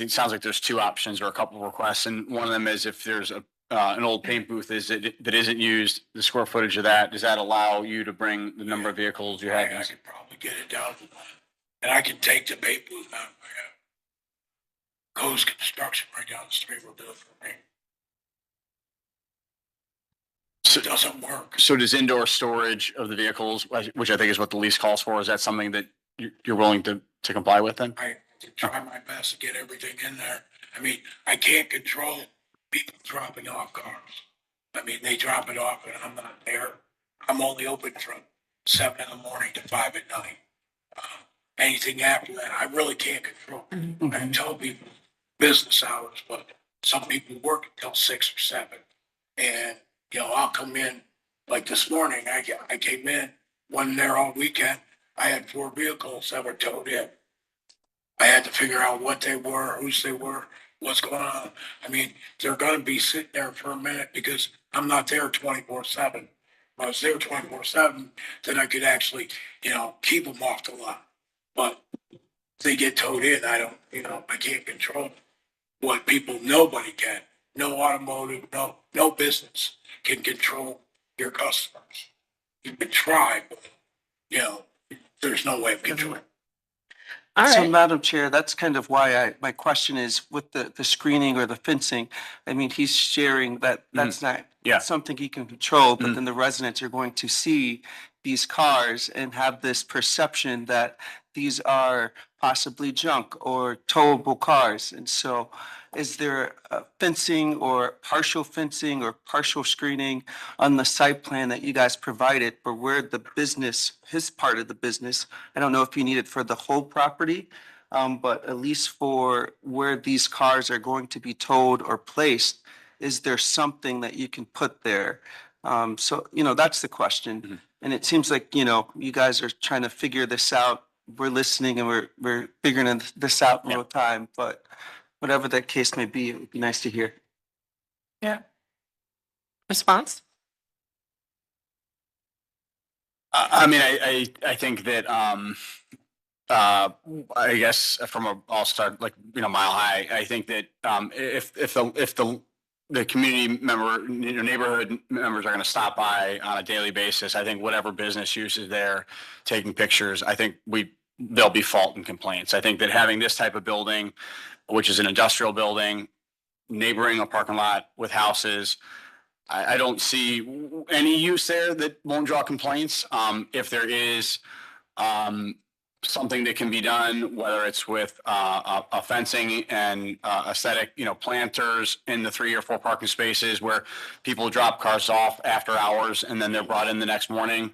it sounds like there's two options or a couple of requests, and one of them is if there's an old paint booth that isn't used, the square footage of that, does that allow you to bring the number of vehicles you have? I could probably get it down to one. And I can take the paint booth out. Coast Construction right down the street will do it for me. So It doesn't work. So does indoor storage of the vehicles, which I think is what the lease calls for, is that something that you're willing to comply with then? I try my best to get everything in there. I mean, I can't control people dropping off cars. I mean, they drop it off and I'm not there. I'm only open from 7 in the morning to 5 at night. Anything after that, I really can't control. I can tell people business hours, but some people work until 6 or 7. And, you know, I'll come in, like this morning, I came in, wasn't there all weekend. I had 4 vehicles that were towed in. I had to figure out what they were, whose they were, what's going on. I mean, they're going to be sitting there for a minute because I'm not there 24/7. If I was there 24/7, then I could actually, you know, keep them off the lot. But they get towed in. I don't, you know, I can't control what people, nobody can. No automotive, no business can control your customers. You can try, but, you know, there's no way of controlling. All So, right. Madam Chair, that's kind of why my question is with the screening or the fencing. I mean, he's sharing that that's not Yeah. something he can control, but then the residents are going to see these cars and have this perception that these are possibly junk or towable cars. And so is there fencing or partial screening on the site plan that you guys provided for where the business, his part of the business, I don't know if you need it for the whole property, but at least for where these cars are going to be towed or placed, is there something that you can put there? So, you know, that's the question. And it seems like, you know, you guys are trying to figure this out. We're listening and we're figuring this out in real time, but whatever that case may be, it would be nice to hear. Yeah. Response? I mean, I think that, I guess I'll start like, you know, Mile High. I think that, if the community member, you know, neighborhood members are going to stop by on a daily basis, I think whatever business use is there, taking pictures, I think there'll be fault and complaints. I think that having this type of building, which is an industrial building, neighboring a parking lot with houses, I don't see any use there that won't draw complaints. If there is something that can be done, whether it's with a fencing and aesthetic, you know, planters in the 3 or 4 parking spaces where people drop cars off after hours and then they're brought in the next morning,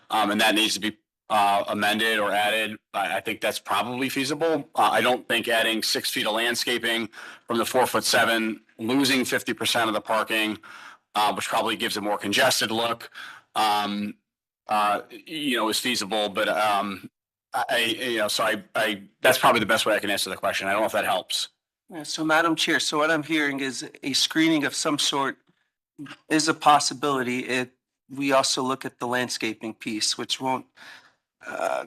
and that needs to be amended or added, I think that's probably feasible. I don't think adding 6 feet of landscaping from the 4'7", losing 50% of the parking, which probably gives a more congested look, you know, is feasible. But that's probably the best way I can answer the question. I don't know if that helps. Yeah, so Madam Chair, so what I'm hearing is a screening of some sort is a possibility. We also look at the landscaping piece, which won't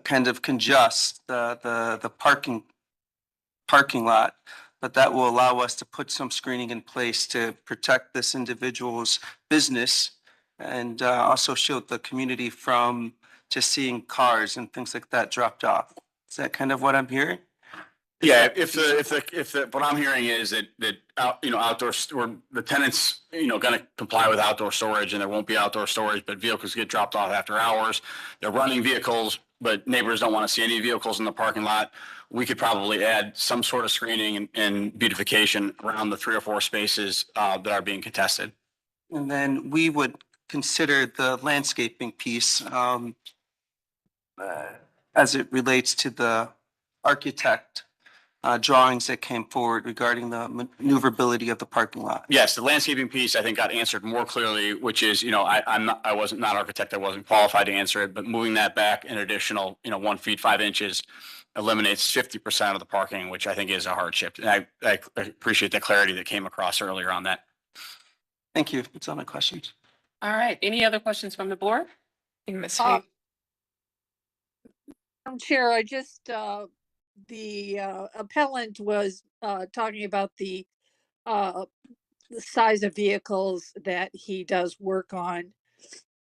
kind of congest the parking lot, but that will allow us to put some screening in place to protect this individual's business and also shield the community from just seeing cars and things like that dropped off. Is that kind of what I'm hearing? Yeah, what I'm hearing is that you know, outdoor or the tenants, you know, going to comply with outdoor storage, and there won't be outdoor storage, but vehicles get dropped off after hours. They're running vehicles, but neighbors don't want to see any vehicles in the parking lot. We could probably add some sort of screening and beautification around the 3 or 4 spaces that are being contested. And then we would consider the landscaping piece as it relates to the architect drawings that came forward regarding the maneuverability of the parking lot. Yes, the landscaping piece I think got answered more clearly, which is, you know, I wasn't not architect, I wasn't qualified to answer it, but moving that back an additional, you know, 1 feet 5 inches eliminates 50% of the parking, which I think is a hardship. And I appreciate the clarity that came across earlier on that. Thank you. That's all my questions. All right. Any other questions from the board? Ms. Hayes? Madam Chair, I just appellant was talking about the size of vehicles that he does work on.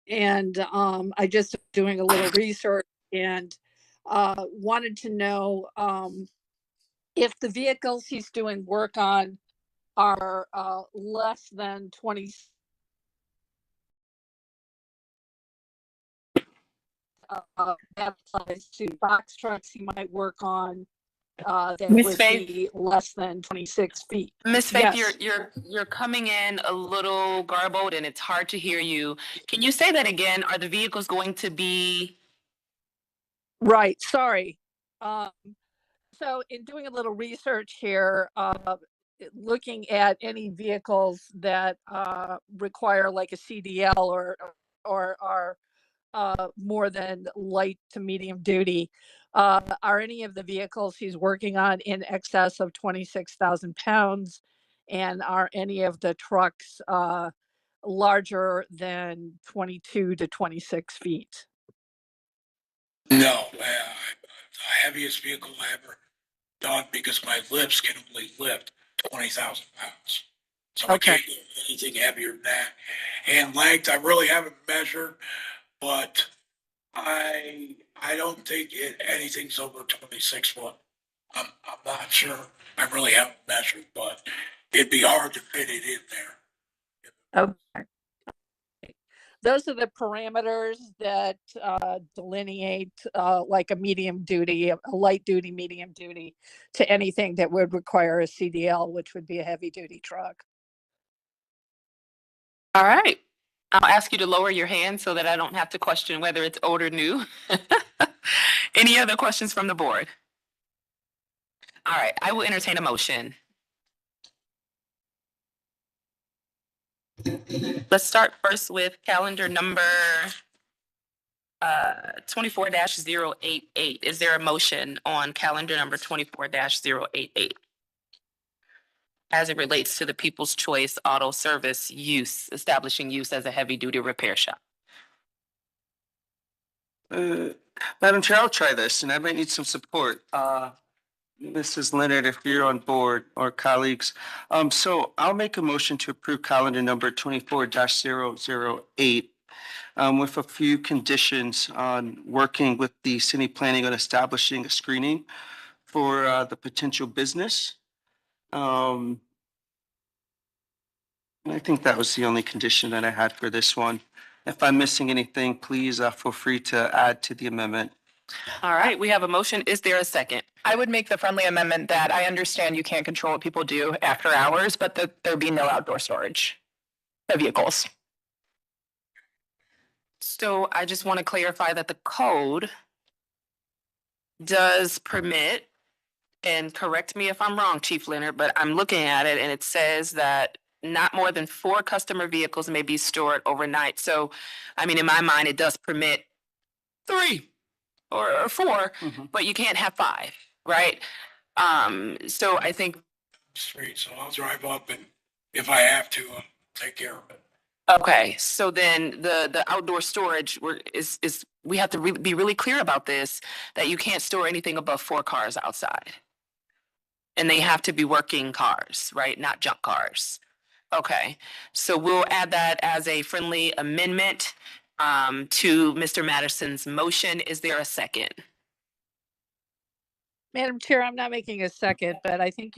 And I just doing a little research and wanted to know if the vehicles he's doing work on are less than 20 that applies to box trucks he might work on that Miss would Faith? be less than 26 feet. Miss Faith, Yes. you're coming in a little garbled and it's hard to hear you. Can you say that again? Are the vehicles going to be? Right, sorry. So in doing a little research here, looking at any vehicles that require like a CDL or are more than light to medium duty, are any of the vehicles he's working on in excess of 26,000 pounds? And are any of the trucks larger than 22 to 26 feet? No, the heaviest vehicle I ever done because my lips can only lift 20,000 pounds. So I can't do anything heavier than that. And length, I really haven't measured, but I don't think anything's over 26 foot. I'm not sure. I really haven't measured, but it'd be hard to fit it in there. Okay. Those are the parameters that delineate like a medium duty, a light duty, medium duty to anything that would require a CDL, which would be a heavy duty truck. All right. I'll ask you to lower your hand so that I don't have to question whether it's old or new. Any other questions from the board? All right, I will entertain a motion. Let's start first with calendar number 24-088. Is there a motion on calendar number 24-088? As it relates to the People's Choice Auto Service use, establishing use as a heavy-duty repair shop. Madam Chair, I'll try this, and I might need some support. Mrs. Leonard, if you're on board, or colleagues. So I'll make a motion to approve calendar number 24-008 with a few conditions on working with the city planning on establishing a screening for the potential business. And I think that was the only condition that I had for this one. If I'm missing anything, please feel free to add to the amendment. All right, we have a motion. Is there a second? I would make the friendly amendment that I understand you can't control what people do after hours, but that there be no outdoor storage of vehicles. So I just want to clarify that the code does permit, and correct me if I'm wrong, Chief Leonard, but I'm looking at it and it says that not more than 4 customer vehicles may be stored overnight. So, I mean, in my mind, it does permit 3 or 4, but you can't have 5, right? So I think. Street, so I'll drive up and if I have to, take care of it. Okay, so then the outdoor storage is we have to be really clear about this, that you can't store anything above 4 cars outside. And they have to be working cars, right? Not junk cars. Okay, so we'll add that as a friendly amendment to Mr. Madison's motion. Is there a second? Madam Chair, I'm not making a second, but I think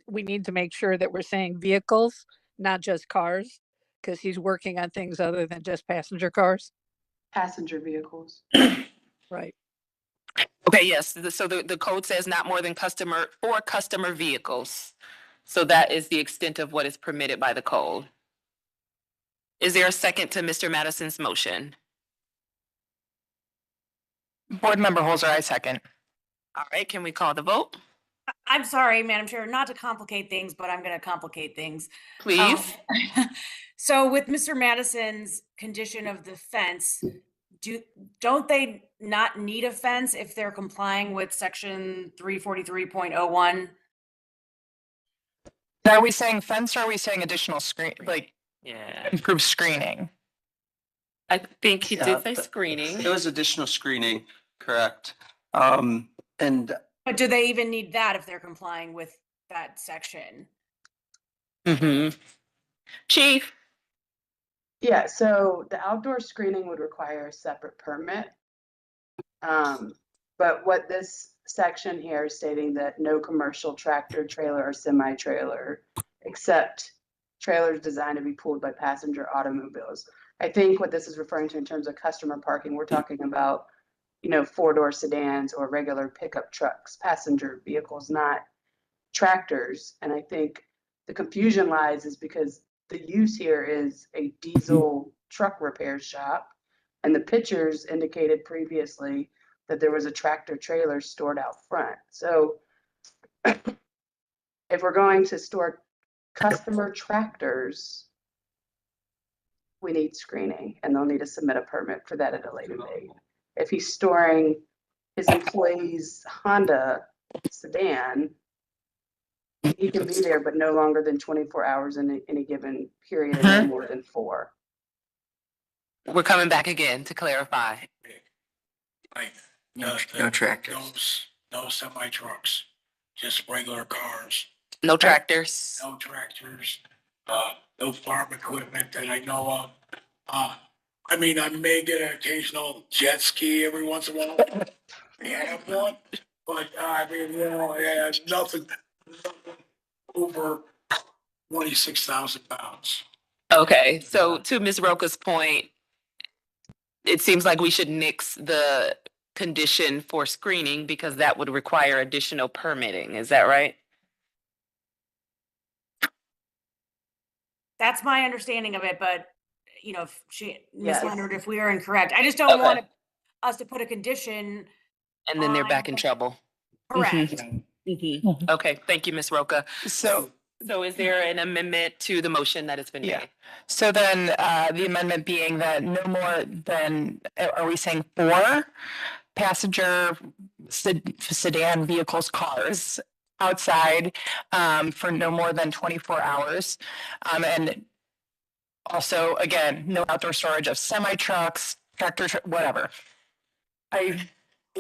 we need to make sure that we're saying vehicles, not just cars, because he's working on things other than just passenger cars. Passenger vehicles. Right. Okay, yes, so the code says not more than 4 customer vehicles. So that is the extent of what is permitted by the code. Is there a second to Mr. Madison's motion? Board Member Holzer, I second. All right, can we call the vote? I'm sorry, Madam Chair, not to complicate things, but I'm going to complicate things. Please. So with Mr. Madison's condition of the fence, don't they not need a fence if they're complying with section 343.01? Are we saying fence or are we saying additional screen, like Yeah. improved screening? I think he Yeah, did say but screening. It was additional screening, correct. And But do they even need that if they're complying with that section? Chief? Yeah, so the outdoor screening would require a separate permit. But what this section here is stating that no commercial tractor, trailer, or semi-trailer, except trailers designed to be pulled by passenger automobiles. I think what this is referring to in terms of customer parking, we're talking about, you know, four-door sedans or regular pickup trucks, passenger vehicles, not tractors. And I think the confusion lies is because the use here is a diesel truck repair shop. And the pictures indicated previously that there was a tractor trailer stored out front. So if we're going to store customer tractors, we need screening, and they'll need to submit a permit for that at a later date. If he's storing his employee's Honda sedan, he can be there, but no longer than 24 hours in any given period, and no more than 4. We're coming back again to clarify. Like, No tractors. No semi trucks, just regular cars. No tractors. No tractors, no farm equipment that I know of. I mean, I may get an occasional jet ski every once in a while. I have one, but I mean, you know, yeah, nothing over 26,000 pounds. Okay, so to Ms. Roca's point, it seems like we should nix the condition for screening because that would require additional permitting. Is that right? That's my understanding of it, but you know, if Ms. Yes. Leonard, if we are incorrect, I just don't want us to put a condition. And then they're back in trouble. Correct. Okay, thank you, Ms. Roca. So is there an amendment to the motion that has been made? So then the amendment being that no more than, are we saying 4 passenger sedan vehicles, cars outside for no more than 24 hours? And also, again, no outdoor storage of semi-trucks, tractor, whatever.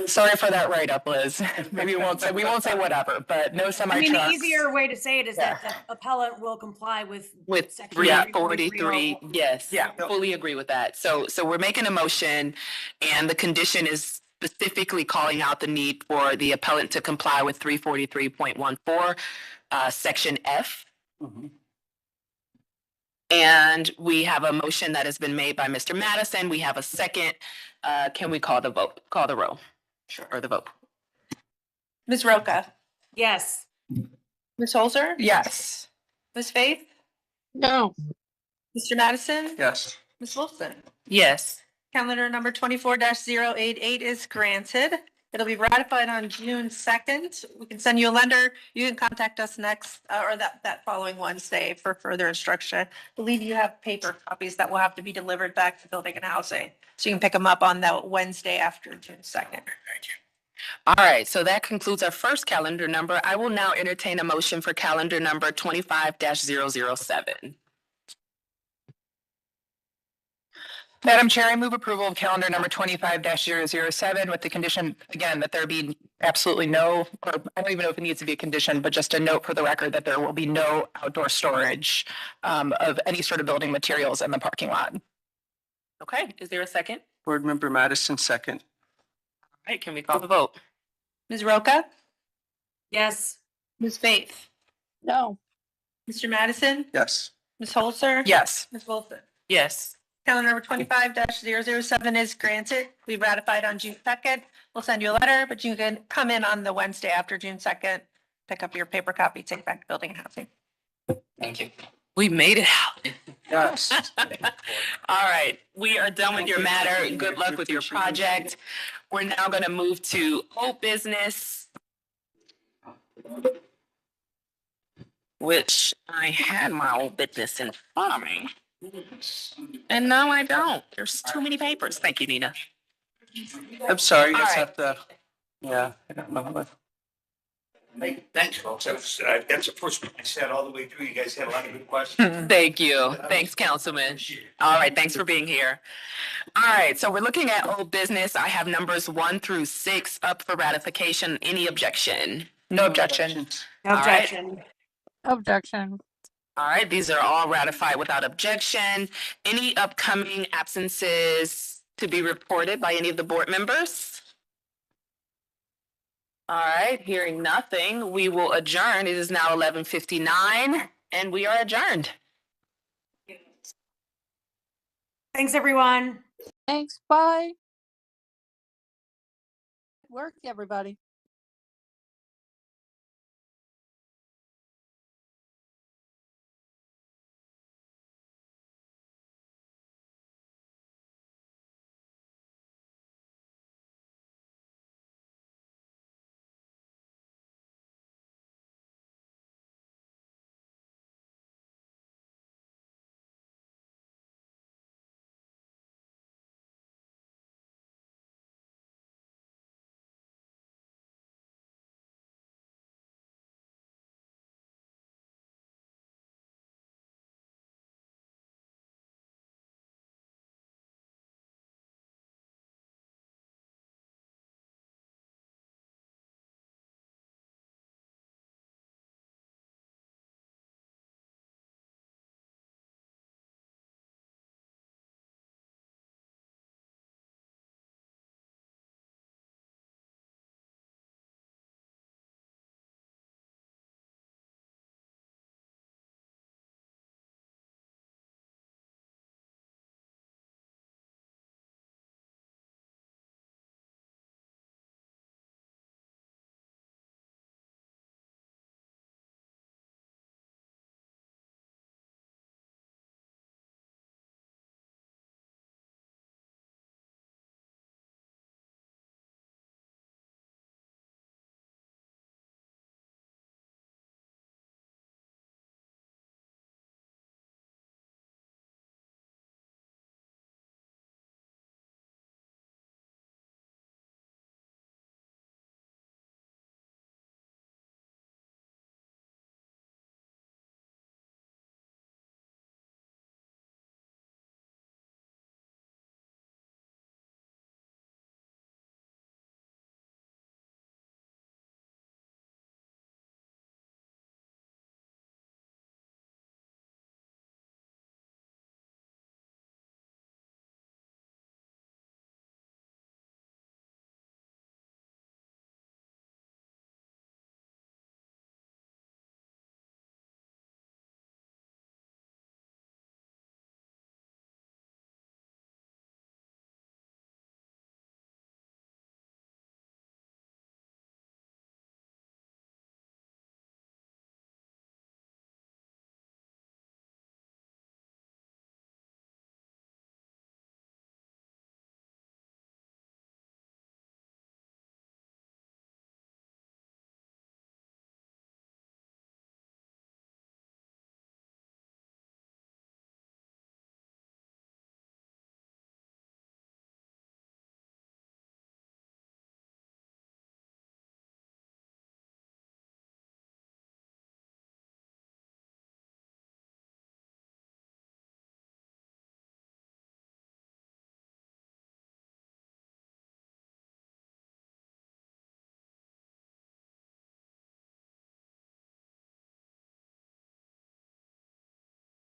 Sorry for that write-up, Liz. Maybe we won't say whatever, but no I semi-trucks. mean, the easier way to say it is that the appellant will comply with section 343, yes. Yeah, fully agree with that. So we're making a motion and the condition is specifically calling out the need for the appellant to comply with 343.14, section F. And we have a motion that has been made by Mr. Madison. We have a second. Can we call the vote? Call the roll. Sure. Or the vote. Ms. Roca? Yes. Ms. Holzer? Yes. Ms. Faith? No. Mr. Madison? Yes. Ms. Wilson? Yes. Calendar number 24-088 is granted. It'll be ratified on June 2nd. We can send you a letter. You can contact us next or that following Wednesday for further instruction. I believe you have paper copies that will have to be delivered back to Building and Housing. So you can pick them up on that Wednesday after June 2nd. Thank you. All right, so that concludes our first calendar number. I will now entertain a motion for calendar number 25-007. Madam Chair, I move approval of calendar number 25-007 with the condition, again, that there be absolutely no, or I don't even know if it needs to be a condition, but just a note for the record that there will be no outdoor storage of any sort of building materials in the parking lot. Okay, is there a second? Board Member Madison, second. All right, can we call the vote? Ms. Roca? Yes. Ms. Faith? No. Mr. Madison? Yes. Ms. Holzer? Yes. Ms. Wilson? Yes. Calendar number 25-007 is granted. We ratified on June 2nd. We'll send you a letter, but you can come in on the Wednesday after June 2nd, pick up your paper copy, take it back to Building and Housing. Thank you. We made it out. Yes. All right, we are done with your matter. Good luck with your project. We're now going to move to old business, which I had my old business in front of me. And now I don't. There's too many papers. Thank you, Nina. I'm sorry, you All guys right. have to, yeah, I don't know. Thanks, folks. That's the first one I said all the way through. You guys had a lot of good questions. Thank you. Thanks, Councilman. All right, thanks for being here. All right, so we're looking at old business. I have numbers 1 through 6 up for ratification. Any objection? No objection. No All right. objection. Objection. All right, these are all ratified without objection. Any upcoming absences to be reported by any of the board members? All right, hearing nothing, we will adjourn. It is now 11:59 and we are adjourned. Thanks, everyone. Thanks. Bye. Work, everybody.